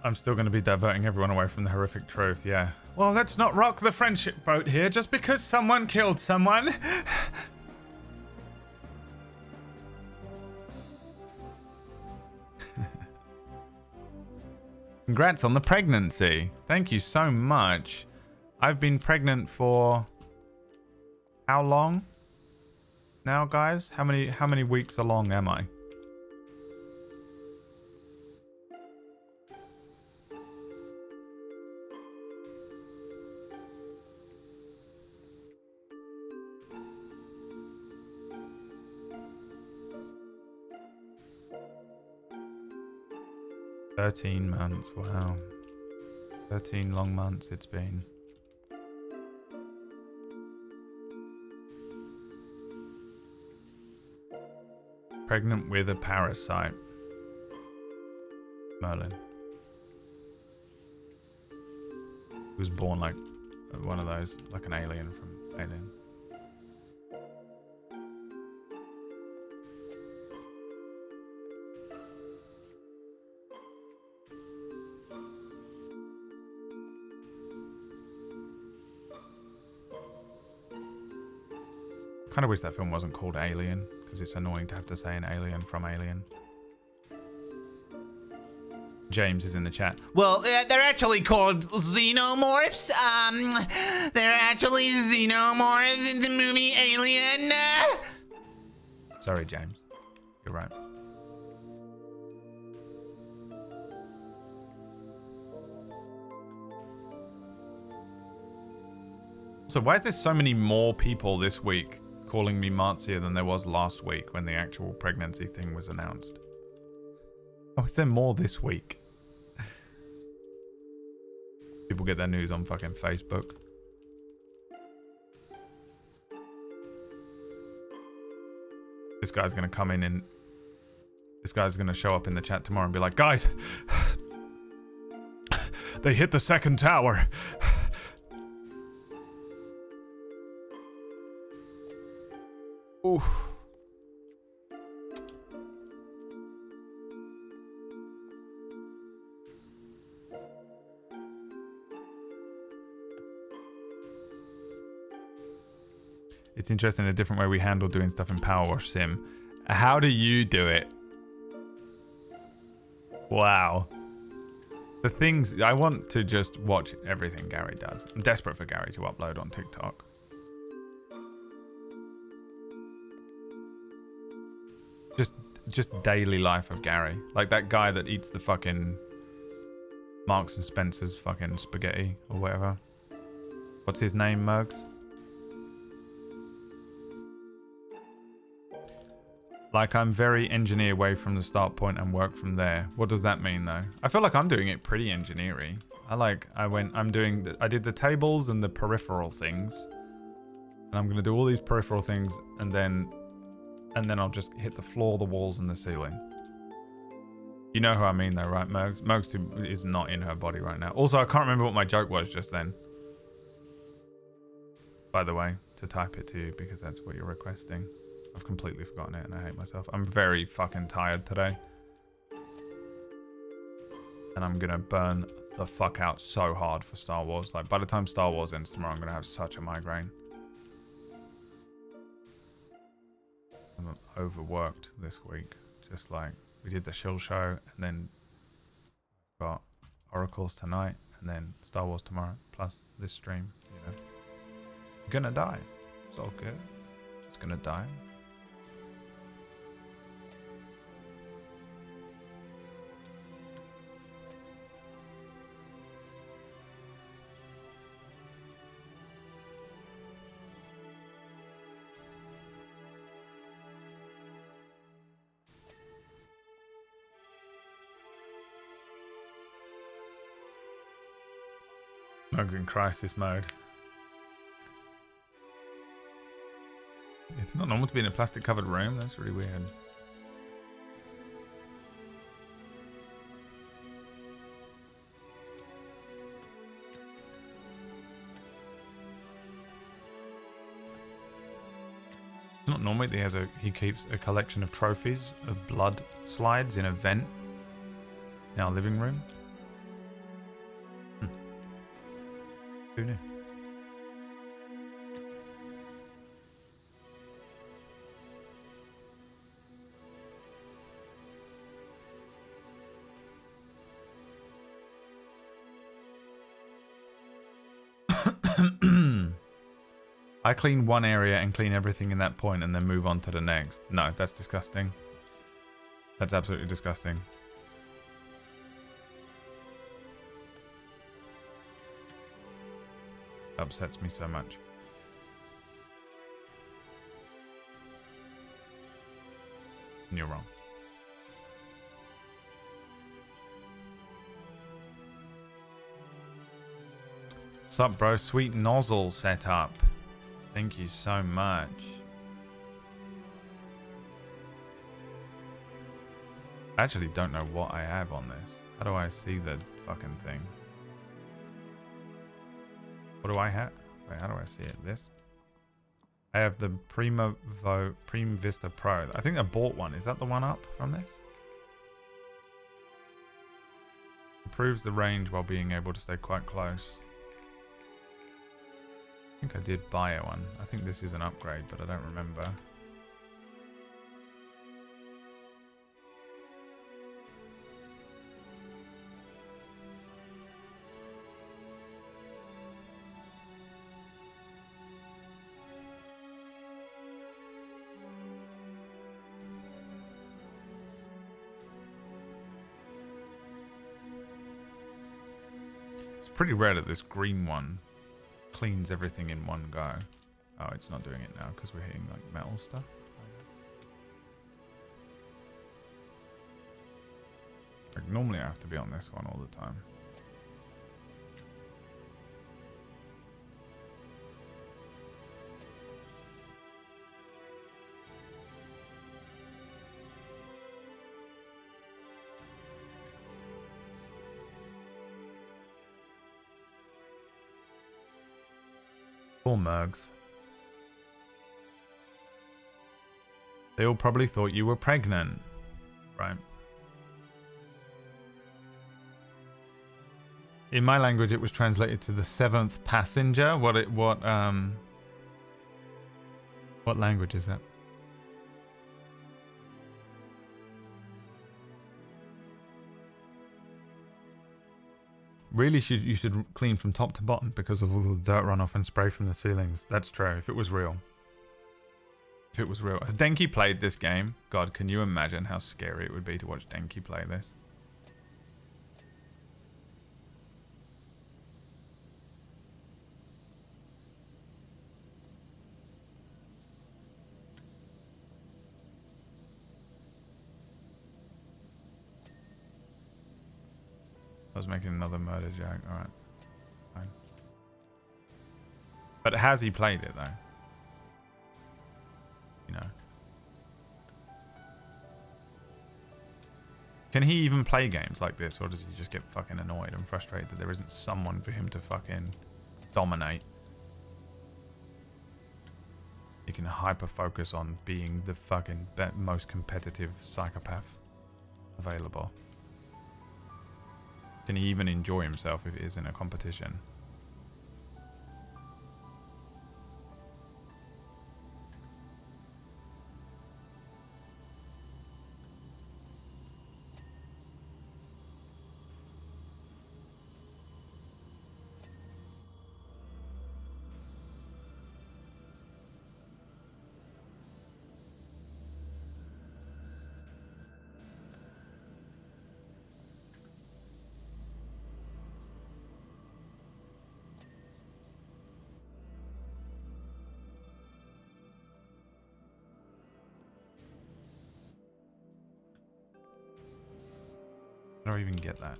I'm still going to be diverting everyone away from the horrific truth, yeah. Well, let's not rock the friendship boat here just because someone killed someone. Congrats on the pregnancy. Thank you so much. I've been pregnant for how long now, guys? How many weeks along am I? $13 months, wow. 13 long months it's been. Pregnant with a parasite. Merlin. He was born like one of those, like an alien from Alien. Kind of wish that film wasn't called Alien, because it's annoying to have to say an alien from Alien. James is in the chat. Well, they're actually called xenomorphs. They're actually xenomorphs in the movie Alien. Sorry, James. You're right. So why is there so many more people this week calling me Marzia than there was last week when the actual pregnancy thing was announced? Oh, is there more this week? People get their news on fucking Facebook. This guy's gonna come in and this guy's gonna show up in the chat tomorrow and be like, guys, they hit the second tower. Oof. It's interesting, a different way we handle doing stuff in Powerwash Sim. How do you do it? Wow. The things, I want to just watch everything Gary does. I'm desperate for Gary to upload on TikTok. Just daily life of Gary. Like that guy that eats the fucking Marks and Spencer's fucking spaghetti or whatever. What's his name, Mugs? Like, I'm very engineer away from the start point and work from there. What does that mean, though? I feel like I'm doing it pretty engineering. I did the tables and the peripheral things. And I'm going to do all these peripheral things and then I'll just hit the floor, the walls, and the ceiling. You know who I mean, though, right, Mugs? Mugs is not in her body right now. Also, I can't remember what my joke was just then. By the way, to type it to you because that's what you're requesting. I've completely forgotten it and I hate myself. I'm very fucking tired today. And I'm gonna burn the fuck out so hard for Star Wars. Like, by the time Star Wars ends tomorrow, I'm gonna have such a migraine. I'm overworked this week. Just like, we did the Shill show and then got Oracles tonight and then Star Wars tomorrow, plus this stream, you know. I'm gonna die. It's all good. Just gonna die. Mugs in crisis mode. It's not normal to be in a plastic covered room. That's really weird. It's not normally that he keeps a collection of trophies of blood slides in a vent in our living room. Who knew? I clean one area and clean everything in that point and then move on to the next. No, that's disgusting. That's absolutely disgusting. Upsets me so much. And you're wrong. Sup, bro? Sweet nozzle setup. Thank you so much. I actually don't know what I have on this. How do I see the fucking thing? What do I have? Wait, how do I see it? This? I have the Prima Vista Pro. I think I bought one. Is that the one up from this? Improves the range while being able to stay quite close. I think I did buy one. I think this is an upgrade, but I don't remember. It's pretty rare that this green one cleans everything in one go. Oh, it's not doing it now because we're hitting like metal stuff. Like normally I have to be on this one all the time. Poor Mergs. They all probably thought you were pregnant, right? In my language, it was translated to the seventh passenger. What language is that? Really, you should clean from top to bottom because of all the dirt runoff and spray from the ceilings. That's true, if it was real. If it was real. Has Denki played this game? God, can you imagine how scary it would be to watch Denki play this? I was making another murder joke. Alright. Fine. But has he played it, though? You know. Can he even play games like this, or does he just get fucking annoyed and frustrated that there isn't someone for him to fucking dominate? He can hyper-focus on being the fucking most competitive psychopath available. Can he even enjoy himself if he is in a competition? I don't even get that.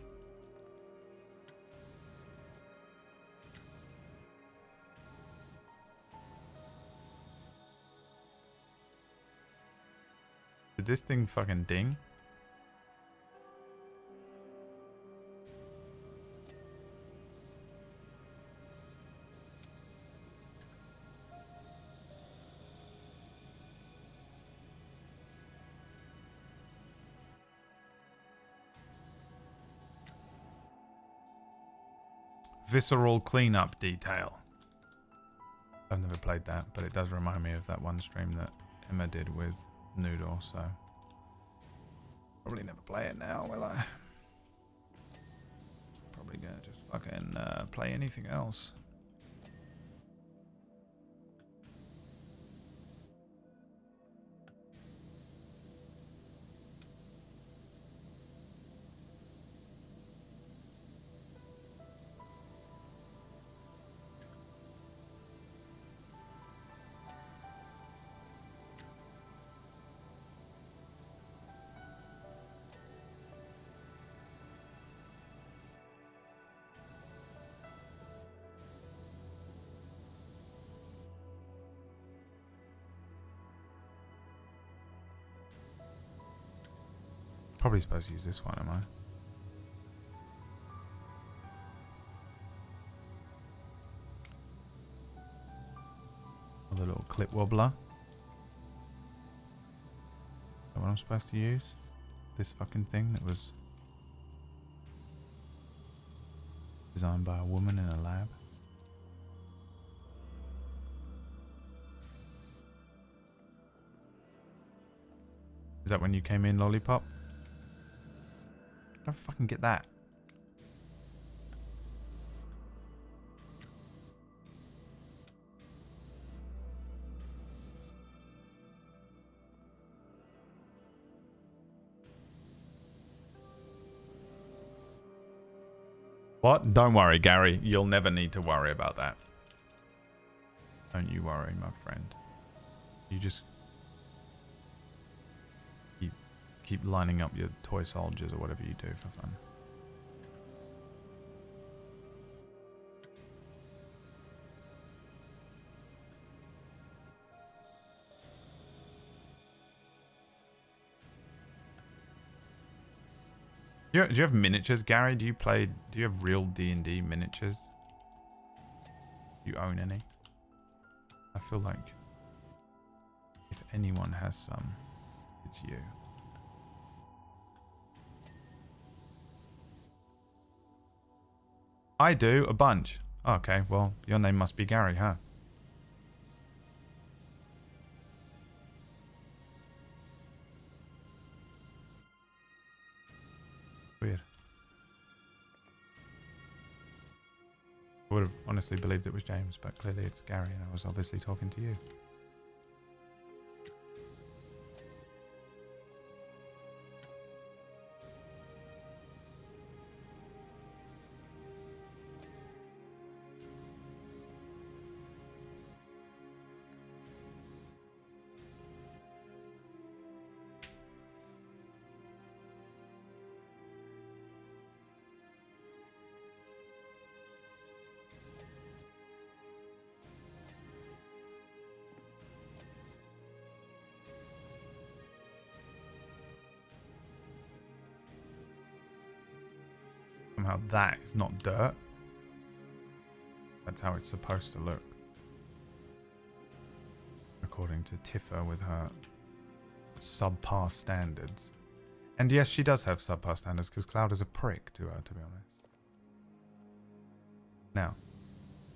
Did this thing fucking ding? Visceral cleanup detail. I've never played that, but it does remind me of that one stream that Emma did with Noodle, so probably never play it now, will I? Probably gonna just fucking play anything else. Probably supposed to use this one, am I? With a little clip wobbler. Is that what I'm supposed to use? This fucking thing that was designed by a woman in a lab. Is that when you came in, Lollipop? I don't fucking get that. What? Don't worry, Gary. You'll never need to worry about that. Don't you worry, my friend. You just keep lining up your toy soldiers or whatever you do for fun. Do you have miniatures, Gary? Do you have real D&D miniatures? Do you own any? I feel like if anyone has some, it's you. I do, a bunch. Okay, well, your name must be Gary, huh? Weird. I would have honestly believed it was James, but clearly it's Gary, and I was obviously talking to you. Somehow that is not dirt. That's how it's supposed to look. According to Tifa with her subpar standards. And yes, she does have subpar standards because Cloud is a prick to her, to be honest. Now,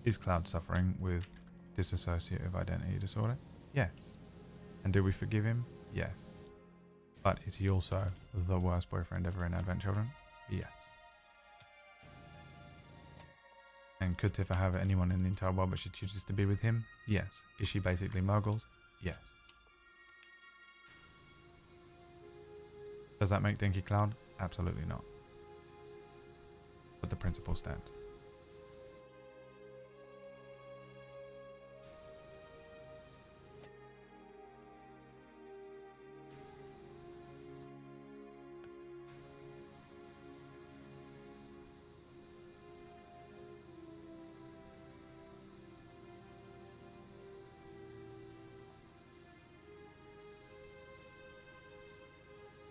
is Cloud suffering with dissociative identity disorder? Yes. And do we forgive him? Yes. But is he also the worst boyfriend ever in Advent Children? Yes. And could Tifa have anyone in the entire world but she chooses to be with him? Yes. Is she basically Muggles? Yes. Does that make Dinky Cloud? Absolutely not. But the principle stands.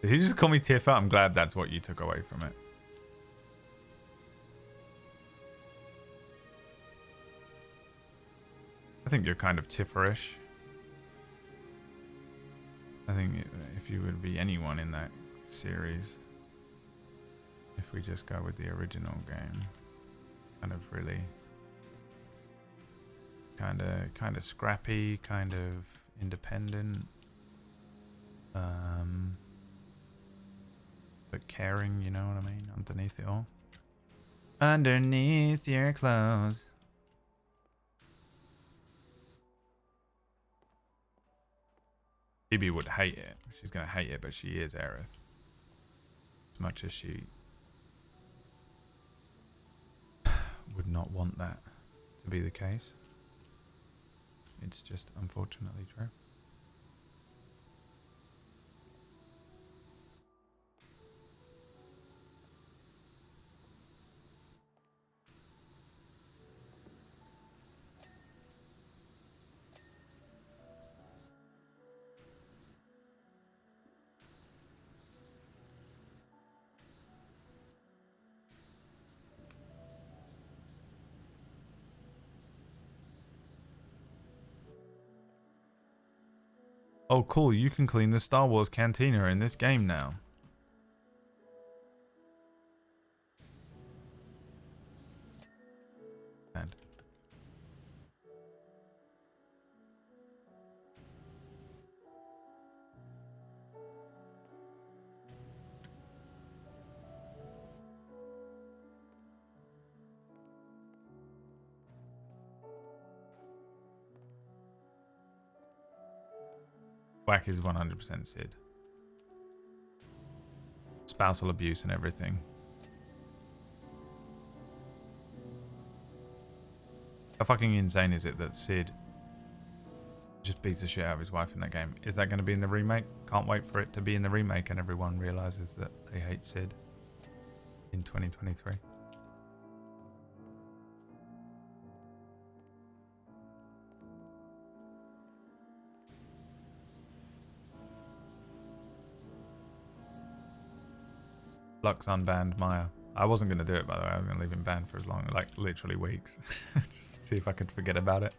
Did he just call me Tifa? I'm glad that's what you took away from it. I think you're kind of Tifa-ish. I think if you would be anyone in that series, if we just go with the original game, kind of really, kind of scrappy, kind of independent, but caring, you know what I mean, underneath it all. Underneath your clothes. Phoebe would hate it. She's going to hate it, but she is Aerith. As much as she would not want that to be the case. It's just unfortunately true. Oh, cool. You can clean the Star Wars cantina in this game now. And Whack is 100% Sid. Spousal abuse and everything. How fucking insane is it that Sid just beats the shit out of his wife in that game? Is that going to be in the remake? Can't wait for it to be in the remake and everyone realizes that they hate Sid in 2023. Lux unbanned Maya. I wasn't going to do it, by the way. I was going to leave him banned for as long, like literally weeks. Just to see if I could forget about it.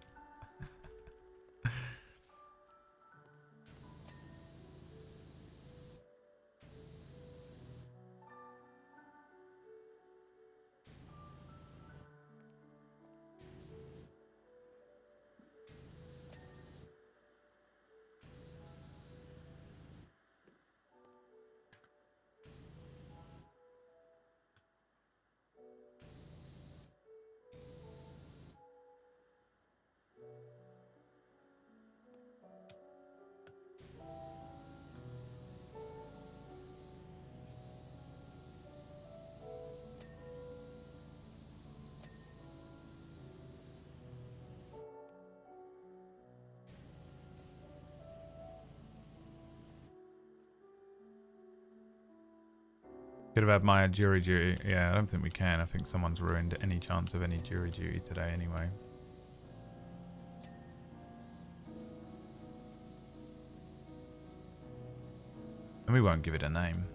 Could have had Maya jury duty. Yeah, I don't think we can. I think someone's ruined any chance of any jury duty today anyway. And we won't give it a name.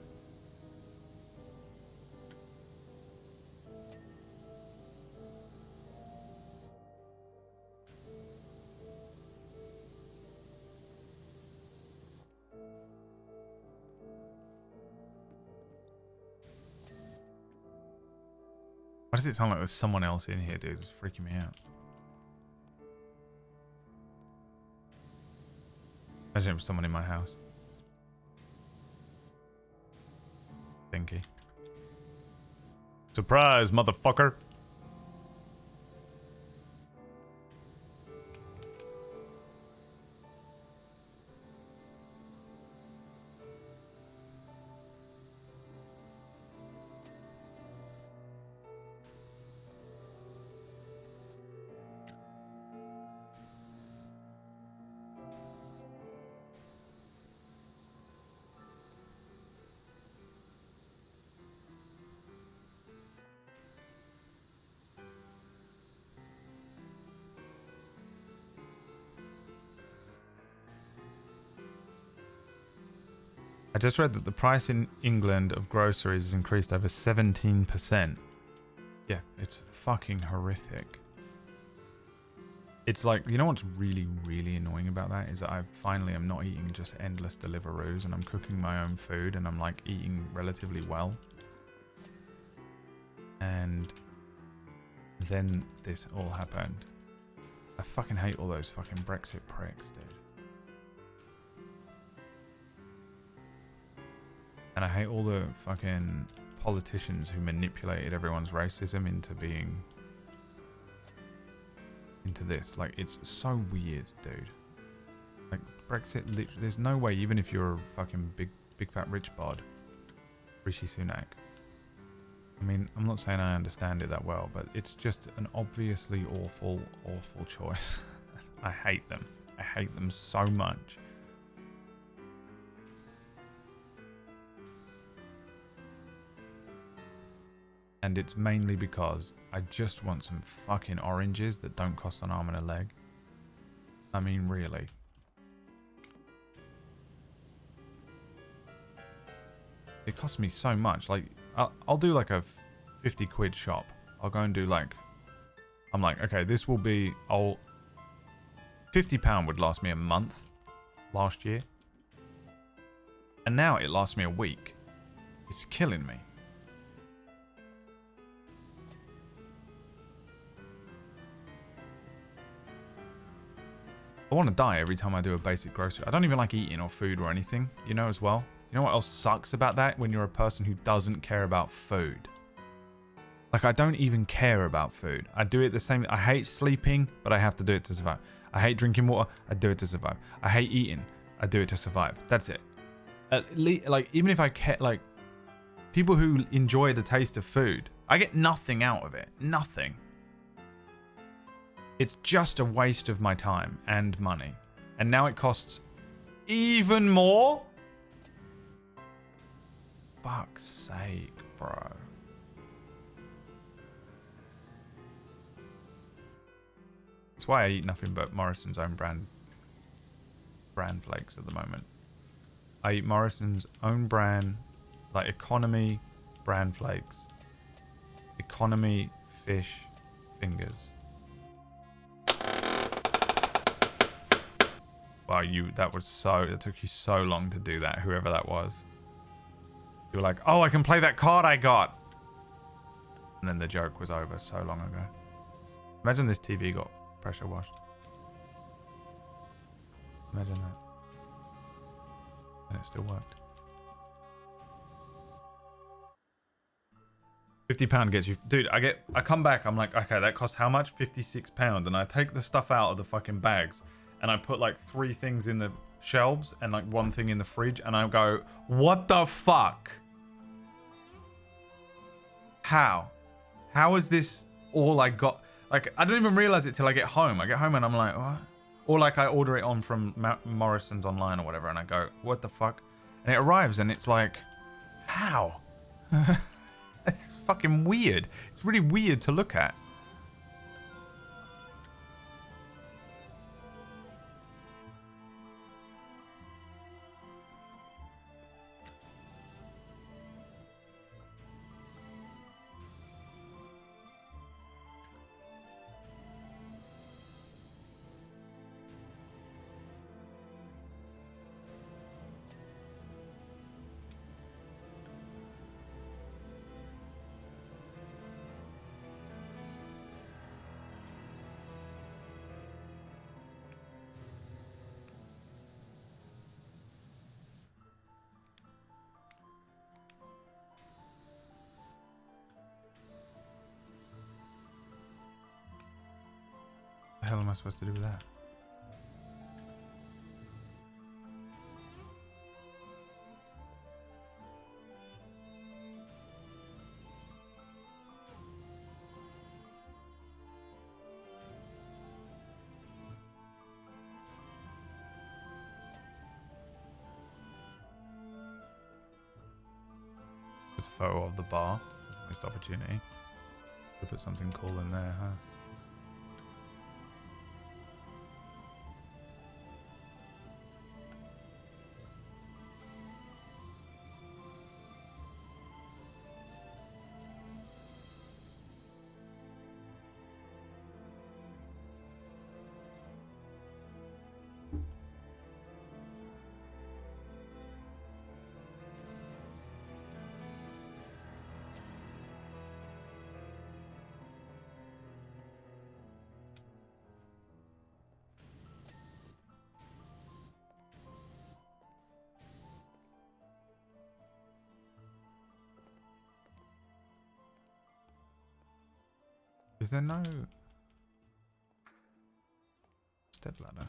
Why does it sound like there's someone else in here, dude? It's freaking me out. Imagine it was someone in my house. Thinky. Surprise, motherfucker. I just read that the price in England of groceries has increased over 17%. Yeah, it's fucking horrific. It's like, you know what's really, really annoying about that is that I finally am not eating just endless Deliveroos and I'm cooking my own food and I'm like eating relatively well. And then this all happened. I fucking hate all those fucking Brexit pricks, dude. And I hate all the fucking politicians who manipulated everyone's racism into being... into this. Like, it's so weird, dude. Like, Brexit, literally, there's no way, even if you're a fucking big fat rich bod, Rishi Sunak. I mean, I'm not saying I understand it that well, but it's just an obviously awful, awful choice. I hate them. I hate them so much. And it's mainly because I just want some fucking oranges that don't cost an arm and a leg. I mean, really. It costs me so much. Like, I'll do like a 50 quid shop. I'll go and do like... I'm like, okay, this will be... £50 would last me a month last year. And now it lasts me a week. It's killing me. I want to die every time I do a basic grocery. I don't even like eating or food or anything, you know, as well. You know what else sucks about that? When you're a person who doesn't care about food. Like, I don't even care about food. I do it the same. I hate sleeping, but I have to do it to survive. I hate drinking water. I do it to survive. I hate eating. I do it to survive. That's it. Like, even if I care, like, people who enjoy the taste of food, I get nothing out of it. Nothing. It's just a waste of my time and money. And now it costs even more? Fuck's sake, bro. That's why I eat nothing but Morrison's own brand flakes at the moment. I eat Morrison's own brand, like economy brand flakes. Economy fish fingers. Wow, that took you so long to do that, whoever that was. You were like, oh, I can play that card I got. And then the joke was over so long ago. Imagine this TV got pressure washed. Imagine that. And it still worked. £50 gets you... Dude, I come back, I'm like, okay, that costs how much? £56. And I take the stuff out of the fucking bags. And I put like 3 things in the shelves and like 1 thing in the fridge. And I go, what the fuck? How? How is this all I got? Like, I don't even realize it till I get home. I get home and I'm like, what? Or like I order it on from Morrison's online or whatever. And I go, what the fuck? And it arrives and it's like, how? It's fucking weird. It's really weird to look at. the hell am I supposed to do with that? Just a photo of the bar. That's a missed opportunity. Could put something cool in there, huh? Is there no step ladder?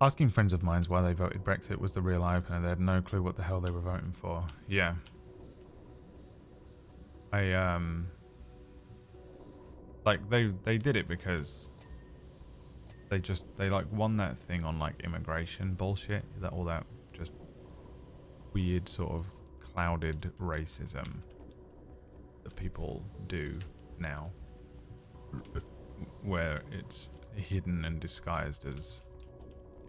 Asking friends of mine why they voted Brexit was the real eye-opener. They had no clue what the hell they were voting for. Yeah. Like, they did it because they like won that thing on like immigration bullshit. All that just weird sort of clouded racism that people do now. Where it's hidden and disguised as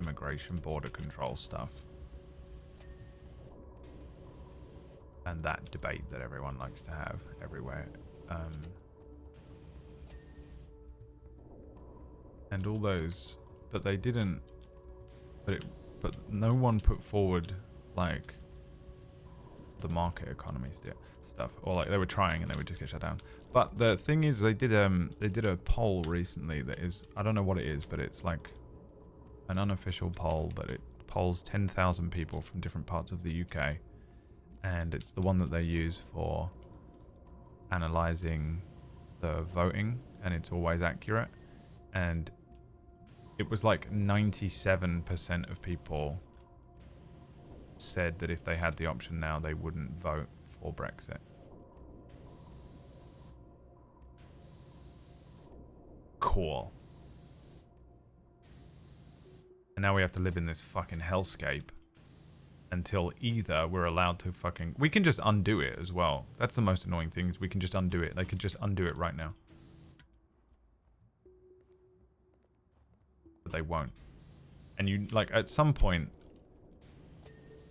immigration border control stuff, and that debate that everyone likes to have everywhere, and all those, but they didn't, but no one put forward like the market economy stuff, or like they were trying and they would just get shut down. But the thing is, they did a poll recently that is, I don't know what it is, but it's like an unofficial poll, but it polls 10,000 people from different parts of the UK, and it's the one that they use for analyzing the voting, and it's always accurate. And it was like 97% of people said that if they had the option now, they wouldn't vote for Brexit. Cool. And now we have to live in this fucking hellscape until either we're allowed to fucking... We can just undo it as well. That's the most annoying thing, is we can just undo it. They could just undo it right now. But they won't. And you, like, at some point...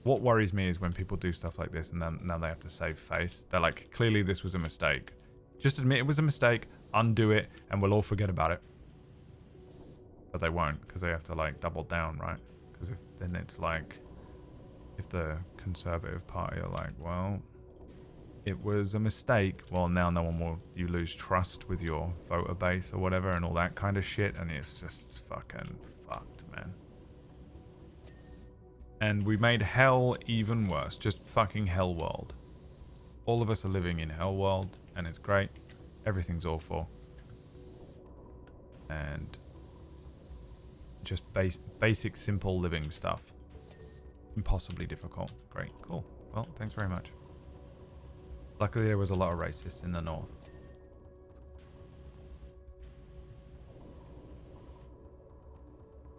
What worries me is when people do stuff like this and then now they have to save face. They're like, clearly this was a mistake. Just admit it was a mistake, undo it, and we'll all forget about it. But they won't, because they have to like double down, right? Because if then it's like, if the Conservative Party are like, well, it was a mistake, well now no one will, you lose trust with your voter base or whatever and all that kind of shit, and it's just fucking fucked, man. And we made hell even worse, just fucking hell world. All of us are living in hell world, and it's great. Everything's awful. And just basic, simple living stuff. Impossibly difficult. Great, cool. Well, thanks very much. Luckily, there was a lot of racists in the north.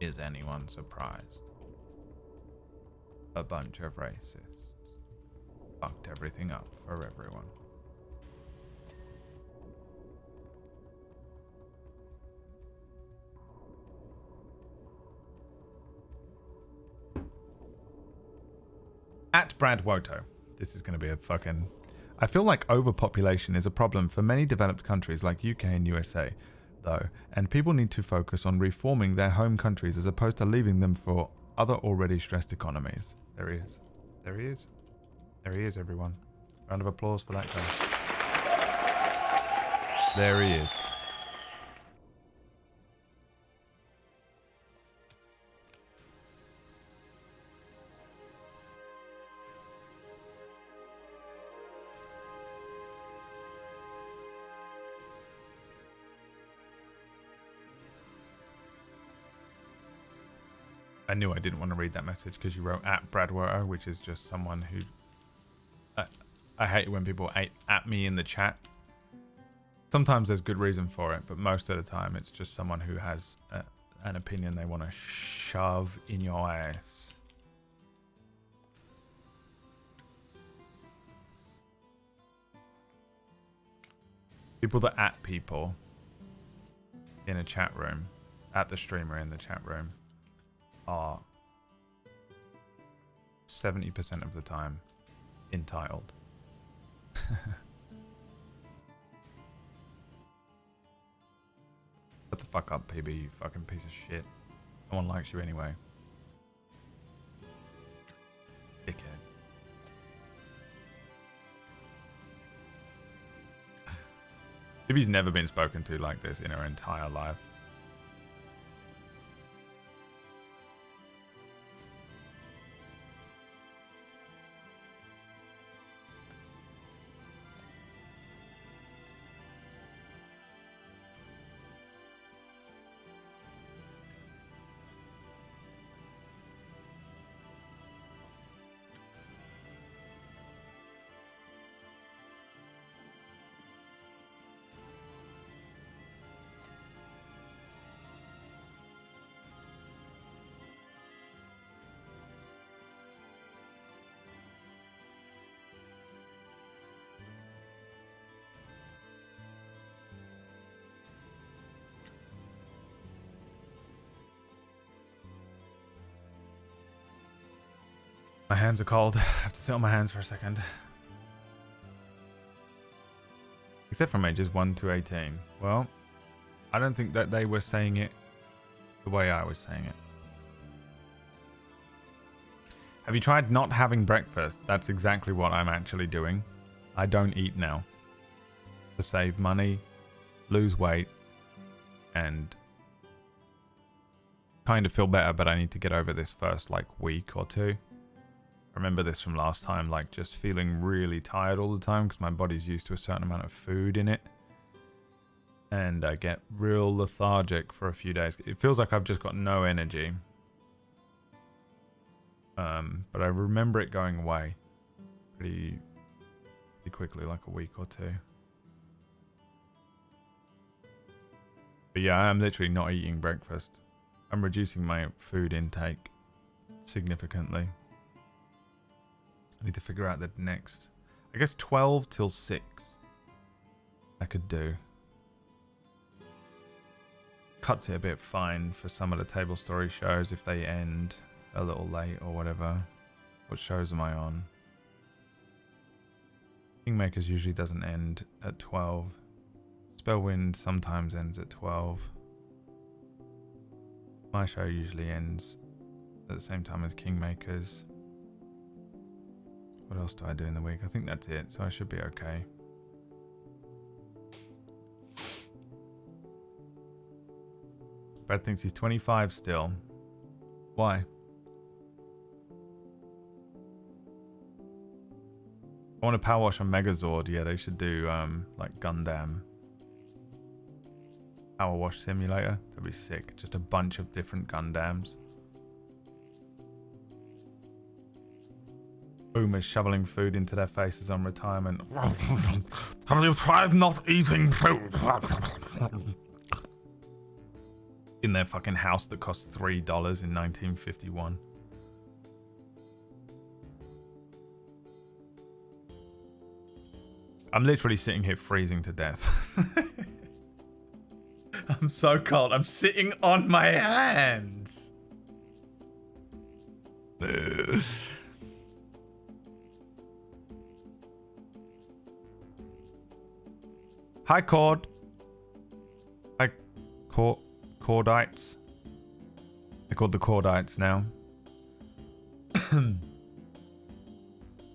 Is anyone surprised? A bunch of racists fucked everything up for everyone. At Brad Woto. This is going to be a fucking... I feel like overpopulation is a problem for many developed countries like UK and USA, though, and people need to focus on reforming their home countries as opposed to leaving them for other already stressed economies. There he is. There he is. There he is, everyone. Round of applause for that guy. There he is. I knew I didn't want to read that message because you wrote at Bradwater, which is just someone who... I hate when people at me in the chat. Sometimes there's good reason for it, but most of the time it's just someone who has an opinion they want to shove in your ass. People that at people in a chat room, at the streamer in the chat room, are 70% of the time entitled. Shut the fuck up, PB, you fucking piece of shit. No one likes you anyway. Dickhead. PB's never been spoken to like this in her entire life. My hands are cold. I have to sit on my hands for a second. Except from ages 1 to 18. Well, I don't think that they were saying it the way I was saying it. Have you tried not having breakfast? That's exactly what I'm actually doing. I don't eat now. To save money, lose weight, and kind of feel better, but I need to get over this first week or two. I remember this from last time, just feeling really tired all the time because my body's used to a certain amount of food in it. And I get real lethargic for a few days. It feels like I've just got no energy. But I remember it going away pretty quickly, like a week or two. But yeah, I'm literally not eating breakfast. I'm reducing my food intake significantly. I need to figure out the next... I guess 12 till 6 I could do. Cuts it a bit fine for some of the table story shows if they end a little late or whatever. What shows am I on? Kingmakers usually doesn't end at 12. Spellwind sometimes ends at 12. My show usually ends at the same time as Kingmakers. What else do I do in the week? I think that's it, so I should be okay. Brad thinks he's 25 still. Why? I want to power wash on Megazord. Yeah, they should do Gundam Power Wash Simulator. That'd be sick. Just a bunch of different Gundams. Boomers shoveling food into their faces on retirement. Have you tried not eating food? In their fucking house that cost $3 in 1951. I'm literally sitting here freezing to death. I'm so cold. I'm sitting on my hands. Hi, Cord. Hi, Cordites. They're called the Cordites now.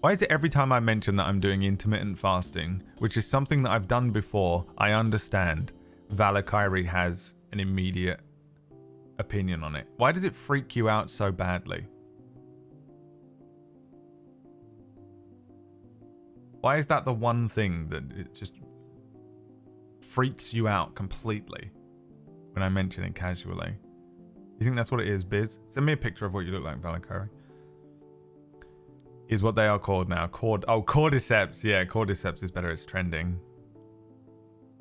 Why is it every time I mention that I'm doing intermittent fasting, which is something that I've done before, I understand, Valkyrie has an immediate opinion on it? Why does it freak you out so badly? Why is that the one thing that it just freaks you out completely when I mention it casually? You think that's what it is, Biz? Send me a picture of what you look like, Valkyrie. Is what they are called now. Cordyceps. Yeah, Cordyceps is better. It's trending.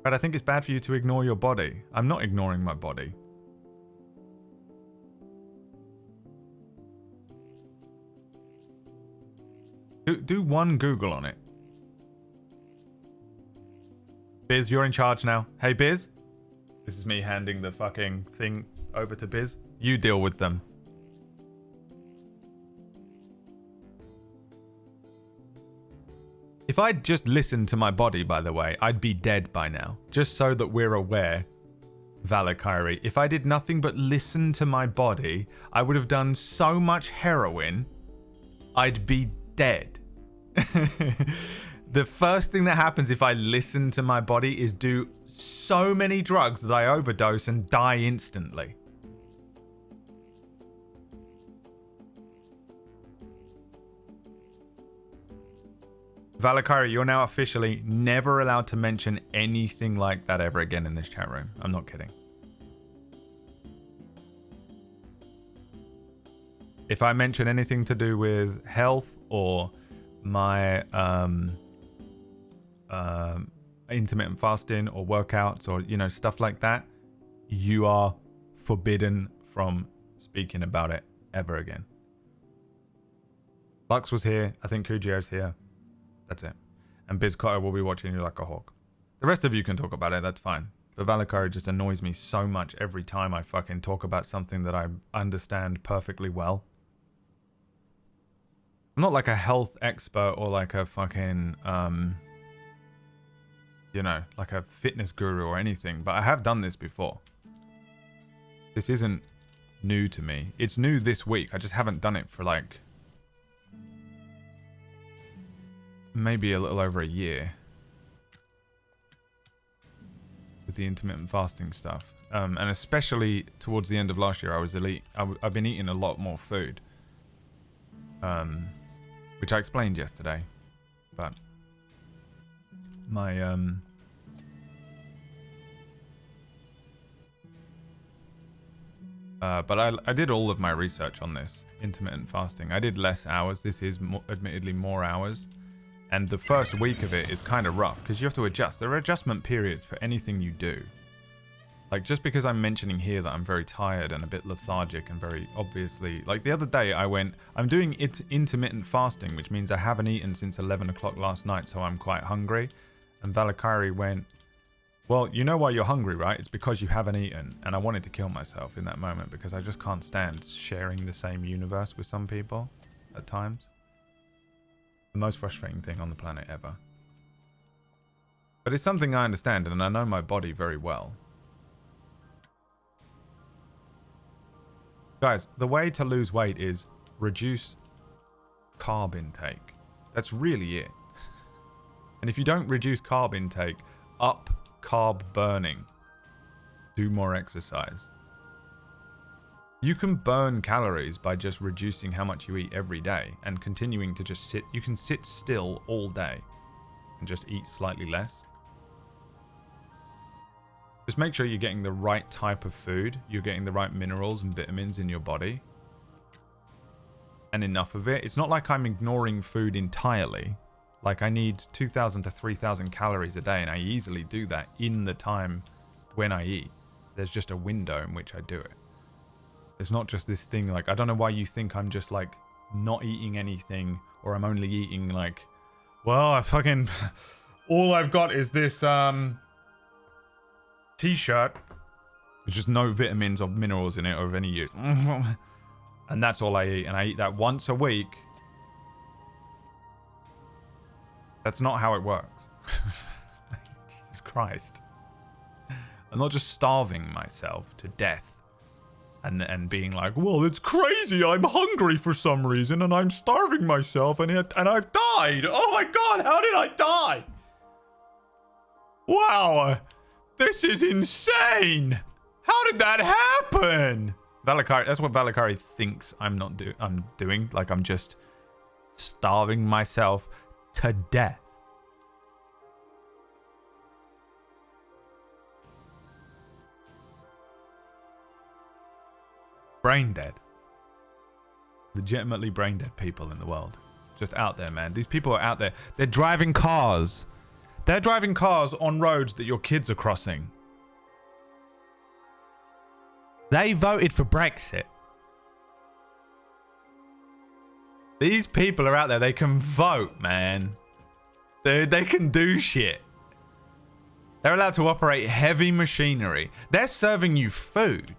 But I think it's bad for you to ignore your body. I'm not ignoring my body. Do one Google on it. Biz, you're in charge now. Hey, Biz. This is me handing the fucking thing over to Biz. You deal with them. If I'd just listened to my body, by the way, I'd be dead by now. Just so that we're aware, Valkyrie. If I did nothing but listen to my body, I would have done so much heroin, I'd be dead. The first thing that happens if I listen to my body is do so many drugs that I overdose and die instantly. Valkyrie, you're now officially never allowed to mention anything like that ever again in this chat room. I'm not kidding. If I mention anything to do with health or my intermittent fasting or workouts or, you know, stuff like that, you are forbidden from speaking about it ever again. Lux was here. I think Kujio's here. That's it. And Biz Cotter will be watching you like a hawk. The rest of you can talk about it, that's fine. But Valkyrie just annoys me so much every time I fucking talk about something that I understand perfectly well. I'm not like a health expert or like a fucking, you know, like a fitness guru or anything, but I have done this before. This isn't new to me. It's new this week. I just haven't done it for like maybe a little over a year with the intermittent fasting stuff, and especially towards the end of last year, I was elite. I've been eating a lot more food, which I explained yesterday, but my but I did all of my research on this intermittent fasting. I did less hours. This is admittedly more hours. And the first week of it is kind of rough because you have to adjust. There are adjustment periods for anything you do. Like, just because I'm mentioning here that I'm very tired and a bit lethargic and very obviously... Like, the other day I went, I'm doing intermittent fasting, which means I haven't eaten since 11 o'clock last night, so I'm quite hungry. And Valkyrie went, well, you know why you're hungry, right? It's because you haven't eaten. And I wanted to kill myself in that moment because I just can't stand sharing the same universe with some people at times. The most frustrating thing on the planet ever. But it's something I understand and I know my body very well. Guys, the way to lose weight is reduce carb intake. That's really it. And if you don't reduce carb intake, up carb burning. Do more exercise. You can burn calories by just reducing how much you eat every day and continuing to just sit. You can sit still all day and just eat slightly less. Just make sure you're getting the right type of food. You're getting the right minerals and vitamins in your body. And enough of it. It's not like I'm ignoring food entirely. Like, I need 2,000 to 3,000 calories a day, and I easily do that in the time when I eat. There's just a window in which I do it. It's not just this thing, like, I don't know why you think I'm just, like, not eating anything, or I'm only eating, like, well, I fucking, all I've got is this, t-shirt. There's just no vitamins or minerals in it or of any use. And that's all I eat, and I eat that once a week. That's not how it works. Jesus Christ. I'm not just starving myself to death and being like, well, it's crazy. I'm hungry for some reason and I'm starving myself and I've died. Oh my God, how did I die? Wow, this is insane. How did that happen? Valakari, that's what Valakari thinks I'm doing. Like I'm just starving myself to death. Brain dead. Legitimately brain dead people in the world. Just out there, man. These people are out there. They're driving cars. They're driving cars on roads that your kids are crossing. They voted for Brexit. These people are out there. They can vote, man. They can do shit. They're allowed to operate heavy machinery. They're serving you food.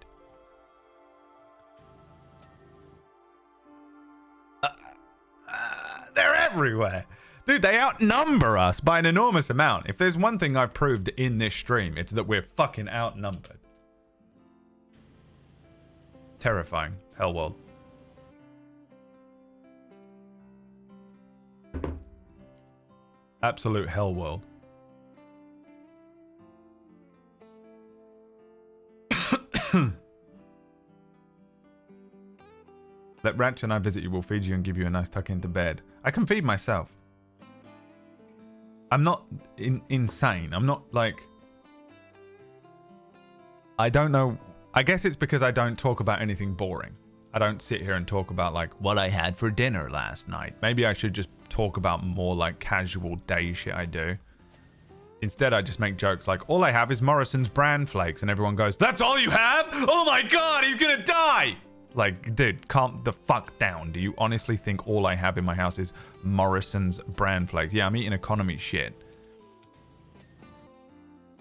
They're everywhere. Dude, they outnumber us by an enormous amount. If there's one thing I've proved in this stream, it's that we're fucking outnumbered. Terrifying. Hell world. Absolute hell world. Let Ratch and I visit you. We'll feed you and give you a nice tuck into bed. I can feed myself. I'm not insane. I'm not like... I don't know. I guess it's because I don't talk about anything boring. I don't sit here and talk about like what I had for dinner last night. Maybe I should just talk about more like casual day shit I do. Instead, I just make jokes like, all I have is Morrison's bran flakes. And everyone goes, that's all you have? Oh my God, he's gonna die. Like, dude, calm the fuck down. Do you honestly think all I have in my house is Morrison's bran flakes? Yeah, I'm eating economy shit.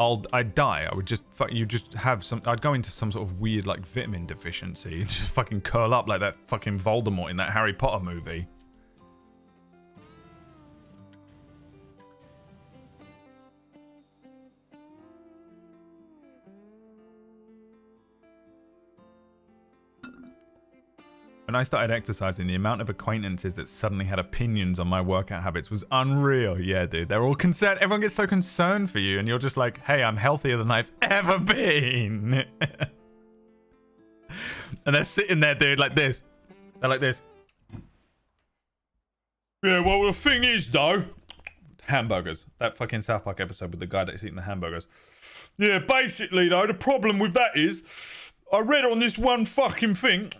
I'd die. I would just, you just have some, I'd go into some sort of weird, like, vitamin deficiency. Just fucking curl up like that fucking Voldemort in that Harry Potter movie. When I started exercising, the amount of acquaintances that suddenly had opinions on my workout habits was unreal. Yeah, dude. They're all concerned. Everyone gets so concerned for you, and you're just like, hey, I'm healthier than I've ever been. And they're sitting there, dude, like this. They're like this. Yeah, well, the thing is, though... Hamburgers. That fucking South Park episode with the guy that's eating the hamburgers. Yeah, basically, though, the problem with that is... I read on this one fucking thing...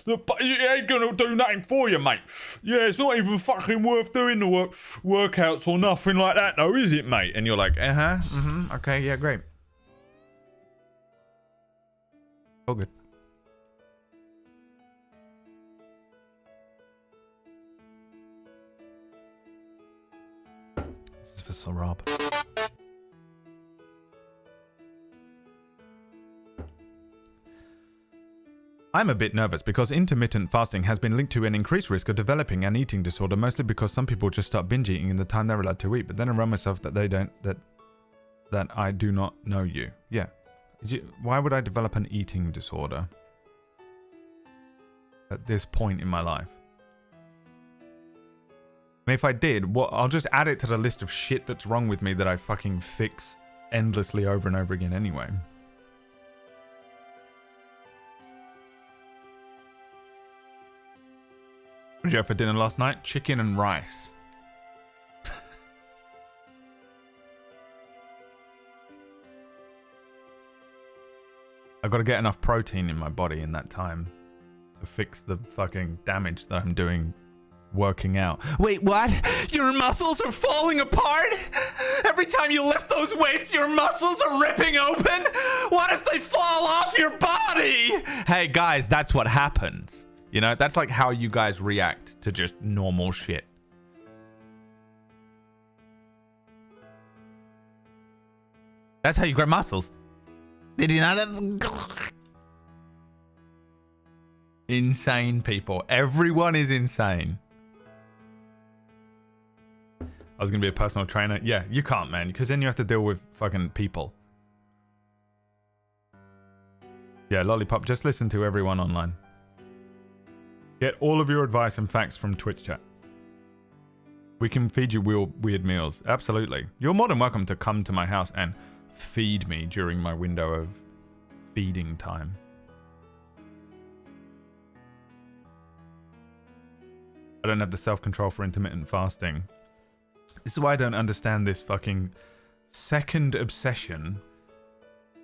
But it ain't gonna do nothing for you, mate. Yeah, it's not even fucking worth doing the workouts or nothing like that, though, is it, mate? And you're like, okay, yeah, great. All good. This is for Sarab. I'm a bit nervous because intermittent fasting has been linked to an increased risk of developing an eating disorder, mostly because some people just start binge eating in the time they're allowed to eat. But then I remind myself that that I do not know you. Yeah. Why would I develop an eating disorder at this point in my life? And if I did, I'll just add it to the list of shit that's wrong with me that I fucking fix endlessly over and over again anyway. What did you have for dinner last night? Chicken and rice. I've got to get enough protein in my body in that time to fix the fucking damage that I'm doing working out. Wait, what? Your muscles are falling apart? Every time you lift those weights, your muscles are ripping open? What if they fall off your body? Hey, guys, that's what happens. You know, that's like how you guys react to just normal shit. That's how you grow muscles. Did you know that? Insane people. Everyone is insane. I was going to be a personal trainer. Yeah, you can't, man, because then you have to deal with fucking people. Yeah, Lollipop, just listen to everyone online. Get all of your advice and facts from Twitch chat. We can feed you weird meals. Absolutely. You're more than welcome to come to my house and feed me during my window of feeding time. I don't have the self-control for intermittent fasting. This is why I don't understand this fucking second obsession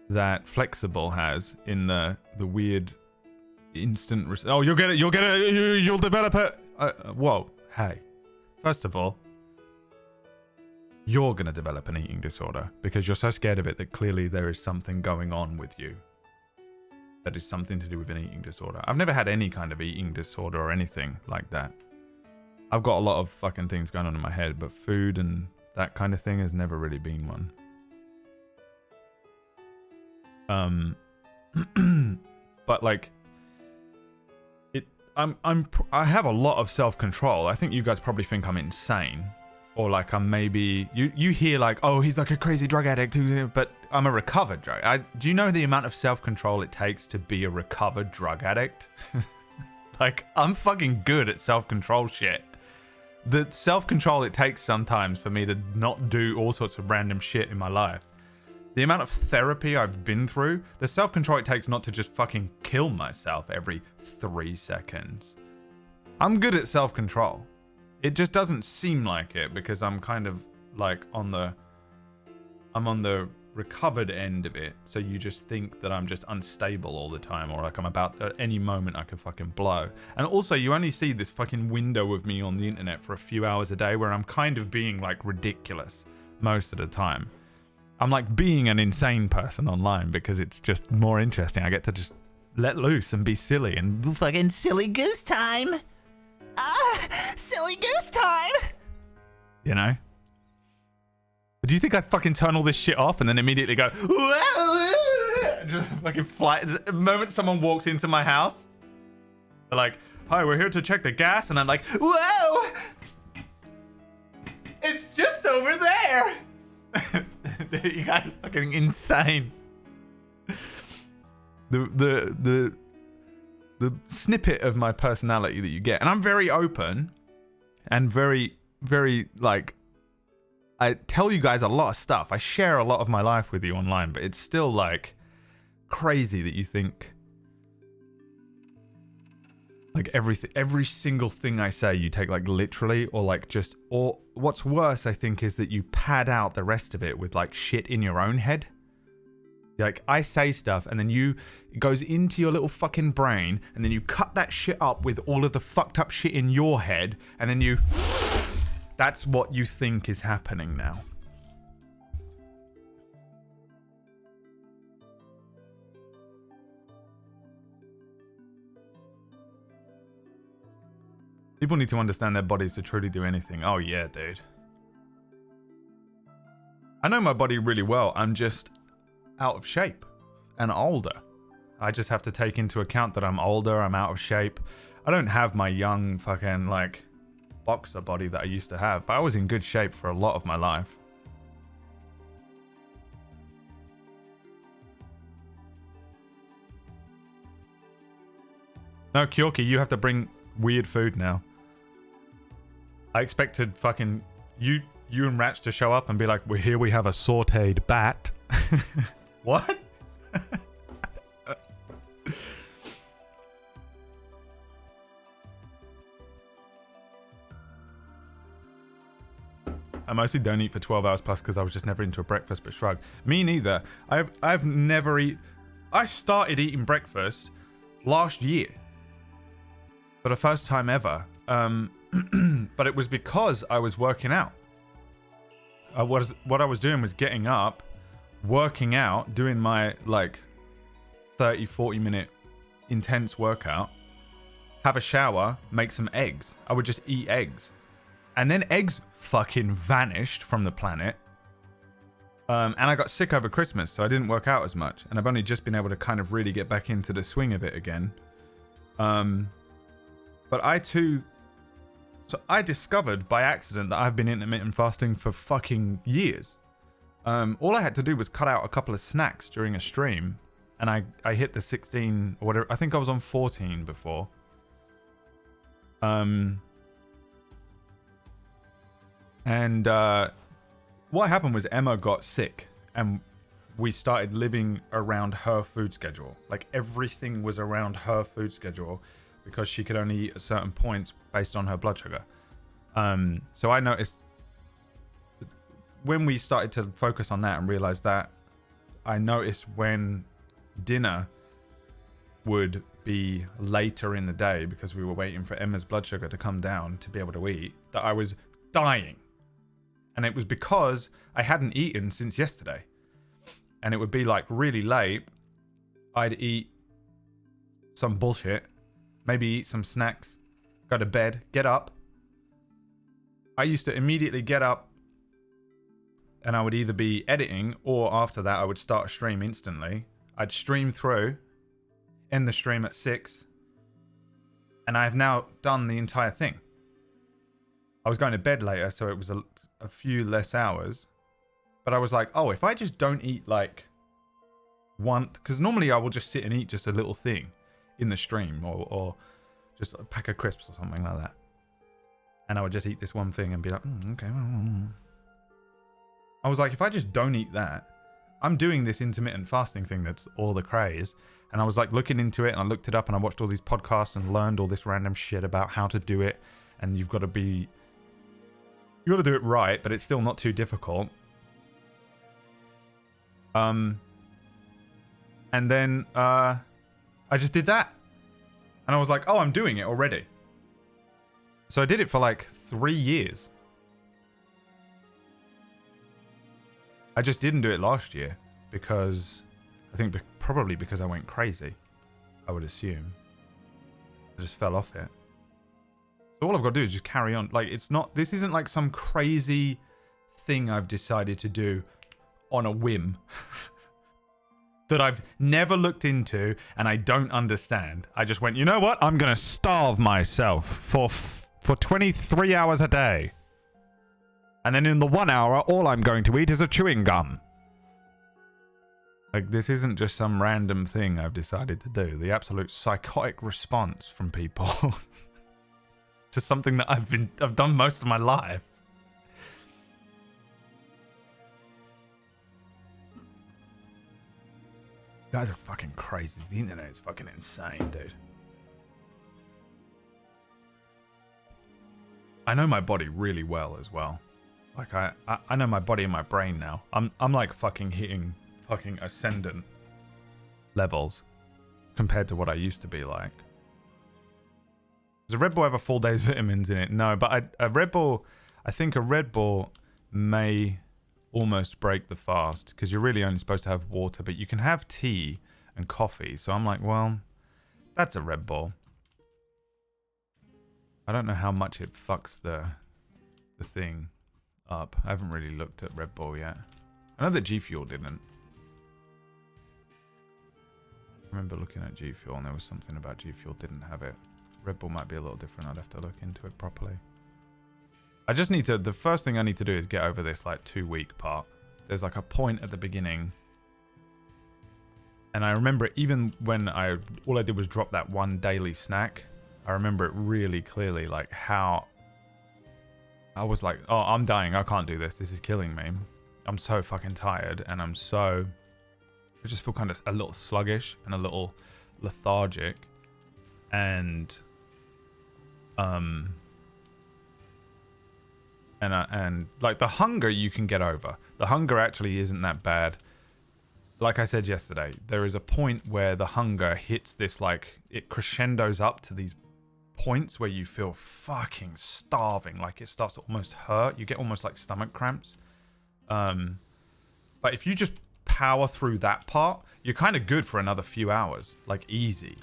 that Flexible has in the weird instant... Oh, you'll get it, you'll develop it. Whoa, hey. First of all, you're going to develop an eating disorder because you're so scared of it that clearly there is something going on with you. That is something to do with an eating disorder. I've never had any kind of eating disorder or anything like that. I've got a lot of fucking things going on in my head, but food and that kind of thing has never really been one. But like, I have a lot of self-control. I think you guys probably think I'm insane, or like I'm maybe you hear like, oh, he's like a crazy drug addict, but I'm a recovered drug. Do you know the amount of self-control it takes to be a recovered drug addict? Like, I'm fucking good at self-control shit. The self-control it takes sometimes for me to not do all sorts of random shit in my life. The amount of therapy I've been through, the self-control it takes not to just fucking kill myself every 3 seconds. I'm good at self-control. It just doesn't seem like it because I'm kind of like I'm on the recovered end of it. So you just think that I'm just unstable all the time, or like I'm about at any moment I could fucking blow. And also you only see this fucking window of me on the internet for a few hours a day where I'm kind of being like ridiculous most of the time. I'm like being an insane person online because it's just more interesting. I get to just let loose and be silly and fucking silly goose time. Silly goose time. You know? Do you think I'd fucking turn all this shit off and then immediately go, just fucking fly? The moment someone walks into my house, they're like, hi, we're here to check the gas. And I'm like, whoa, it's just over there. You guys are fucking insane. The snippet of my personality that you get, and I'm very open and very, very like, I tell you guys a lot of stuff. I share a lot of my life with you online, but it's still like crazy that you think like every single thing I say you take like literally, or like just, or what's worse I think is that you pad out the rest of it with like shit in your own head. Like I say stuff and then it goes into your little fucking brain and then you cut that shit up with all of the fucked up shit in your head and then that's what you think is happening now. People need to understand their bodies to truly do anything. Oh yeah, dude. I know my body really well. I'm just out of shape and older. I just have to take into account that I'm older, I'm out of shape. I don't have my young fucking like boxer body that I used to have, but I was in good shape for a lot of my life. No, Kyorki, you have to bring weird food now. I expected fucking you and Ratch to show up and be like, "We're here. We have a sautéed bat." What? I mostly don't eat for 12 hours plus because I was just never into a breakfast, but shrug. Me neither. I've never I started eating breakfast last year for the first time ever. But it was because I was working out. What I was doing was getting up, working out, doing my like 30-40 minute intense workout, have a shower, make some eggs. I would just eat eggs. And then eggs fucking vanished from the planet. And I got sick over Christmas, so I didn't work out as much. And I've only just been able to kind of really get back into the swing of it again. But I too So I discovered by accident that I've been intermittent fasting for fucking years. All I had to do was cut out a couple of snacks during a stream, and I hit the 16 or whatever. I think I was on 14 before. What happened was Emma got sick, and we started living around her food schedule. Like, everything was around her food schedule because she could only eat at certain points based on her blood sugar. So I noticed when we started to focus on that and realize that, I noticed when dinner would be later in the day because we were waiting for Emma's blood sugar to come down to be able to eat, that I was dying. And it was because I hadn't eaten since yesterday. And it would be like really late. I'd eat some bullshit, maybe eat some snacks, go to bed, get up. I used to immediately get up and I would either be editing, or after that I would start a stream instantly. I'd stream through, end the stream at 6, and I have now done the entire thing. I was going to bed later, so it was a few less hours. But I was like, oh, if I just don't eat like one, because normally I will just sit and eat just a little thing in the stream, or just a pack of crisps or something like that. And I would just eat this one thing and be like, okay. I was like, if I just don't eat that, I'm doing this intermittent fasting thing that's all the craze. And I was like looking into it, and I looked it up, and I watched all these podcasts and learned all this random shit about how to do it. And you've got to do it right, but it's still not too difficult. And then I just did that, and I was like, oh, I'm doing it already. So I did it for like 3 years. I just didn't do it last year because I think probably because I went crazy, I would assume. I just fell off it. So all I've got to do is just carry on. Like, this isn't like some crazy thing I've decided to do on a whim that I've never looked into and I don't understand. I just went, you know what? I'm going to starve myself for 23 hours a day. And then in the 1 hour, all I'm going to eat is a chewing gum. Like, this isn't just some random thing I've decided to do. The absolute psychotic response from people to something that I've done most of my life. You guys are fucking crazy. The internet is fucking insane, dude. I know my body really well as well. Like, I know my body and my brain now. I'm like fucking hitting fucking ascendant levels compared to what I used to be like. Does a Red Bull have a full day's vitamins in it? No, but I think a Red Bull may almost break the fast because you're really only supposed to have water, but you can have tea and coffee. So I'm like, well, that's a Red Bull. I don't know how much it fucks the thing up. I haven't really looked at Red Bull yet. I know that G Fuel didn't. I remember looking at G Fuel and there was something about G Fuel didn't have it. Red Bull might be a little different. I'd have to look into it properly. I just need to, the first thing I need to do is get over this like 2-week part. There's like a point at the beginning. And I remember even when all I did was drop that one daily snack. I remember it really clearly, like how I was like, oh, I'm dying. I can't do this. This is killing me. I'm so fucking tired. And I just feel kind of a little sluggish and a little lethargic. And like the hunger you can get over. The hunger actually isn't that bad. Like I said yesterday, there is a point where the hunger hits this, like, it crescendos up to these points where you feel fucking starving. Like, it starts to almost hurt. You get almost like stomach cramps. But if you just power through that part, you're kind of good for another few hours. Like, easy.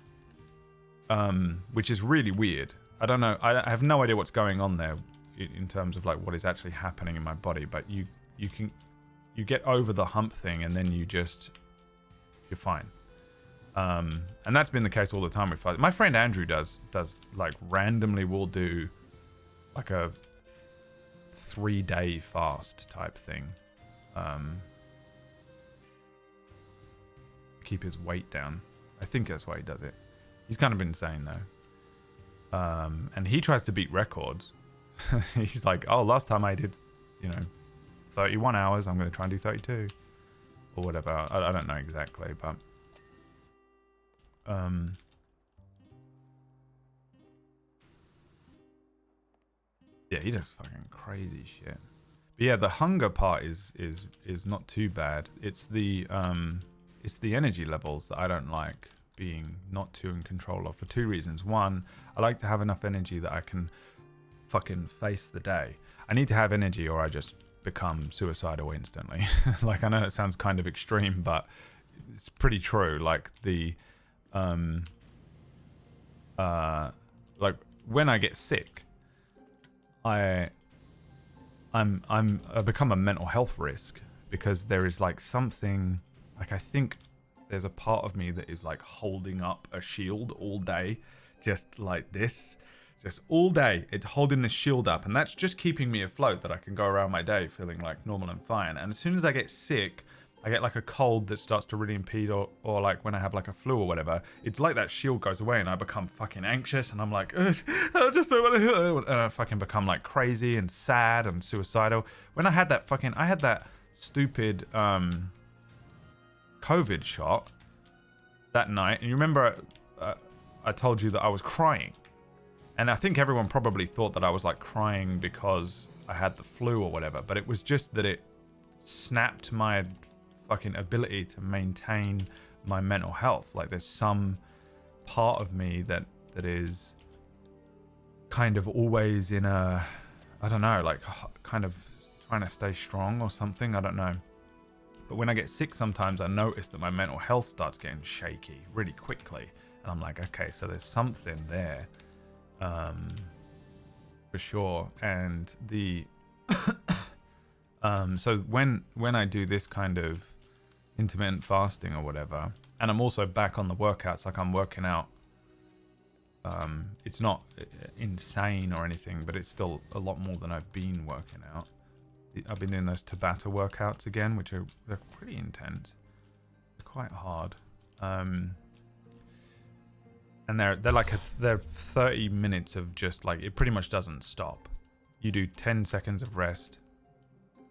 Which is really weird. I don't know. I have no idea what's going on there in terms of like what is actually happening in my body, but you get over the hump thing and then you're fine. And that's been the case all the time with fights. My friend Andrew does like randomly will do like a 3-day fast type thing. Keep his weight down. I think that's why he does it. He's kind of insane though. And he tries to beat records. He's like, oh, last time I did, 31 hours. I'm going to try and do 32 or whatever. I don't know exactly, but yeah, he does fucking crazy shit. But yeah, the hunger part is not too bad. It's the energy levels that I don't like being not too in control of for 2 reasons. One, I like to have enough energy that I can fucking face the day. I need to have energy or I just become suicidal instantly. Like, I know it sounds kind of extreme, but it's pretty true. Like like when I get sick, I become a mental health risk because there is like something, like I think there's a part of me that is like holding up a shield all day, just like this, just all day. It's holding the shield up, and that's just keeping me afloat, that I can go around my day feeling like normal and fine. And as soon as I get sick, I get like a cold that starts to really impede, or like when I have like a flu or whatever, it's like that shield goes away and I become fucking anxious, and I'm like, I just don't want to, and I fucking become like crazy and sad and suicidal. When I had that stupid COVID shot that night, and you remember I told you that I was crying, and I think everyone probably thought that I was like crying because I had the flu or whatever, but it was just that it snapped my fucking ability to maintain my mental health. Like there's some part of me that is kind of always in a, I don't know, like kind of trying to stay strong or something, I don't know. But when I get sick, sometimes I notice that my mental health starts getting shaky really quickly, and I'm like, okay, so there's something there, for sure. And the so when I do this kind of intermittent fasting or whatever, and I'm also back on the workouts, like I'm working out, it's not insane or anything, but it's still a lot more than I've been working out. I've been doing those Tabata workouts again, which they're pretty intense. They're quite hard. And they're 30 minutes of just like, it pretty much doesn't stop. You do 10 seconds of rest,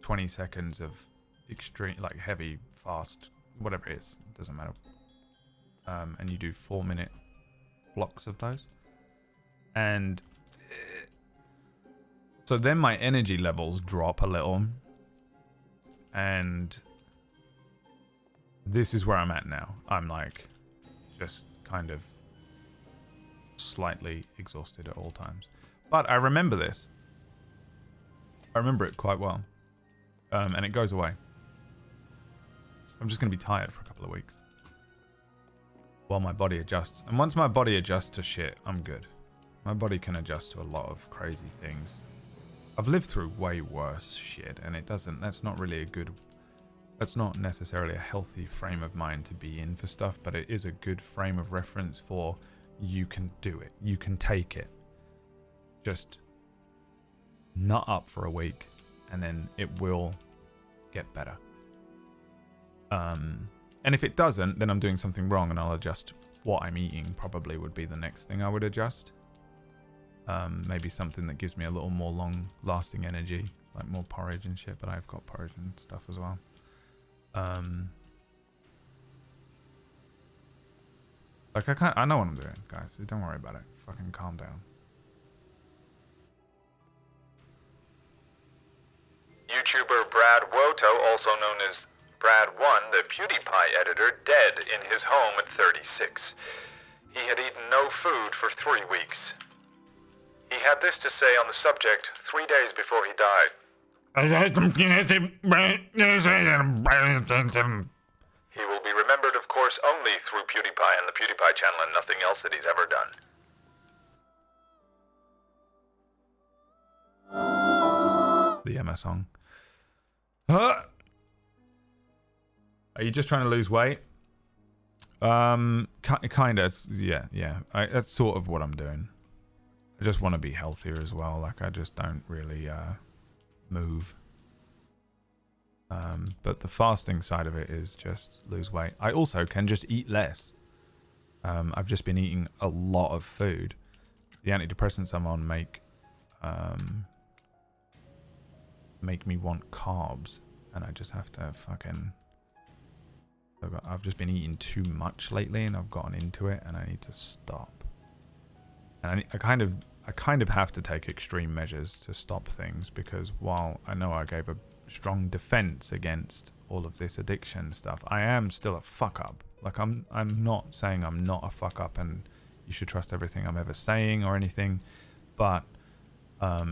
20 seconds of extreme, like heavy, fast, whatever it is, it doesn't matter. And you do 4-minute blocks of those. And so then my energy levels drop a little, and this is where I'm at now. I'm like just kind of slightly exhausted at all times. But I remember this. I remember it quite well. And it goes away. I'm just going to be tired for a couple of weeks while my body adjusts. And once my body adjusts to shit, I'm good. My body can adjust to a lot of crazy things. I've lived through way worse shit, and that's not necessarily a healthy frame of mind to be in for stuff, but it is a good frame of reference for you can do it. You can take it. Just nut up for a week, and then it will get better. And if it doesn't, then I'm doing something wrong, and I'll adjust what I'm eating. Probably would be the next thing I would adjust. Maybe something that gives me a little more long-lasting energy, like more porridge and shit. But I've got porridge and stuff as well. Like I know what I'm doing, guys. So don't worry about it. Fucking calm down. YouTuber Brad Woto, also known as Brad1, the PewDiePie editor, dead in his home at 36. He had eaten no food for 3 weeks. He had this to say on the subject 3 days before he died. He will be remembered, of course, only through PewDiePie and the PewDiePie channel, and nothing else that he's ever done. The Emma song. Are you just trying to lose weight? Kind of. Yeah. That's sort of what I'm doing. I just want to be healthier as well. Like, I just don't really move. But the fasting side of it is just lose weight. I also can just eat less. I've just been eating a lot of food. The antidepressants I'm on make me want carbs, and I just have to fucking... I've just been eating too much lately, and I've gotten into it, and I need to stop. And I kind of have to take extreme measures to stop things, because while I know I gave a strong defense against all of this addiction stuff, I am still a fuck up. Like, I'm not saying I'm not a fuck up and you should trust everything I'm ever saying or anything, but I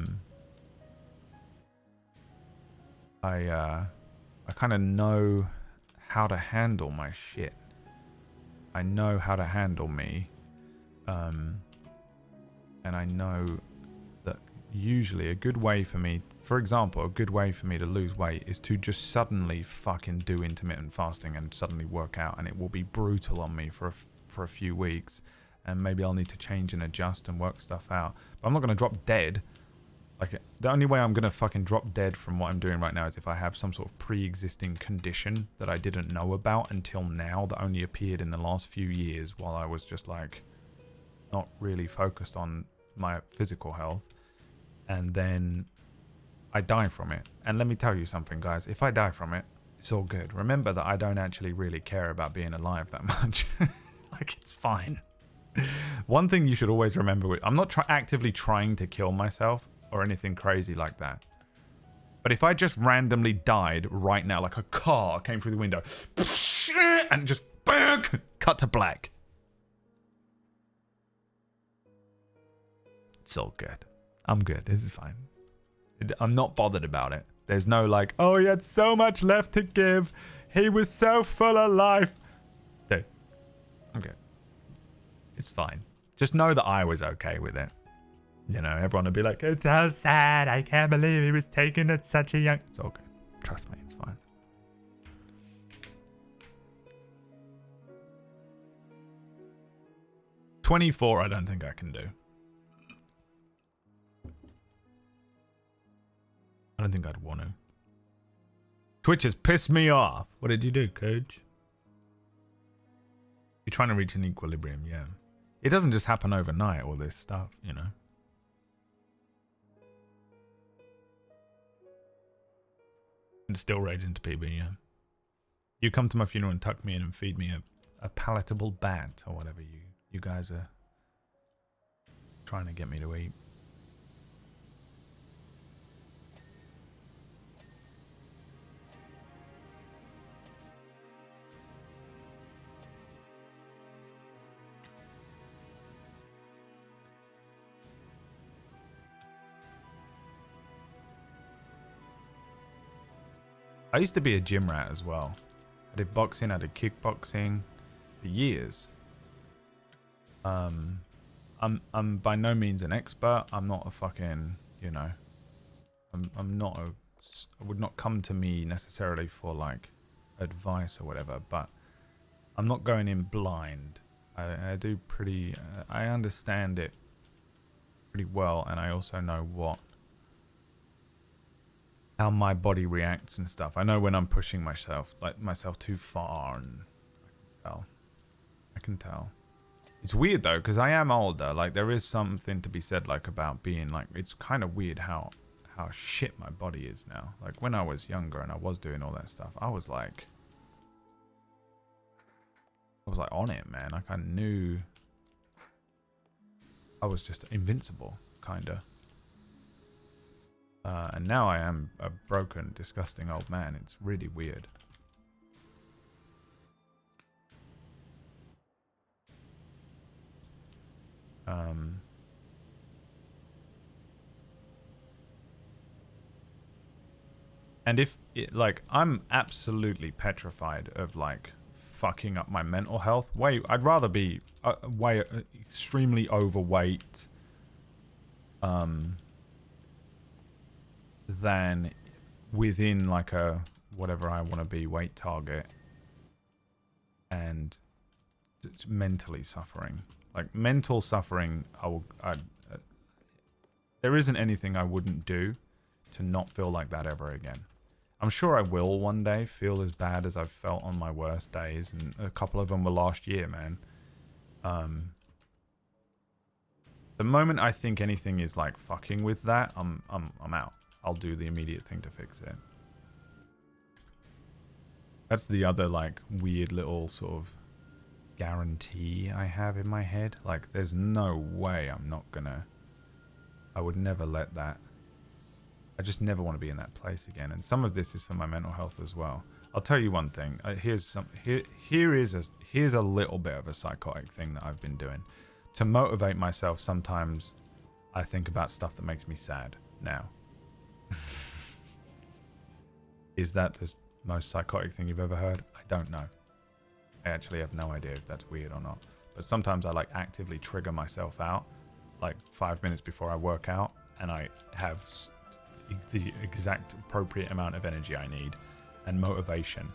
kind of know how to handle my shit. I know how to handle me, and I know that usually a good way for me, for example, a good way for me to lose weight is to just suddenly fucking do intermittent fasting and suddenly work out, and it will be brutal on me for a few weeks, and maybe I'll need to change and adjust and work stuff out. But I'm not going to drop dead. Like, the only way I'm going to fucking drop dead from what I'm doing right now is if I have some sort of pre-existing condition that I didn't know about until now, that only appeared in the last few years while I was just like not really focused on my physical health, and then I die from it. And let me tell you something, guys, if I die from it, it's all good. Remember that I don't actually really care about being alive that much. Like, it's fine. One thing you should always remember, I'm not actively trying to kill myself or anything crazy like that. But if I just randomly died right now, like a car came through the window and just cut to black, it's all good. I'm good. This is fine. I'm not bothered about it. There's no like, oh, he had so much left to give. He was so full of life. Dude, I'm good. It's fine. Just know that I was okay with it. You know, everyone would be like, it's so sad. I can't believe he was taken at such a young... It's all good. Trust me, it's fine. $24, I don't think I can do. I don't think I'd want to. Twitch has pissed me off. What did you do, coach? You're trying to reach an equilibrium, yeah. It doesn't just happen overnight, all this stuff, you know. And still rage into PB, yeah. You come to my funeral and tuck me in and feed me a palatable bat or whatever you guys are trying to get me to eat. I used to be a gym rat as well. I did boxing, I did kickboxing for years. I'm by no means an expert. I'm not a fucking, you know, I'm not a, would not come to me necessarily for like advice or whatever, but I'm not going in blind. I do pretty, I understand it pretty well, and I also know how my body reacts and stuff. I know when I'm pushing myself too far, and I can tell. It's weird though, because I am older. Like, there is something to be said like about being like, it's kind of weird how shit my body is now. Like, when I was younger and I was doing all that stuff, I was like on it, man. Like, I knew I was just invincible, kinda. And now I am a broken, disgusting old man. It's really weird. And if it, like, I'm absolutely petrified of like fucking up my mental health. I'd rather be extremely overweight than within like a whatever I want to be weight target and mentally suffering. Like, mental suffering, There isn't anything I wouldn't do to not feel like that ever again. I'm sure I will one day feel as bad as I've felt on my worst days, and a couple of them were last year, man. The moment I think anything is like fucking with that, I'm out. I'll do the immediate thing to fix it. That's the other like weird little sort of guarantee I have in my head. Like, there's no way I'm not gonna. I would never let that. I just never want to be in that place again. And some of this is for my mental health as well. I'll tell you one thing. Here's a little bit of a psychotic thing that I've been doing. To motivate myself, sometimes I think about stuff that makes me sad now. Is that the most psychotic thing you've ever heard? I don't know. I actually have no idea if that's weird or not. But sometimes I like actively trigger myself out, like 5 minutes before I work out, and I have the exact appropriate amount of energy I need and motivation.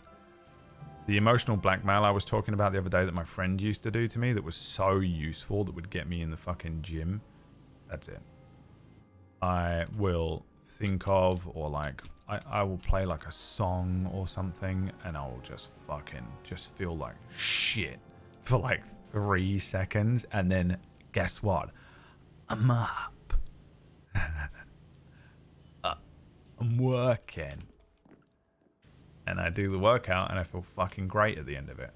The emotional blackmail I was talking about the other day that my friend used to do to me that was so useful, that would get me in the fucking gym. That's it. I will think of, or like, I will play like a song or something, and I will just feel like shit for like 3 seconds, and then guess what? I'm up. I'm working. And I do the workout, and I feel fucking great at the end of it.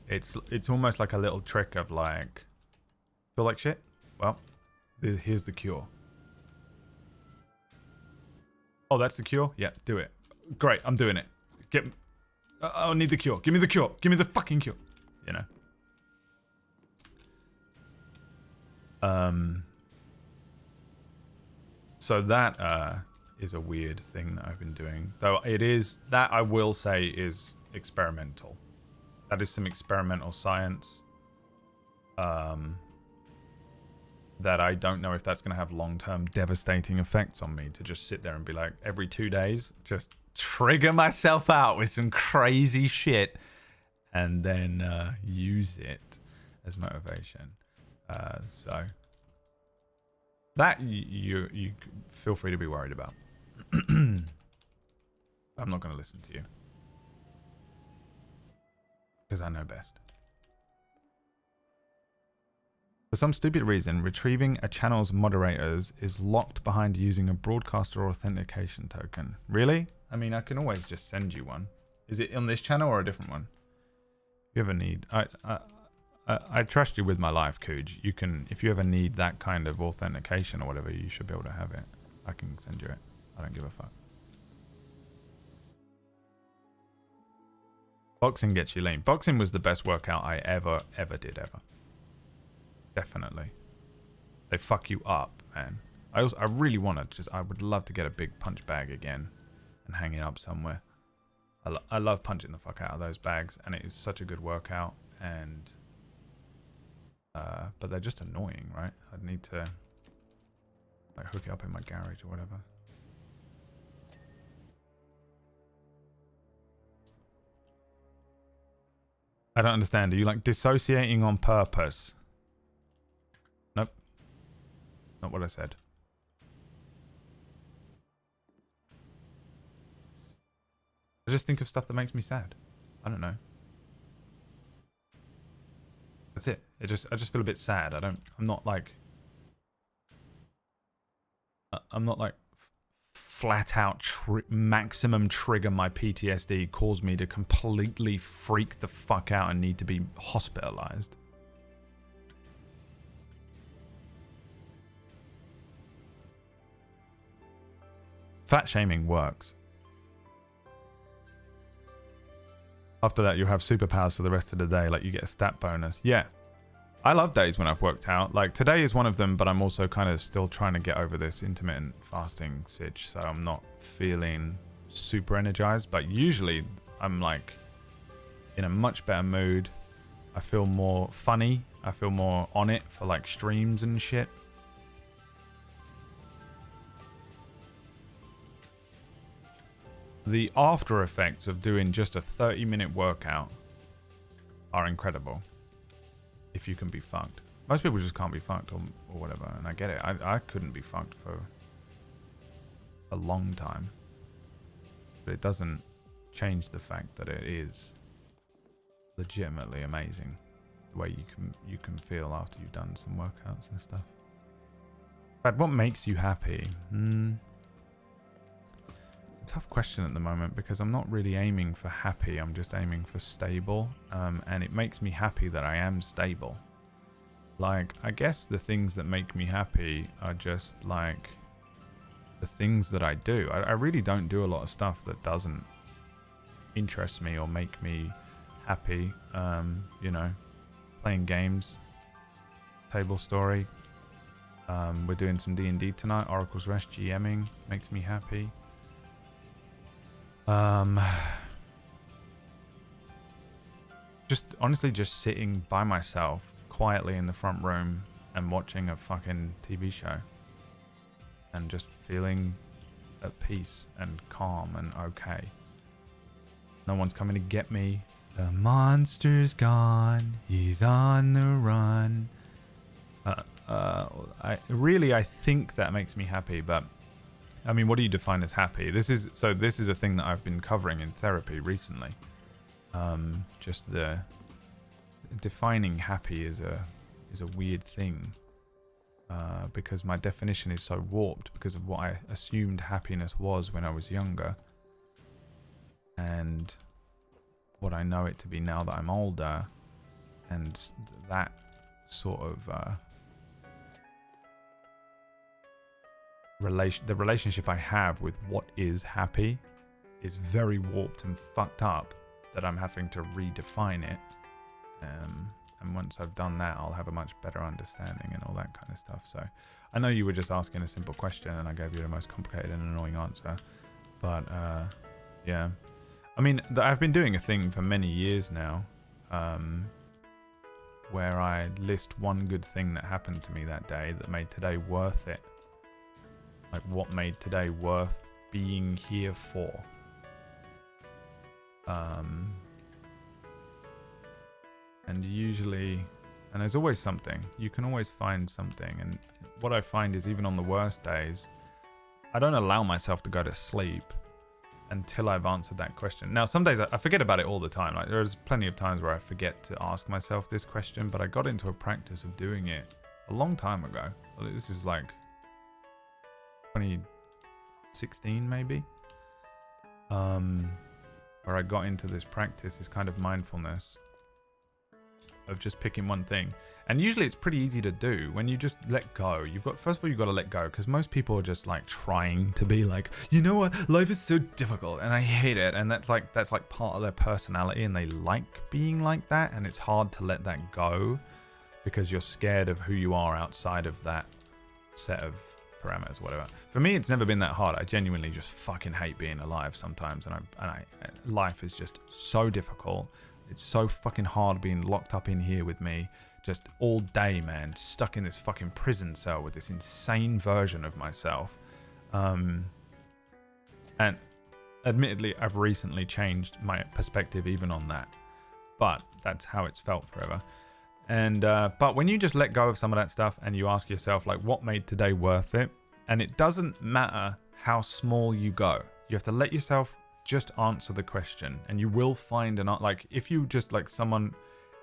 It's almost like a little trick of like, feel like shit? Well, here's the cure. Oh, that's the cure? Yeah, do it. Great, I'm doing it. I need the cure. Give me the cure. Give me the fucking cure. You know? So that is a weird thing that I've been doing. Though it is, that I will say is experimental. That is some experimental science. That I don't know if that's going to have long-term devastating effects on me, to just sit there and be like, every 2 days, just trigger myself out with some crazy shit and then use it as motivation. So that you feel free to be worried about. I'm not going to listen to you because I know best. For some stupid reason, retrieving a channel's moderators is locked behind using a broadcaster authentication token. Really? I mean, I can always just send you one. Is it on this channel or a different one? If you ever need, I trust you with my life, Cooge. You can, if you ever need that kind of authentication or whatever, you should be able to have it. I can send you it. I don't give a fuck. Boxing gets you lean. Boxing was the best workout I ever did. Definitely. They fuck you up, man. I really want to I would love to get a big punch bag again and hang it up somewhere. I love punching the fuck out of those bags, and it is such a good workout. And but they're just annoying, right? I'd need to like hook it up in my garage or whatever. I don't understand. Are you like dissociating on purpose? Nope. Not what I said. I just think of stuff that makes me sad. I don't know. That's it. I just feel a bit sad. I'm not like flat out maximum trigger my PTSD, cause me to completely freak the fuck out and need to be hospitalized. Fat shaming works. After that, you'll have superpowers for the rest of the day, like you get a stat bonus. Yeah. I love days when I've worked out. Like today is one of them, but I'm also kind of still trying to get over this intermittent fasting sitch, so I'm not feeling super energized, but usually I'm like in a much better mood. I feel more funny. I feel more on it for like streams and shit. The after effects of doing just a 30-minute workout are incredible. If you can be fucked. Most people just can't be fucked or whatever, and I get it. I couldn't be fucked for a long time. But it doesn't change the fact that it is legitimately amazing the way you can feel after you've done some workouts and stuff. But what makes you happy? It's a tough question at the moment because I'm not really aiming for happy. I'm just aiming for stable. And it makes me happy that I am stable. Like, I guess the things that make me happy are just like the things that I do. I really don't do a lot of stuff that doesn't interest me or make me happy. You know, playing games, Table Story. We're doing some D&D tonight. Oracle's Rest GMing makes me happy. Just honestly, just sitting by myself quietly in the front room and watching a fucking TV show and just feeling at peace and calm and okay. No one's coming to get me. The monster's gone. He's on the run. I think that makes me happy, but I mean, what do you define as happy? This is a thing that I've been covering in therapy recently. Just the defining happy is a weird thing, because my definition is so warped because of what I assumed happiness was when I was younger, and what I know it to be now that I'm older, and that sort of the relationship I have with what is happy is very warped and fucked up that I'm having to redefine it. And once I've done that, I'll have a much better understanding and all that kind of stuff. So I know you were just asking a simple question and I gave you the most complicated and annoying answer. But yeah. I mean, I've been doing a thing for many years now, where I list one good thing that happened to me that day that made today worth it. Like, what made today worth being here for. And usually, and there's always something. You can always find something. And what I find is, even on the worst days, I don't allow myself to go to sleep until I've answered that question. Now, some days I forget about it all the time. Like, there's plenty of times where I forget to ask myself this question, but I got into a practice of doing it a long time ago. This is like 2016 maybe, where I got into this practice, this kind of mindfulness of just picking one thing. And usually it's pretty easy to do when you just let go. First of all, you've got to let go, because most people are just like trying to be like, you know what, life is so difficult and I hate it, and that's like part of their personality, and they like being like that, and it's hard to let that go because you're scared of who you are outside of that set of parameters, whatever. For me, it's never been that hard. I genuinely just fucking hate being alive sometimes, and life is just so difficult. It's so fucking hard being locked up in here with me just all day, man, stuck in this fucking prison cell with this insane version of myself. And admittedly, I've recently changed my perspective even on that, but that's how it's felt forever. And but when you just let go of some of that stuff and you ask yourself, like, what made today worth it? And it doesn't matter how small you go. You have to let yourself just answer the question, and you will find like, if you just, like, someone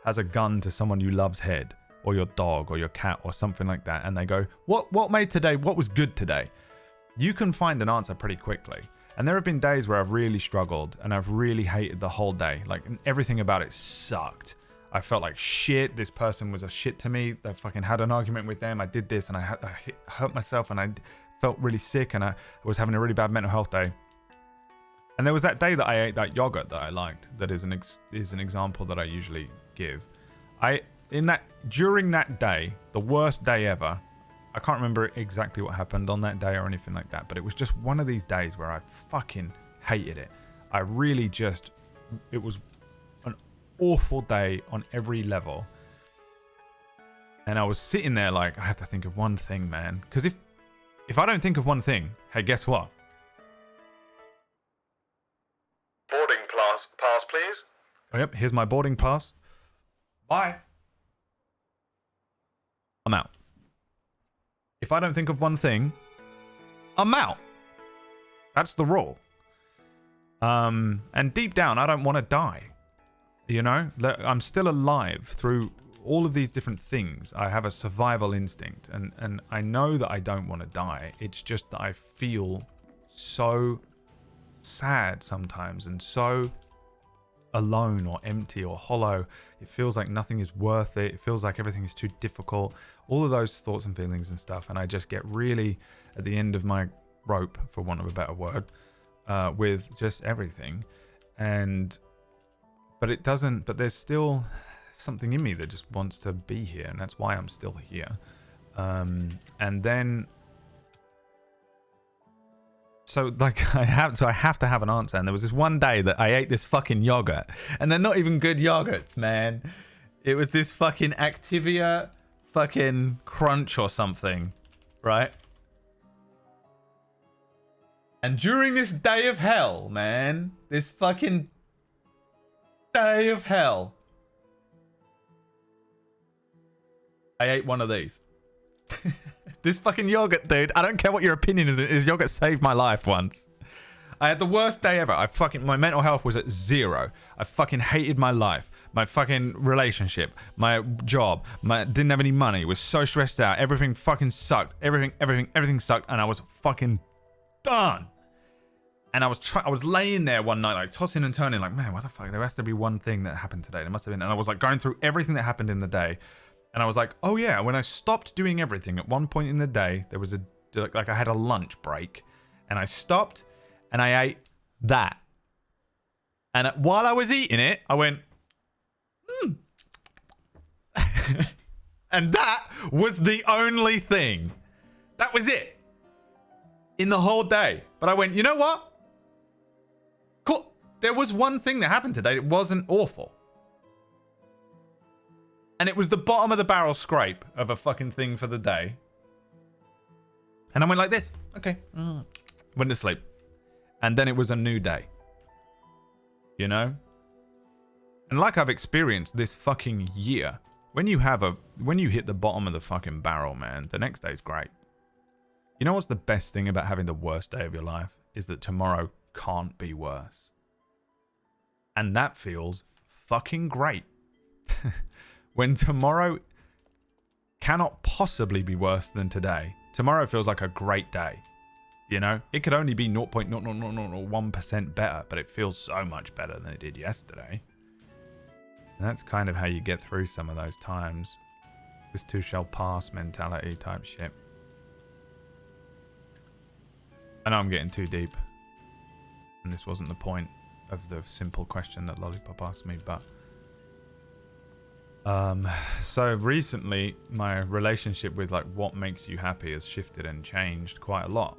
has a gun to someone you love's head, or your dog or your cat or something like that, and they go, what made today, what was good today? You can find an answer pretty quickly. And there have been days where I've really struggled and I've really hated the whole day. Like, everything about it sucked. I felt like shit. This person was a shit to me. I fucking had an argument with them. I did this and I hurt myself, and I felt really sick, and I was having a really bad mental health day. And there was that day that I ate that yogurt that I liked. That is an example that I usually give. During that day, the worst day ever, I can't remember exactly what happened on that day or anything like that, but it was just one of these days where I fucking hated it. I really just, it was an awful day on every level. And I was sitting there like, I have to think of one thing, man. Because if I don't think of one thing, hey, guess what? Boarding pass, please. Oh, yep, here's my boarding pass. Bye. I'm out. If I don't think of one thing, I'm out. That's the rule. And deep down, I don't want to die. You know, I'm still alive through all of these different things. I have a survival instinct, and I know that I don't want to die. It's just that I feel so sad sometimes and so alone or empty or hollow. It feels like nothing is worth it. It feels like everything is too difficult. All of those thoughts and feelings and stuff. And I just get really at the end of my rope, for want of a better word, with just everything. But it doesn't, but there's still something in me that just wants to be here. And that's why I'm still here. And then, so like I have to have an answer. And there was this one day that I ate this fucking yogurt, and they're not even good yogurts, man. It was this fucking Activia fucking crunch or something, right? And during this day of hell, man, this fucking day of hell, I ate one of these. This fucking yogurt, dude. I don't care what your opinion is. This yogurt saved my life once. I had the worst day ever. My mental health was at 0. I fucking hated my life, my fucking relationship, my job, didn't have any money, was so stressed out. Everything fucking sucked. Everything sucked, and I was fucking done. And I was laying there one night, like tossing and turning, like, man, what the fuck? There has to be one thing that happened today. There must have been. And I was like going through everything that happened in the day. And I was like, oh yeah, when I stopped doing everything at one point in the day, there was I had a lunch break, and I stopped and I ate that. And while I was eating it, I went, and that was the only thing. That was it. In the whole day. But I went, you know what? Cool. There was one thing that happened today. It wasn't awful. And it was the bottom of the barrel scrape of a fucking thing for the day. And I went like this. Okay. Went to sleep. And then it was a new day. You know? And like I've experienced this fucking year, when you hit the bottom of the fucking barrel, man, the next day's great. You know what's the best thing about having the worst day of your life? Is that tomorrow can't be worse. And that feels fucking great. When tomorrow cannot possibly be worse than today. Tomorrow feels like a great day. You know? It could only be 0.0001% better, but it feels so much better than it did yesterday. And that's kind of how you get through some of those times. This too shall pass mentality type shit. I know I'm getting too deep. And this wasn't the point of the simple question that Lollipop asked me, but so recently my relationship with like what makes you happy has shifted and changed quite a lot.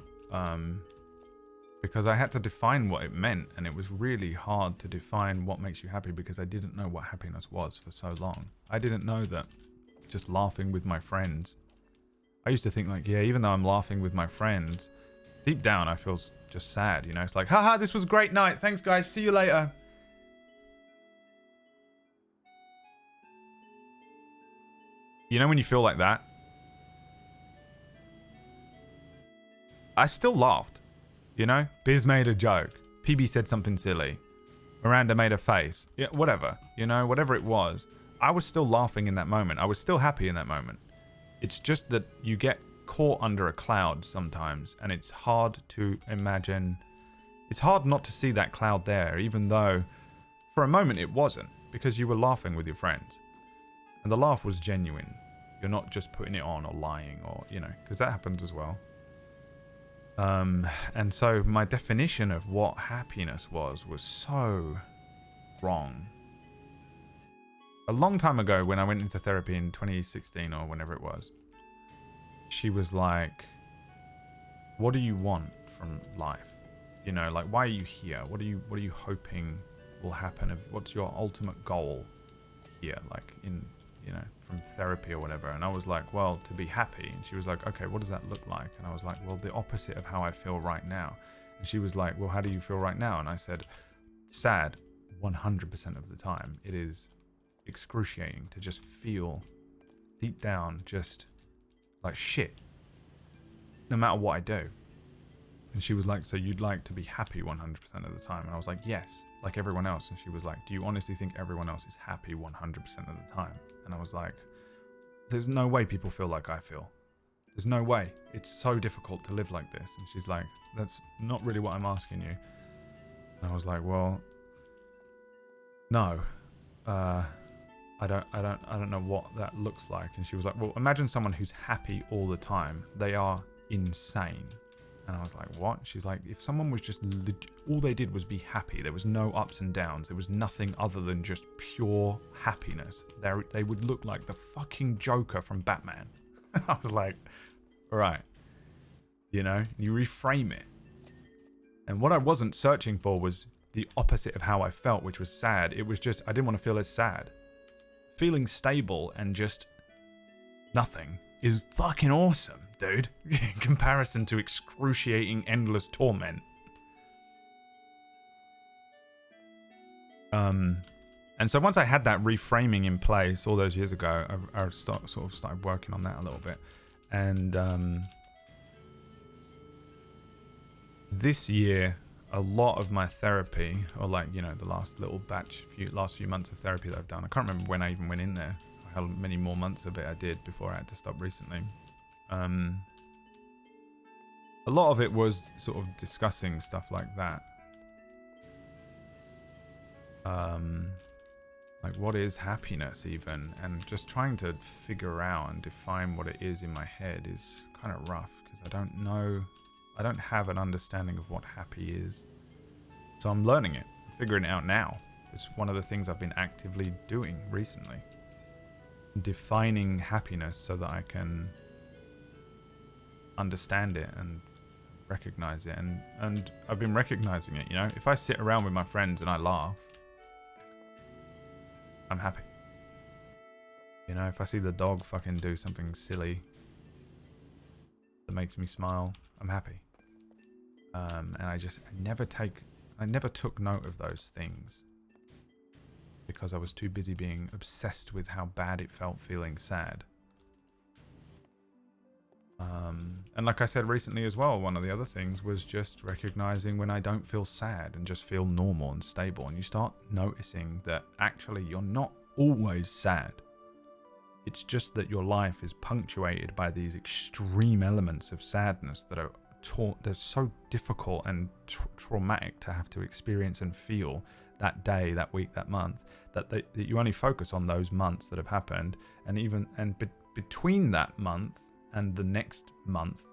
Because I had to define what it meant, and it was really hard to define what makes you happy because I didn't know what happiness was for so long. I didn't know that just laughing with my friends. I used to think like, yeah, even though I'm laughing with my friends, deep down I feel just sad, you know? It's like, haha, this was a great night. Thanks guys, see you later. You know when you feel like that? I still laughed. You know? Biz made a joke. PB said something silly. Miranda made a face. Yeah, whatever. You know, whatever it was. I was still laughing in that moment. I was still happy in that moment. It's just that you get caught under a cloud sometimes, and it's hard to imagine. It's hard not to see that cloud there, even though for a moment it wasn't, because you were laughing with your friends. And the laugh was genuine. You're not just putting it on or lying or, you know, because that happens as well. And so my definition of what happiness was so wrong. A long time ago when I went into therapy in 2016 or whenever it was, she was like, what do you want from life? You know, like, why are you here? What are you hoping will happen? What's your ultimate goal here? Like in, you know, from therapy or whatever. And I was like, well, to be happy. And she was like, okay, what does that look like? And I was like, well, the opposite of how I feel right now. And she was like, well, how do you feel right now? And I said, sad 100% of the time. It is excruciating to just feel deep down, just Like, shit. No matter what I do. And she was like, so you'd like to be happy 100% of the time? And I was like, yes, like everyone else. And she was like, do you honestly think everyone else is happy 100% of the time? And I was like, there's no way people feel like I feel. There's no way. It's so difficult to live like this. And she's like, that's not really what I'm asking you. And I was like, well, no. I don't know what that looks like. And she was like, well, imagine someone who's happy all the time. They are insane. And I was like, what? She's like, if someone was just all they did was be happy, there was no ups and downs, there was nothing other than just pure happiness, they would look like the fucking Joker from Batman. I was like, right, you know, you reframe it. And what I wasn't searching for was the opposite of how I felt, which was sad. It was just, I didn't want to feel as sad. Feeling stable and just nothing is fucking awesome, dude. In comparison to excruciating, endless torment. And so once I had that reframing in place all those years ago, I sort of started working on that a little bit. And this year, a lot of my therapy, or like, you know, the last few months of therapy that I've done, I can't remember when I even went in there, how many more months of it I did before I had to stop recently. A lot of it was sort of discussing stuff like that. Like, what is happiness even? And just trying to figure out and define what it is in my head is kind of rough, because I don't have an understanding of what happy is. So I'm learning it, figuring it out now. It's one of the things I've been actively doing recently. Defining happiness so that I can understand it and recognize it. And I've been recognizing it, you know? If I sit around with my friends and I laugh, I'm happy. You know, if I see the dog fucking do something silly that makes me smile, I'm happy. And I never took note of those things because I was too busy being obsessed with how bad it felt feeling sad. And like I said recently as well, one of the other things was just recognizing when I don't feel sad and just feel normal and stable. And you start noticing that actually you're not always sad. It's just that your life is punctuated by these extreme elements of sadness that are they're so difficult and traumatic to have to experience and feel that day, that week, that month, that you only focus on those months that have happened. And between that month and the next month,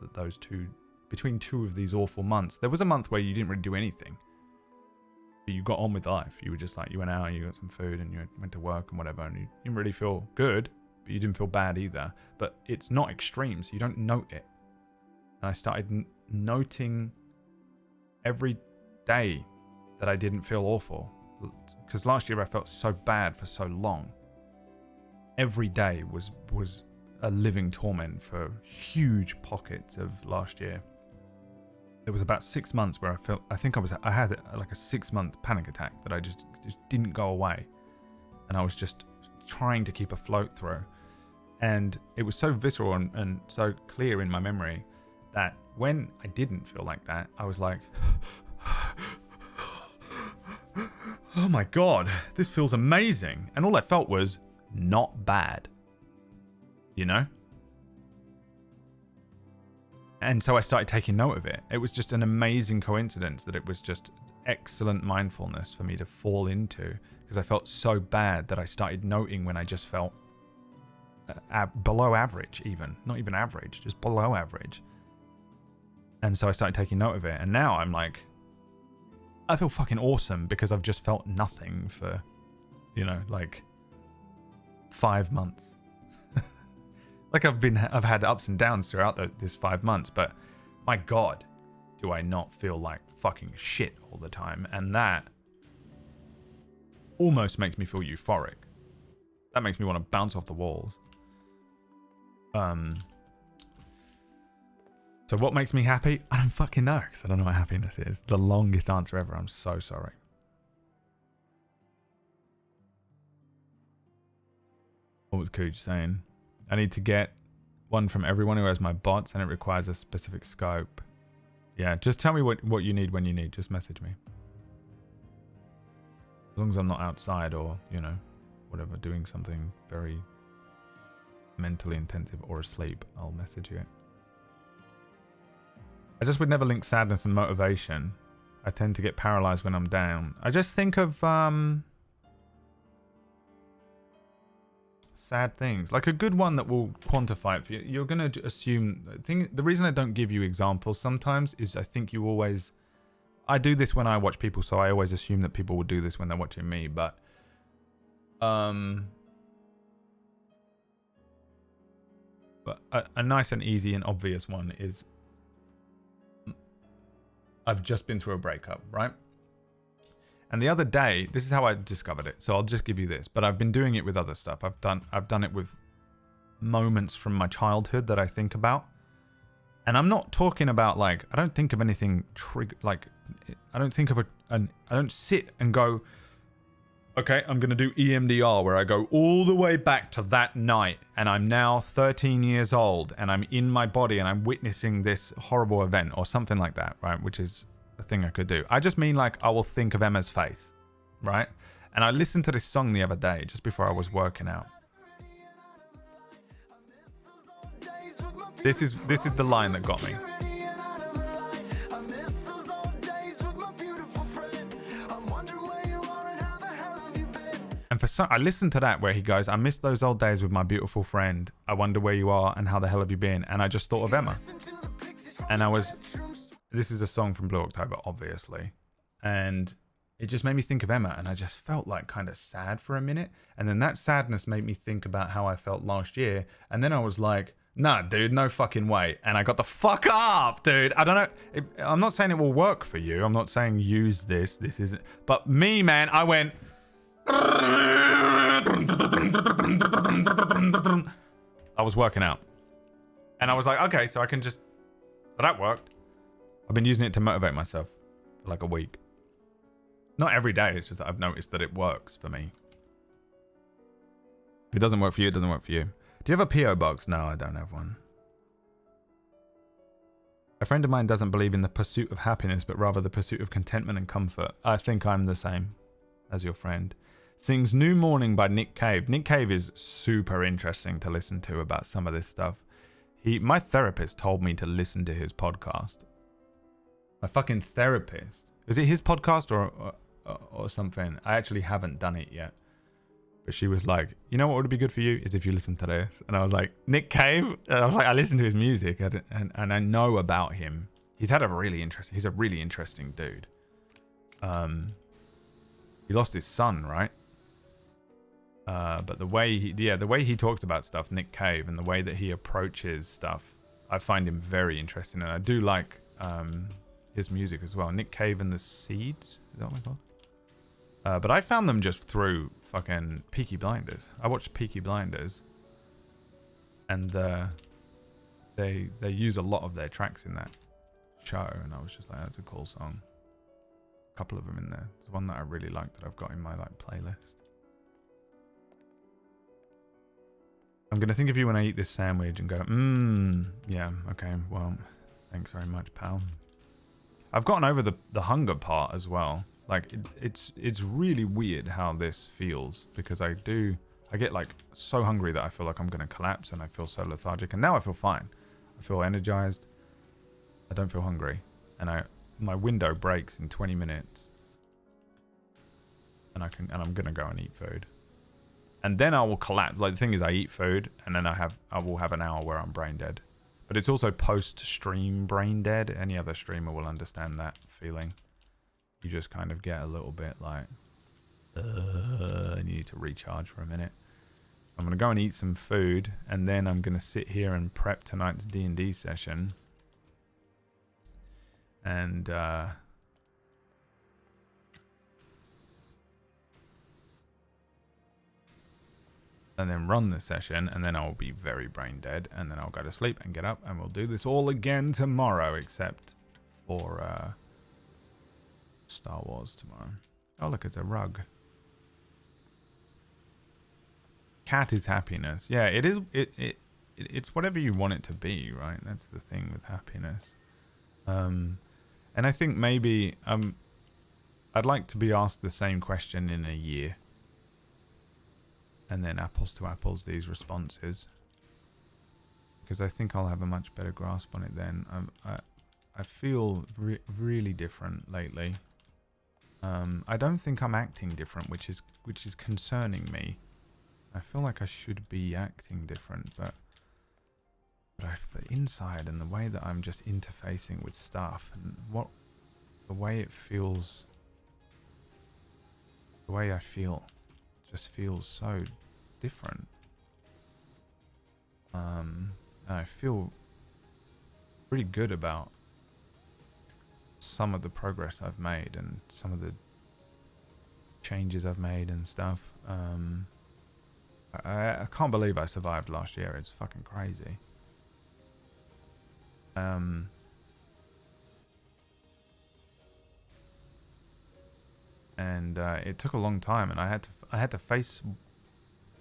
between two of these awful months, there was a month where you didn't really do anything, but you got on with life. You were just like, you went out and you got some food and you went to work and whatever, and you didn't really feel good, but you didn't feel bad either. But it's not extreme, so you don't note it. And I started noting every day that I didn't feel awful, because last year I felt so bad for so long. Every day was a living torment for huge pockets of last year. There was about 6 months where I had like a 6-month panic attack that I just didn't go away, and I was just trying to keep afloat through. And it was so visceral and so clear in my memory that when I didn't feel like that, I was like, oh my God, this feels amazing. And all I felt was not bad, you know? And so I started taking note of it. It was just an amazing coincidence that it was just excellent mindfulness for me to fall into, because I felt so bad that I started noting when I just felt below average, even. Not even average, just below average. And so I started taking note of it. And now I'm like, I feel fucking awesome because I've just felt nothing for, you know, like 5 months. Like I've had ups and downs throughout this 5 months, but my God, do I not feel like fucking shit all the time. And that almost makes me feel euphoric. That makes me want to bounce off the walls. So what makes me happy? I don't fucking know, because I don't know what happiness is. The longest answer ever. I'm so sorry. What was Cooch saying? I need to get one from everyone who has my bots, and it requires a specific scope. Yeah, just tell me what you need when you need. Just message me. As long as I'm not outside or, you know, whatever, doing something very mentally intensive or asleep, I'll message you. I just would never link sadness and motivation. I tend to get paralyzed when I'm down. I just think of sad things. Like a good one that will quantify it for you. You're going to assume... The reason I don't give you examples sometimes is I think you always... I do this when I watch people, so I always assume that people would do this when they're watching me, but... But a nice and easy and obvious one is... I've just been through a breakup, right? And the other day, this is how I discovered it. So I'll just give you this, but I've been doing it with other stuff. I've done it with moments from my childhood that I think about. And I'm not talking about like, I don't think of anything like, I don't think of I don't sit and go, okay, I'm going to do EMDR where I go all the way back to that night and I'm now 13 years old and I'm in my body and I'm witnessing this horrible event or something like that, right? Which is a thing I could do. I just mean like I will think of Emma's face, right? And I listened to this song the other day just before I was working out. This is the line that got me. And I listened to that where he goes, I miss those old days with my beautiful friend. I wonder where you are and how the hell have you been? And I just thought of Emma. And this is a song from Blue October, obviously. And it just made me think of Emma. And I just felt like kind of sad for a minute. And then that sadness made me think about how I felt last year. And then I was like, nah, dude, no fucking way. And I got the fuck up, dude. I don't know. I'm not saying it will work for you. I'm not saying use this. This isn't. But me, man, I went... I was working out. And I was like, okay, so I can just... So that worked. I've been using it to motivate myself for like a week. Not every day, it's just that I've noticed that it works for me. If it doesn't work for you, it doesn't work for you. Do you have a P.O. box? No, I don't have one. A friend of mine doesn't believe in the pursuit of happiness, but rather the pursuit of contentment and comfort. I think I'm the same as your friend. Sings New Morning by Nick Cave. Nick Cave is super interesting to listen to about some of this stuff. My therapist told me to listen to his podcast. My fucking therapist. Is it his podcast or something? I actually haven't done it yet. But she was like, you know what would be good for you is if you listen to this. And I was like, Nick Cave? And I was like, I listen to his music and I know about him. He's a really interesting dude. He lost his son, right? But the way he talks about stuff, Nick Cave, and the way that he approaches stuff, I find him very interesting. And I do like his music as well. Nick Cave and the Seeds? Is that what they're called? But I found them just through fucking Peaky Blinders. I watched Peaky Blinders, and they use a lot of their tracks in that show, and I was just like, that's a cool song. A couple of them in there. There's one that I really like that I've got in my like playlist. I'm gonna think of you when I eat this sandwich and go, yeah, okay, well, thanks very much, pal. I've gotten over the hunger part as well. Like, it's really weird how this feels, because I get like so hungry that I feel like I'm gonna collapse, and I feel so lethargic, and now I feel fine. I feel energized. I don't feel hungry, and my window breaks in 20 minutes, and I'm gonna go and eat food. And then I will collapse. Like, the thing is, I eat food, and then I will have an hour where I'm brain dead. But it's also post-stream brain dead. Any other streamer will understand that feeling. You just kind of get a little bit like, and you need to recharge for a minute. So I'm going to go and eat some food, and then I'm going to sit here and prep tonight's D&D session. And, and then run the session, and then I'll be very brain dead, and then I'll go to sleep and get up, and we'll do this all again tomorrow, except for Star Wars tomorrow. Oh, look, it's a rug. Cat is happiness. Yeah, it is. it's whatever you want it to be, right? That's the thing with happiness. And I think maybe I'd like to be asked the same question in a year, and then apples to apples these responses, because I think I'll have a much better grasp on it then. I feel really different lately. I don't think I'm acting different, which is concerning me. I feel like I should be acting different, but inside, and the way that I'm just interfacing with stuff, and the way it feels, the way I feel, just feels so different. And I feel pretty good about some of the progress I've made and some of the changes I've made and stuff. I can't believe I survived last year. It's fucking crazy. And it took a long time, and I had to face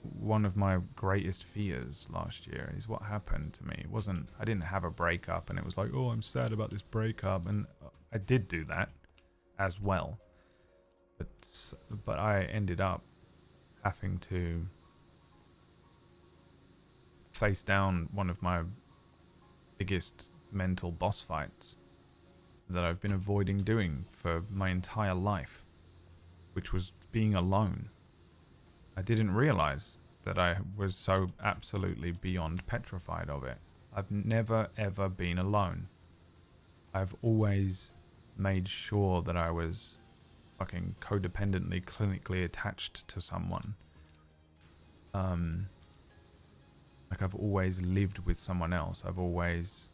one of my greatest fears last year. Is what happened to me. It wasn't, I didn't have a breakup and it was like, oh, I'm sad about this breakup, and I did do that as well, but I ended up having to face down one of my biggest mental boss fights that I've been avoiding doing for my entire life, which was being alone. I didn't realize that I was so absolutely beyond petrified of it. I've never ever been alone. I've always made sure that I was fucking codependently, clinically attached to someone. Like I've always lived with someone else. I've always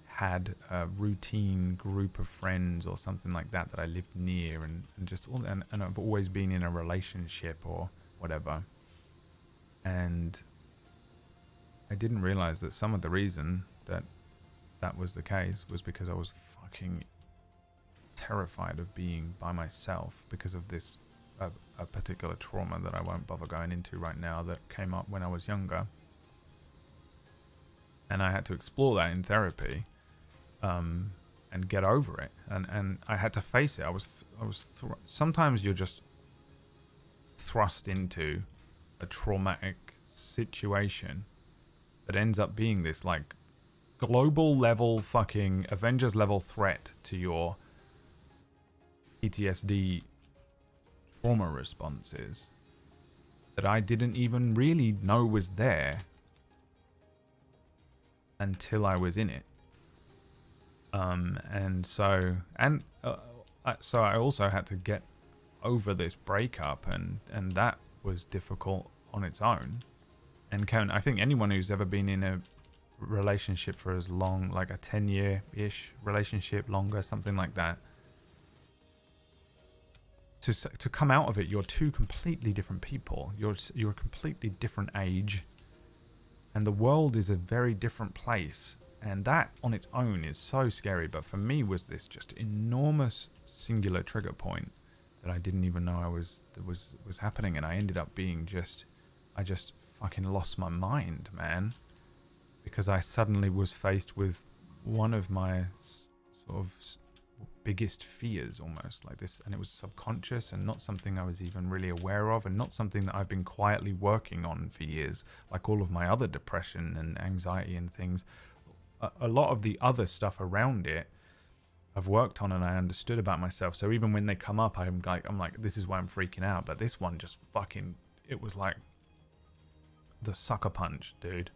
had a routine group of friends or something like that I lived near, and I've always been in a relationship or whatever. And I didn't realize that some of the reason that was the case was because I was fucking terrified of being by myself because of this a particular trauma that I won't bother going into right now that came up when I was younger. And I had to explore that in therapy, and get over it. And I had to face it. Sometimes you're just thrust into a traumatic situation that ends up being this like global level fucking Avengers level threat to your PTSD trauma responses that I didn't even really know was there until I was in it. So I also had to get over this breakup, and that was difficult on its own. And I think anyone who's ever been in a relationship for as long, like a 10-year-ish relationship, longer, something like that, to come out of it, you're two completely different people. You're a completely different age, and the world is a very different place. And that on its own is so scary. But for me was this just enormous singular trigger point that I didn't even know was happening. And I ended up being I just fucking lost my mind, man. Because I suddenly was faced with one of my sort of biggest fears, almost like this. And it was subconscious and not something I was even really aware of, and not something that I've been quietly working on for years, like all of my other depression and anxiety and things. A lot of the other stuff around it I've worked on and I understood about myself. So even when they come up, I'm like, this is why I'm freaking out. But this one just fucking, it was like the sucker punch, dude.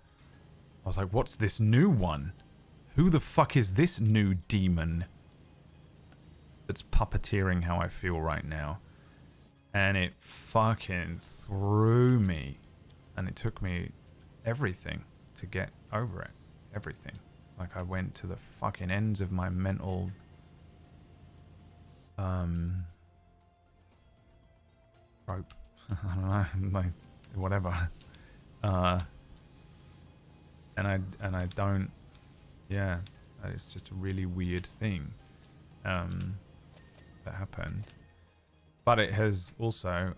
I was like, what's this new one? Who the fuck is this new demon that's puppeteering how I feel right now? And it fucking threw me. And it took me everything to get over it. Everything. Like I went to the fucking ends of my mental rope. I don't know, like whatever. And I don't, yeah, it's just a really weird thing that happened. But it has also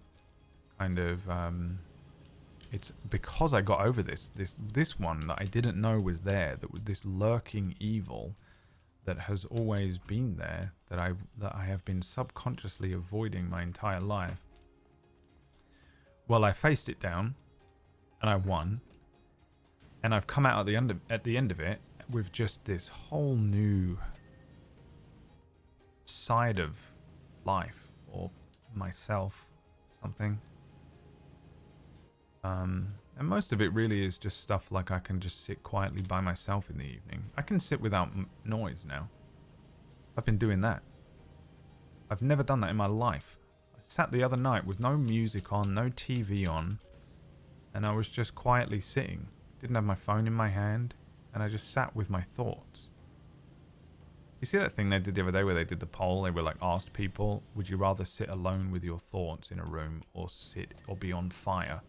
kind of it's because I got over this one that I didn't know was there, that was this lurking evil that has always been there, that I have been subconsciously avoiding my entire life. Well, I faced it down, and I won, and I've come out at the end of it with just this whole new side of life, or myself, something. And most of it really is just stuff like I can just sit quietly by myself in the evening. I can sit without noise now. I've been doing that. I've never done that in my life. I sat the other night with no music on, no TV on, and I was just quietly sitting. Didn't have my phone in my hand, and I just sat with my thoughts. You see that thing they did the other day where they did the poll? They were like, asked people, would you rather sit alone with your thoughts in a room or be on fire?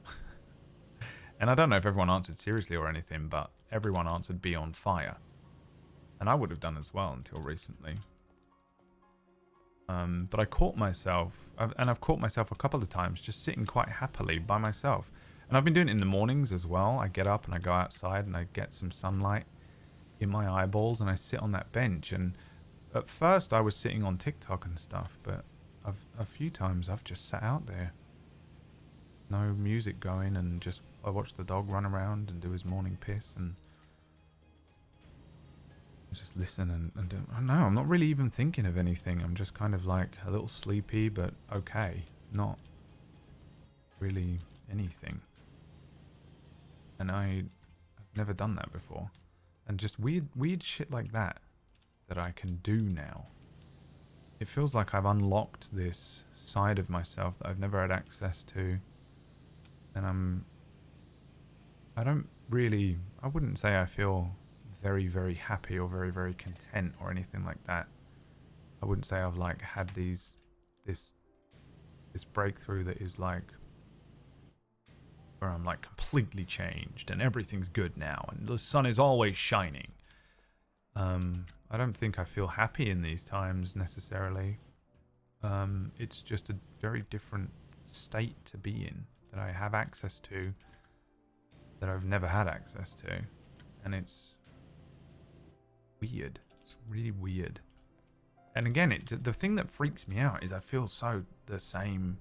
And I don't know if everyone answered seriously or anything, but everyone answered be on fire. And I would have done as well until recently. But I caught myself, and I've caught myself a couple of times just sitting quite happily by myself. And I've been doing it in the mornings as well. I get up and I go outside and I get some sunlight in my eyeballs and I sit on that bench. And at first I was sitting on TikTok and stuff, but a few times I've just sat out there. No music going, and just I watch the dog run around and do his morning piss and just listen and I don't know, I'm not really even thinking of anything. I'm just kind of like a little sleepy, but okay. Not really anything. And I've never done that before. And just weird shit like that I can do now. It feels like I've unlocked this side of myself that I've never had access to. And I wouldn't say I feel very, very happy or very, very content or anything like that. I wouldn't say I've like had this breakthrough that is like where I'm like completely changed and everything's good now and the sun is always shining. I don't think I feel happy in these times necessarily. It's just a very different state to be in that I have access to that I've never had access to, and it's weird. It's really weird. And again, the thing that freaks me out is I feel so the same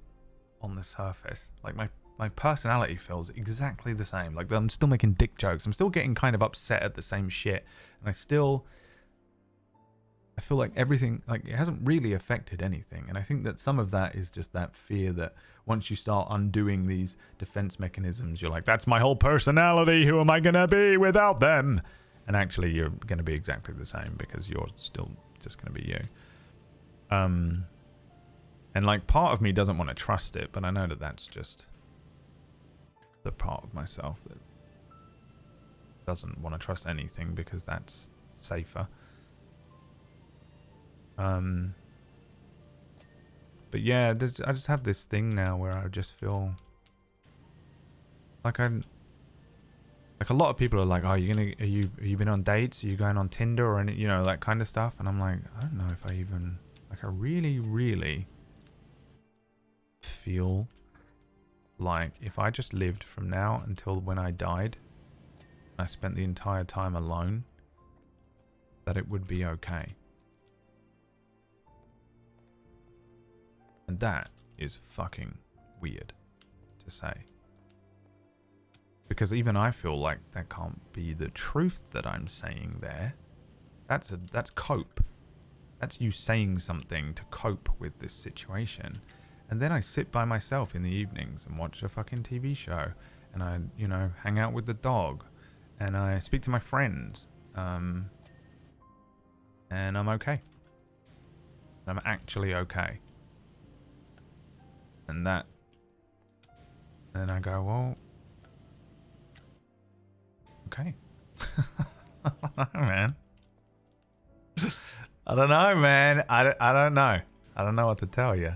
on the surface. Like my personality feels exactly the same. Like I'm still making dick jokes. I'm still getting kind of upset at the same shit, and I feel like everything, like it hasn't really affected anything. And I think that some of that is just that fear that once you start undoing these defense mechanisms, you're like, that's my whole personality. Who am I going to be without them? And actually you're going to be exactly the same because you're still just going to be you. And like part of me doesn't want to trust it, but I know that that's just the part of myself that doesn't want to trust anything because that's safer. But yeah, I just have this thing now where I just feel like a lot of people are like, oh, are you been on dates? Are you going on Tinder or any, you know, that kind of stuff? And I'm like, I don't know if I even, like, I really, really feel like if I just lived from now until when I died, and I spent the entire time alone, that it would be okay. And that is fucking weird to say. Because even I feel like that can't be the truth that I'm saying there. That's cope. That's you saying something to cope with this situation. And then I sit by myself in the evenings and watch a fucking TV show. And I, you know, hang out with the dog. And I speak to my friends. And I'm okay. I'm actually okay. And then I go, well, okay. I don't know, man. I don't know, man. I don't know. I don't know what to tell you.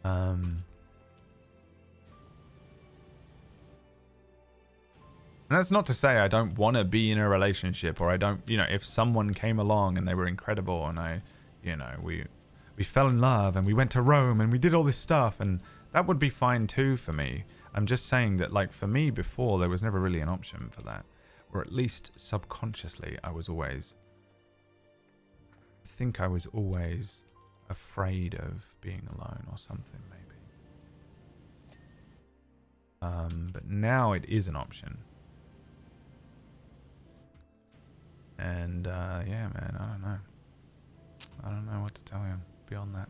And that's not to say I don't want to be in a relationship, or I don't, you know, if someone came along and they were incredible and I, you know, we fell in love and we went to Rome and we did all this stuff, and that would be fine too for me. I'm just saying that, like, for me before, there was never really an option for that. Or at least subconsciously, I think I was always afraid of being alone or something, maybe. But now it is an option. And, yeah, man, I don't know. I don't know what to tell you beyond that.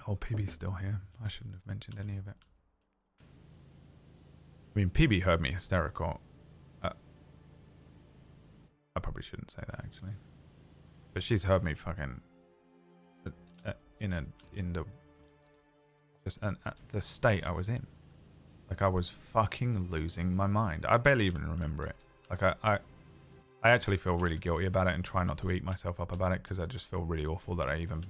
Oh, PB's still here. I shouldn't have mentioned any of it. I mean, PB heard me hysterical. I probably shouldn't say that, actually. But she's heard me fucking in the state I was in. Like, I was fucking losing my mind. I barely even remember it. Like, I actually feel really guilty about it and try not to eat myself up about it because I just feel really awful that I even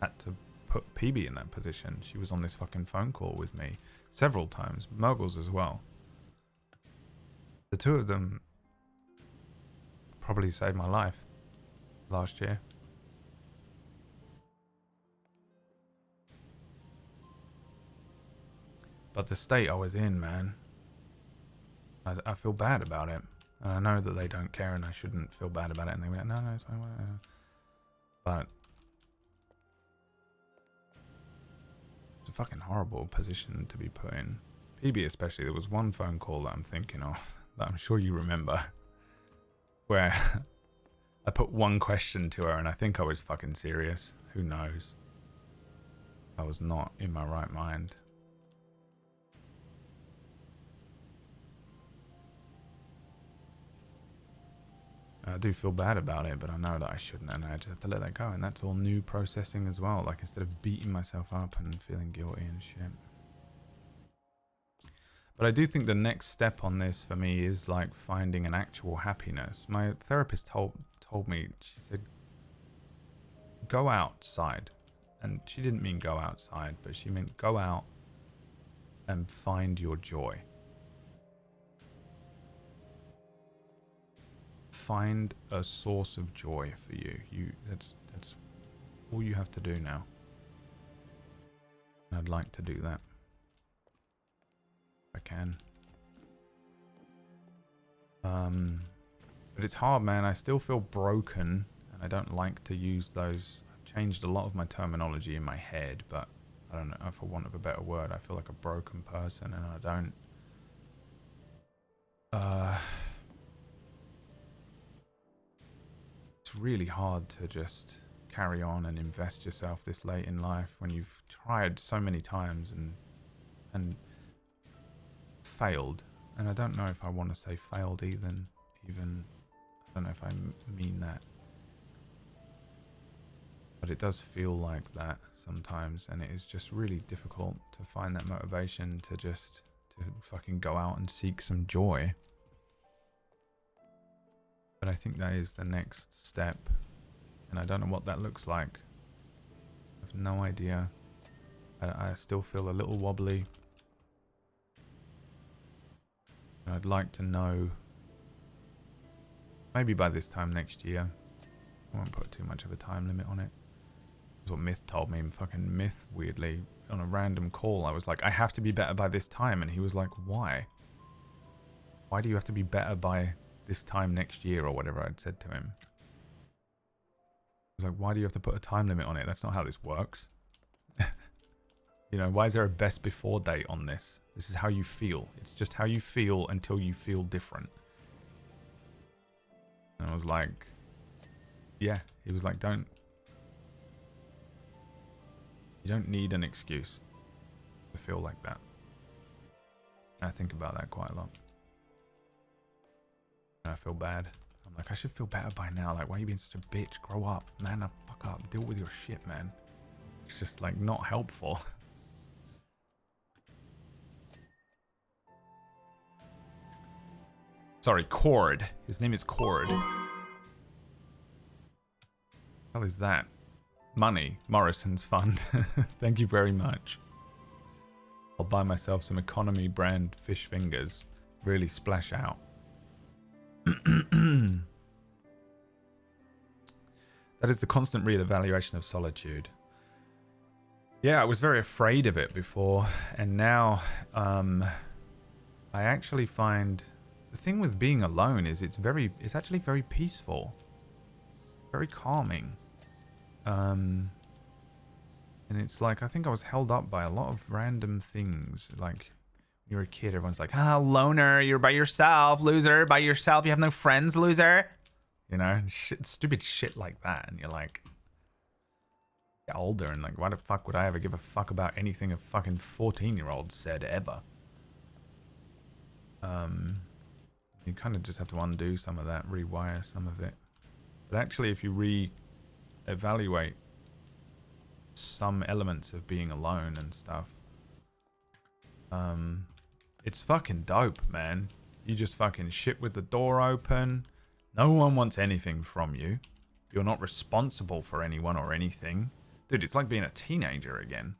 had to put PB in that position. She was on this fucking phone call with me several times. Muggles as well. The two of them probably saved my life last year. But the state I was in, man, I feel bad about it. And I know that they don't care and I shouldn't feel bad about it. And they went, no, it's fine. But it's a fucking horrible position to be put in. PB especially, there was one phone call that I'm thinking of that I'm sure you remember, where I put one question to her and I think I was fucking serious. Who knows? I was not in my right mind. I do feel bad about it, but I know that I shouldn't, and I just have to let that go. And that's all new processing as well. Like, instead of beating myself up and feeling guilty and shit. But I do think the next step on this for me is like finding an actual happiness. My therapist told me, she said, go outside. And she didn't mean go outside, but she meant go out and find your joy. Find a source of joy for you. That's all you have to do now. And I'd like to do that. If I can. But it's hard, man. I still feel broken, and I don't like to use those. I've changed a lot of my terminology in my head, but I don't know, for want of a better word, I feel like a broken person, and I don't. It's really hard to just carry on and invest yourself this late in life when you've tried so many times and failed. And I don't know if I want to say failed even I don't know if I mean that, but it does feel like that sometimes, and it is just really difficult to find that motivation to fucking go out and seek some joy. But I think that is the next step, and I don't know what that looks like. I have no idea. I still feel a little wobbly. And I'd like to know, maybe by this time next year. I won't put too much of a time limit on it. That's what Myth told me. And fucking Myth, weirdly, on a random call, I was like, I have to be better by this time. And he was like, why? Why do you have to be better by this time next year, or whatever I'd said to him? I was like, why do you have to put a time limit on it? That's not how this works. You know, why is there a best before date on this? This is how you feel. It's just how you feel until you feel different. And I was like, yeah. He was like, you don't need an excuse to feel like that. And I think about that quite a lot. And I feel bad. I'm like, I should feel better by now. Like, why are you being such a bitch? Grow up. Man, fuck up. Deal with your shit, man. It's just, like, not helpful. Sorry, Cord. His name is Cord. What the hell is that? Money. Morrison's Fund. Thank you very much. I'll buy myself some economy brand fish fingers. Really splash out. That is the constant reevaluation of solitude. Yeah, I was very afraid of it before, and now I actually find the thing with being alone is it's actually very peaceful, very calming. And it's like I think I was held up by a lot of random things. Like when you're a kid, everyone's like, "Ah, loner, you're by yourself, loser, by yourself, you have no friends, loser." You know, stupid shit like that, and you're like, get older and like, why the fuck would I ever give a fuck about anything a fucking 14-year-old said ever? You kind of just have to undo some of that, rewire some of it. But actually, if you re-evaluate some elements of being alone and stuff, it's fucking dope, man. You just fucking shit with the door open. No one wants anything from you. You're not responsible for anyone or anything. Dude, it's like being a teenager again.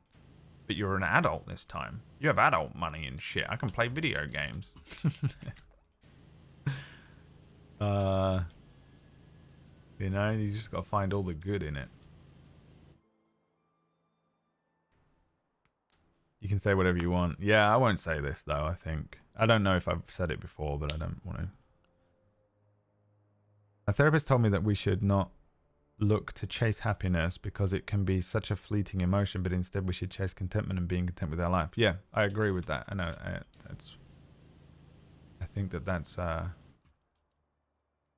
But you're an adult this time. You have adult money and shit. I can play video games. You know, you just gotta find all the good in it. You can say whatever you want. Yeah, I won't say this though, I think. I don't know if I've said it before, but I don't want to. A therapist told me that we should not look to chase happiness because it can be such a fleeting emotion, but instead we should chase contentment and being content with our life. Yeah, I agree with that. I know I think that's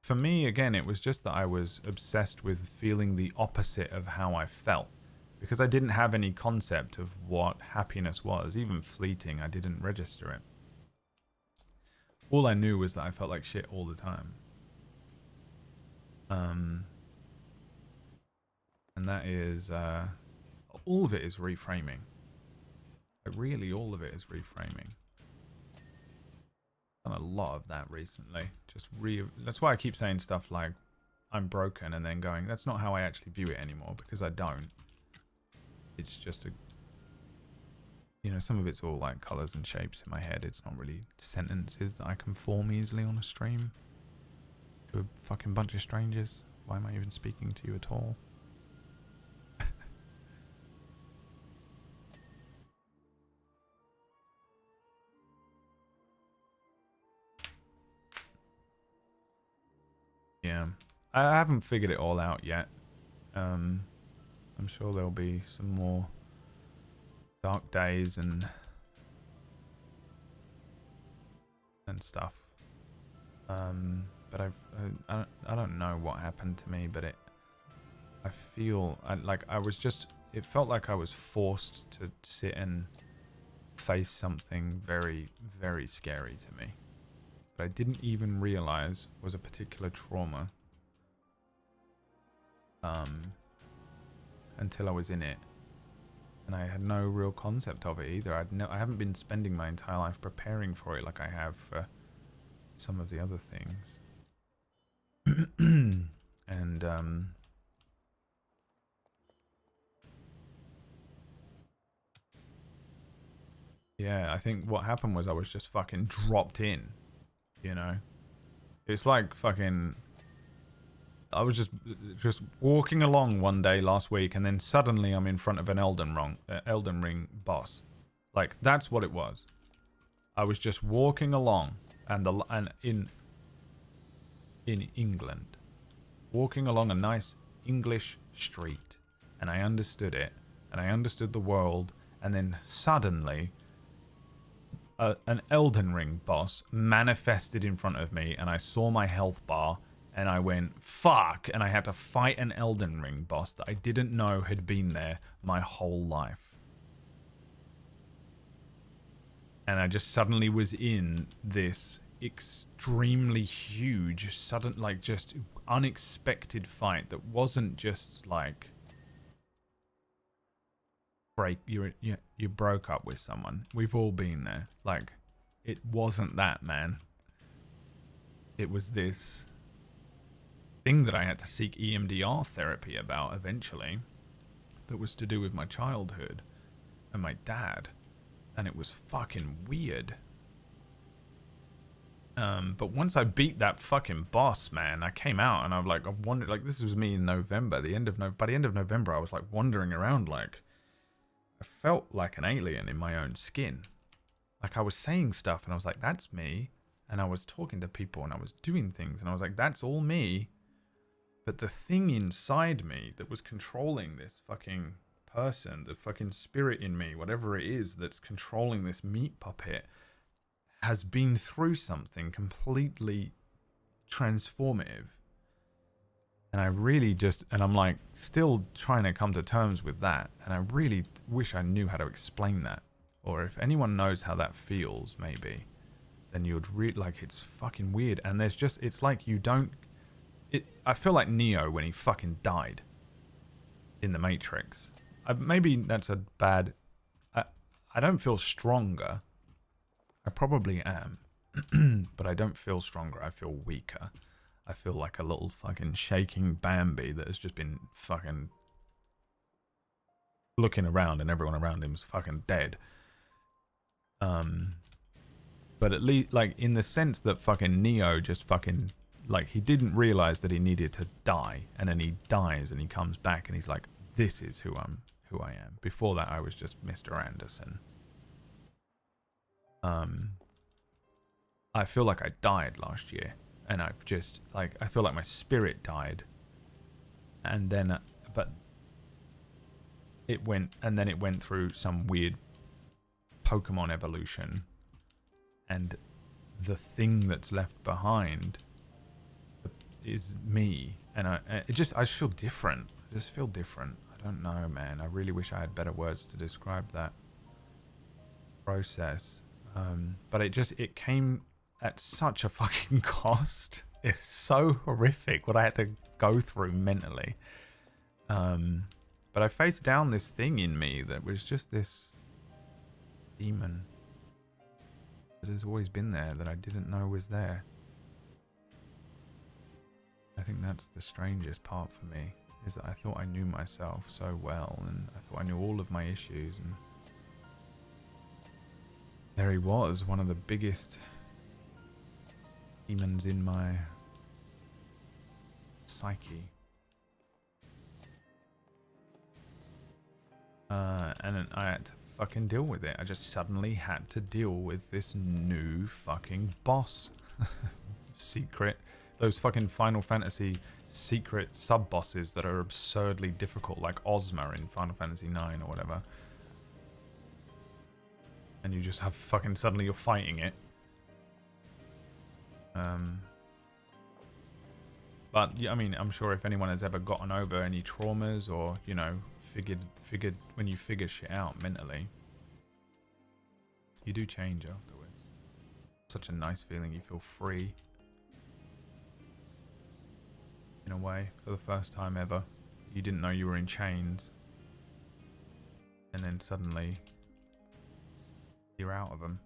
for me, again, it was just that I was obsessed with feeling the opposite of how I felt because I didn't have any concept of what happiness was. Even fleeting, I didn't register it. All I knew was that I felt like shit all the time. And that is, all of it is reframing. Like really, all of it is reframing. Done a lot of that recently. That's why I keep saying stuff like, I'm broken, and then going, that's not how I actually view it anymore, because I don't. It's just you know, some of it's all like colors and shapes in my head. It's not really sentences that I can form easily on a stream. To a fucking bunch of strangers. Why am I even speaking to you at all? Yeah, I haven't figured it all out yet. I'm sure there'll be some more dark days and stuff. But I don't know what happened to me, but I feel like it felt like I was forced to sit and face something very, very scary to me. That I didn't even realize was a particular trauma until I was in it, and I had no real concept of it either. I haven't been spending my entire life preparing for it like I have for some of the other things. And yeah, I think what happened was I was just fucking dropped in. You know, it's like fucking. I was just walking along one day last week, and then suddenly I'm in front of an Elden Ring boss. Like that's what it was. I was just walking along, and in England, walking along a nice English street, and I understood it, and I understood the world, and then suddenly. An Elden Ring boss manifested in front of me, and I saw my health bar, and I went, fuck, and I had to fight an Elden Ring boss that I didn't know had been there my whole life. And I just suddenly was in this extremely huge, sudden, like just unexpected fight that wasn't just like you broke up with someone. We've all been there. Like, it wasn't that, man. It was this thing that I had to seek EMDR therapy about eventually that was to do with my childhood and my dad. And it was fucking weird. But once I beat that fucking boss, man, I came out and I wondered, like, this was me in November, by the end of November, I was like wandering around, like, I felt like an alien in my own skin. Like I was saying stuff and I was like, that's me. And I was talking to people and I was doing things and I was like, that's all me. But the thing inside me that was controlling this fucking person, the fucking spirit in me, whatever it is that's controlling this meat puppet, has been through something completely transformative. And I really and I'm like still trying to come to terms with that. And I really wish I knew how to explain that. Or if anyone knows how that feels, maybe, then you would like, it's fucking weird. And there's just, it's like you don't, I feel like Neo when he fucking died in the Matrix. Maybe that's a bad, I don't feel stronger. I probably am, but I don't feel stronger. I feel weaker. I feel like a little fucking shaking Bambi that has just been fucking looking around and everyone around him is fucking dead. But at least, like, in the sense that fucking Neo just fucking, like, he didn't realize that he needed to die, and then he dies and he comes back and he's like, this is who I am. Before that, I was just Mr. Anderson. I feel like I died last year, and I've just, like, I feel like my spirit died, and then, but it went through some weird Pokemon evolution, and the thing that's left behind is me, and I just feel different. I just feel different. I don't know, man. I really wish I had better words to describe that process. But it came at such a fucking cost. It's so horrific what I had to go through mentally. But I faced down this thing in me that was just this demon that has always been there that I didn't know was there. I think that's the strangest part for me, is that I thought I knew myself so well, and I thought I knew all of my issues, and there he was, one of the biggest demons in my psyche. And then I had to fucking deal with it. I just suddenly had to deal with this new fucking boss. Secret. Those fucking Final Fantasy secret sub-bosses that are absurdly difficult, like Ozma in Final Fantasy 9 or whatever. And you just have fucking, suddenly you're fighting it. But yeah, I mean, I'm sure if anyone has ever gotten over any traumas or, you know, figured when you figure shit out mentally, you do change afterwards. Such a nice feeling. You feel free. In a way, for the first time ever. You didn't know you were in chains. And then suddenly, you're out of them.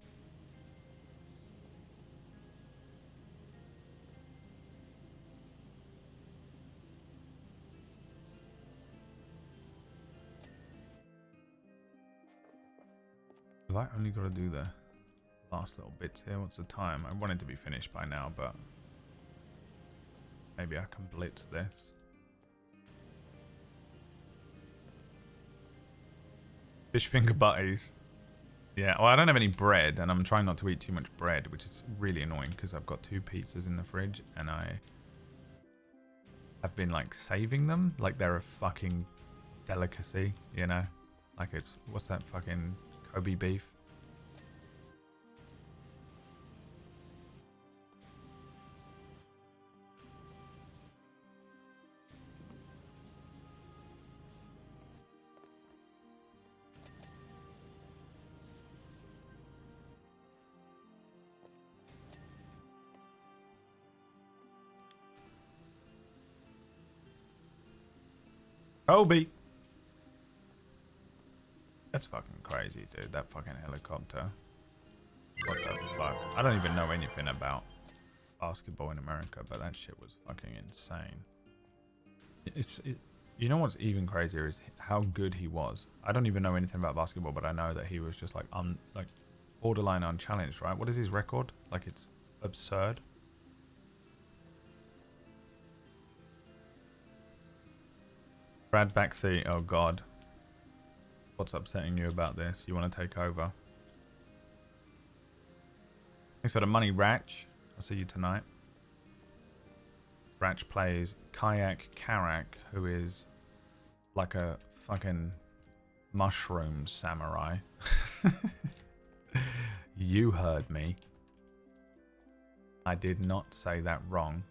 Have I only got to do the last little bits here? What's the time? I wanted to be finished by now, but maybe I can blitz this. Fish finger butties. Yeah, well, I don't have any bread, and I'm trying not to eat too much bread, which is really annoying because I've got 2 pizzas in the fridge, and I've been, like, saving them like they're a fucking delicacy, you know? Like it's, what's that fucking Kobe beef? Kobe! That's fucking crazy, dude. That fucking helicopter. What the fuck? I don't even know anything about basketball in America, but that shit was fucking insane. You know what's even crazier is how good he was. I don't even know anything about basketball, but I know that he was just like borderline unchallenged, right? What is his record? Like it's absurd. Brad backseat. Oh God. What's upsetting you about this? You want to take over? Thanks for the money, Ratch. I'll see you tonight. Ratch plays Kayak Karak, who is like a fucking mushroom samurai. You heard me. I did not say that wrong.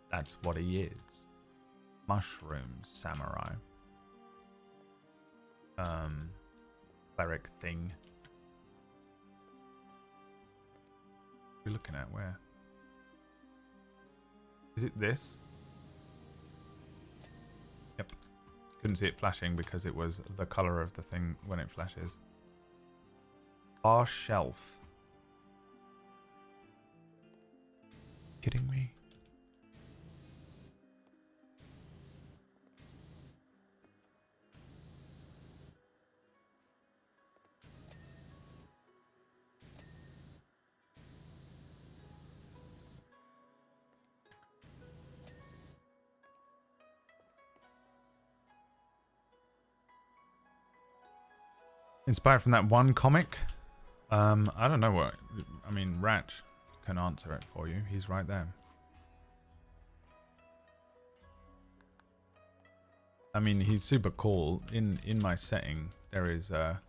That's what he is. Mushroom samurai. Cleric thing. What are you looking at? Where? Is it this? Yep. Couldn't see it flashing because it was the color of the thing when it flashes. Bar shelf. Kidding me? Inspired from that one comic? I don't know what. I mean, Ratch can answer it for you. He's right there. I mean, he's super cool. In my setting, there is a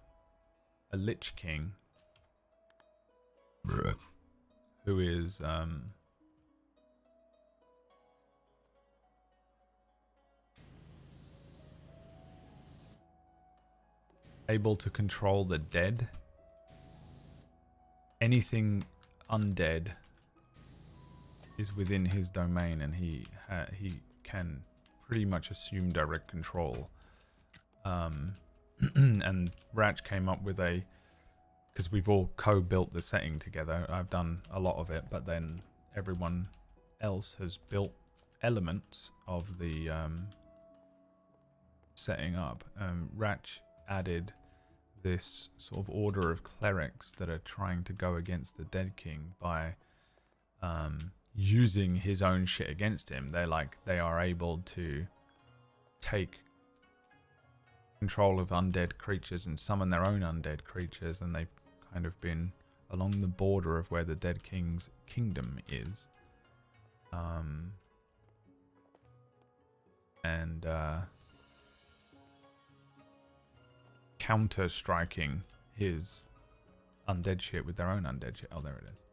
Lich King who is able to control the dead. Anything undead is within his domain, and he can pretty much assume direct control. And Ratch came up with because we've all co-built the setting together. I've done a lot of it, but then everyone else has built elements of the setting up. Ratch added this sort of order of clerics that are trying to go against the Dead King by using his own shit against him. They are able to take control of undead creatures and summon their own undead creatures, and they've kind of been along the border of where the Dead King's kingdom is. Counter-striking his undead shit with their own undead shit. Oh, there it is.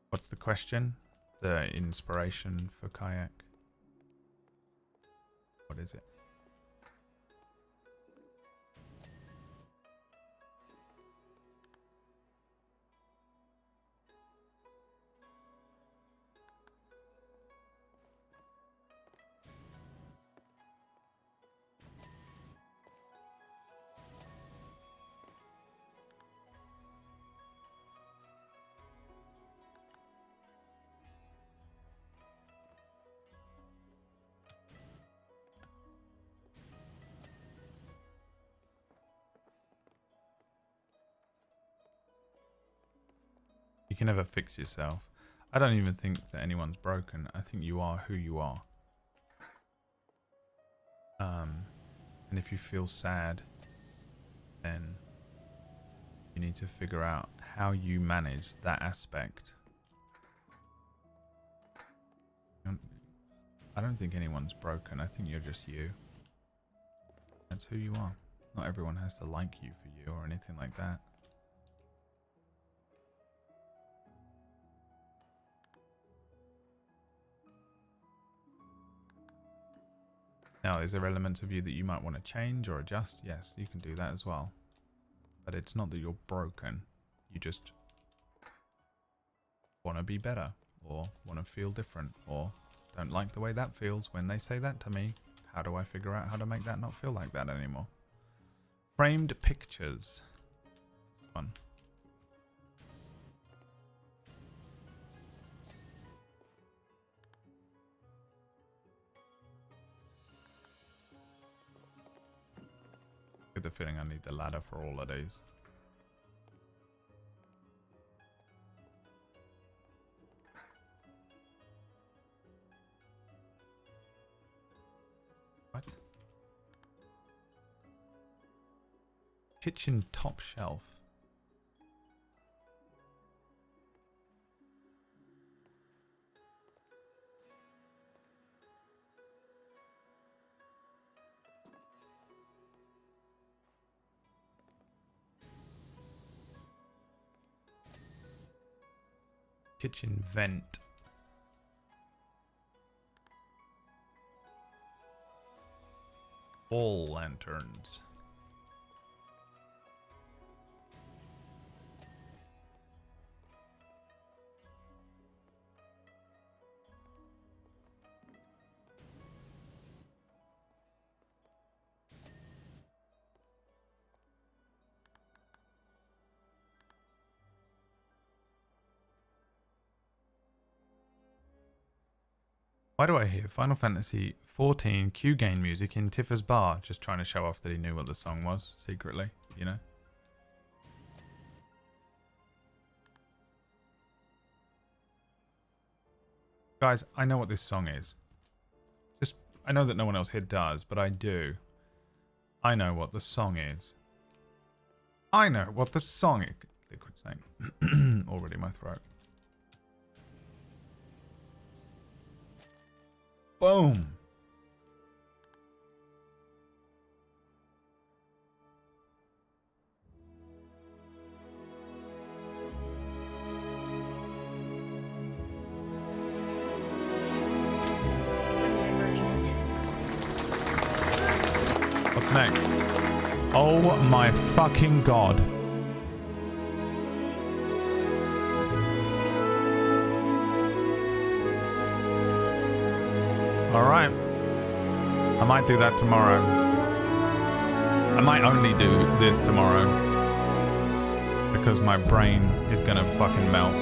What's the question? The inspiration for Kayak? What is it? You can never fix yourself. I don't even think that anyone's broken. I think you are who you are. And if you feel sad, then you need to figure out how you manage that aspect. I don't think anyone's broken. I think you're just you. That's who you are. Not everyone has to like you for you or anything like that. Now, is there elements of you that you might want to change or adjust? Yes, you can do that as well. But it's not that you're broken. You just want to be better, or want to feel different, or don't like the way that feels when they say that to me. How do I figure out how to make that not feel like that anymore? Framed pictures. This one. the feeling I need the ladder for all of these. What? Kitchen top shelf. Kitchen vent. Wall lanterns. Why do I hear Final Fantasy 14 Q Gain music in Tifa's bar? Just trying to show off that he knew what the song was secretly, you know? Guys, I know what this song is. Just, I know that no one else here does, but I do. I know what the song is. I know what the song is. Liquid Snake. Already my throat. Boom. What's next? Oh my fucking god. Alright. I might do that tomorrow. I might only do this tomorrow. Because my brain is gonna fucking melt.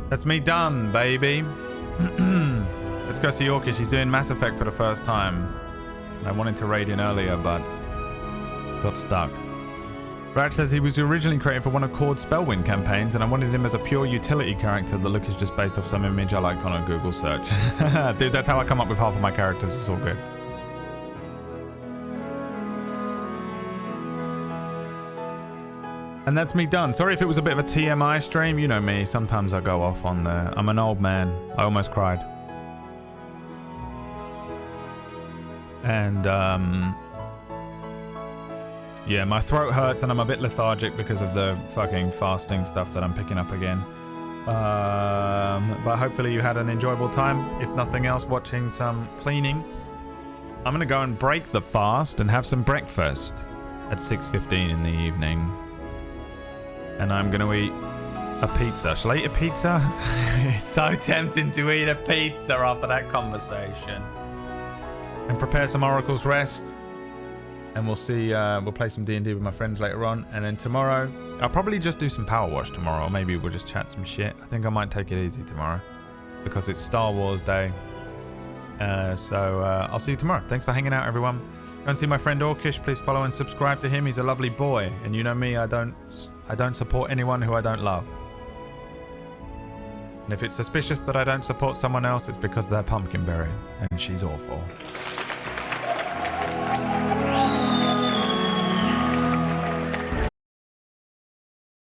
That's me done, baby. Let's go see Orca. She's doing Mass Effect for the first time. I wanted to raid in earlier, but got stuck. Ratch says he was originally created for one of Cord's Spellwind campaigns, and I wanted him as a pure utility character. The look is just based off some image I liked on a Google search. Dude, that's how I come up with half of my characters. It's all good. And that's me done. Sorry if it was a bit of a TMI stream. You know me. Sometimes I go off on there. I'm an old man. I almost cried. And, yeah, my throat hurts and I'm a bit lethargic because of the fucking fasting stuff that I'm picking up again. But hopefully you had an enjoyable time. If nothing else, watching some cleaning. I'm going to go and break the fast and have some breakfast at 6:15 in the evening. And I'm going to eat a pizza. Shall I eat a pizza? It's so tempting to eat a pizza after that conversation. And prepare some Oracle's Rest. And we'll see, we'll play some D&D with my friends later on. And then tomorrow, I'll probably just do some Powerwash tomorrow. Or maybe we'll just chat some shit. I think I might take it easy tomorrow. Because it's Star Wars Day. So I'll see you tomorrow. Thanks for hanging out, everyone. Go and see my friend Orkish. Please follow and subscribe to him. He's a lovely boy. And you know me, I don't support anyone who I don't love. And if it's suspicious that I don't support someone else, it's because they're Pumpkinberry. And she's awful.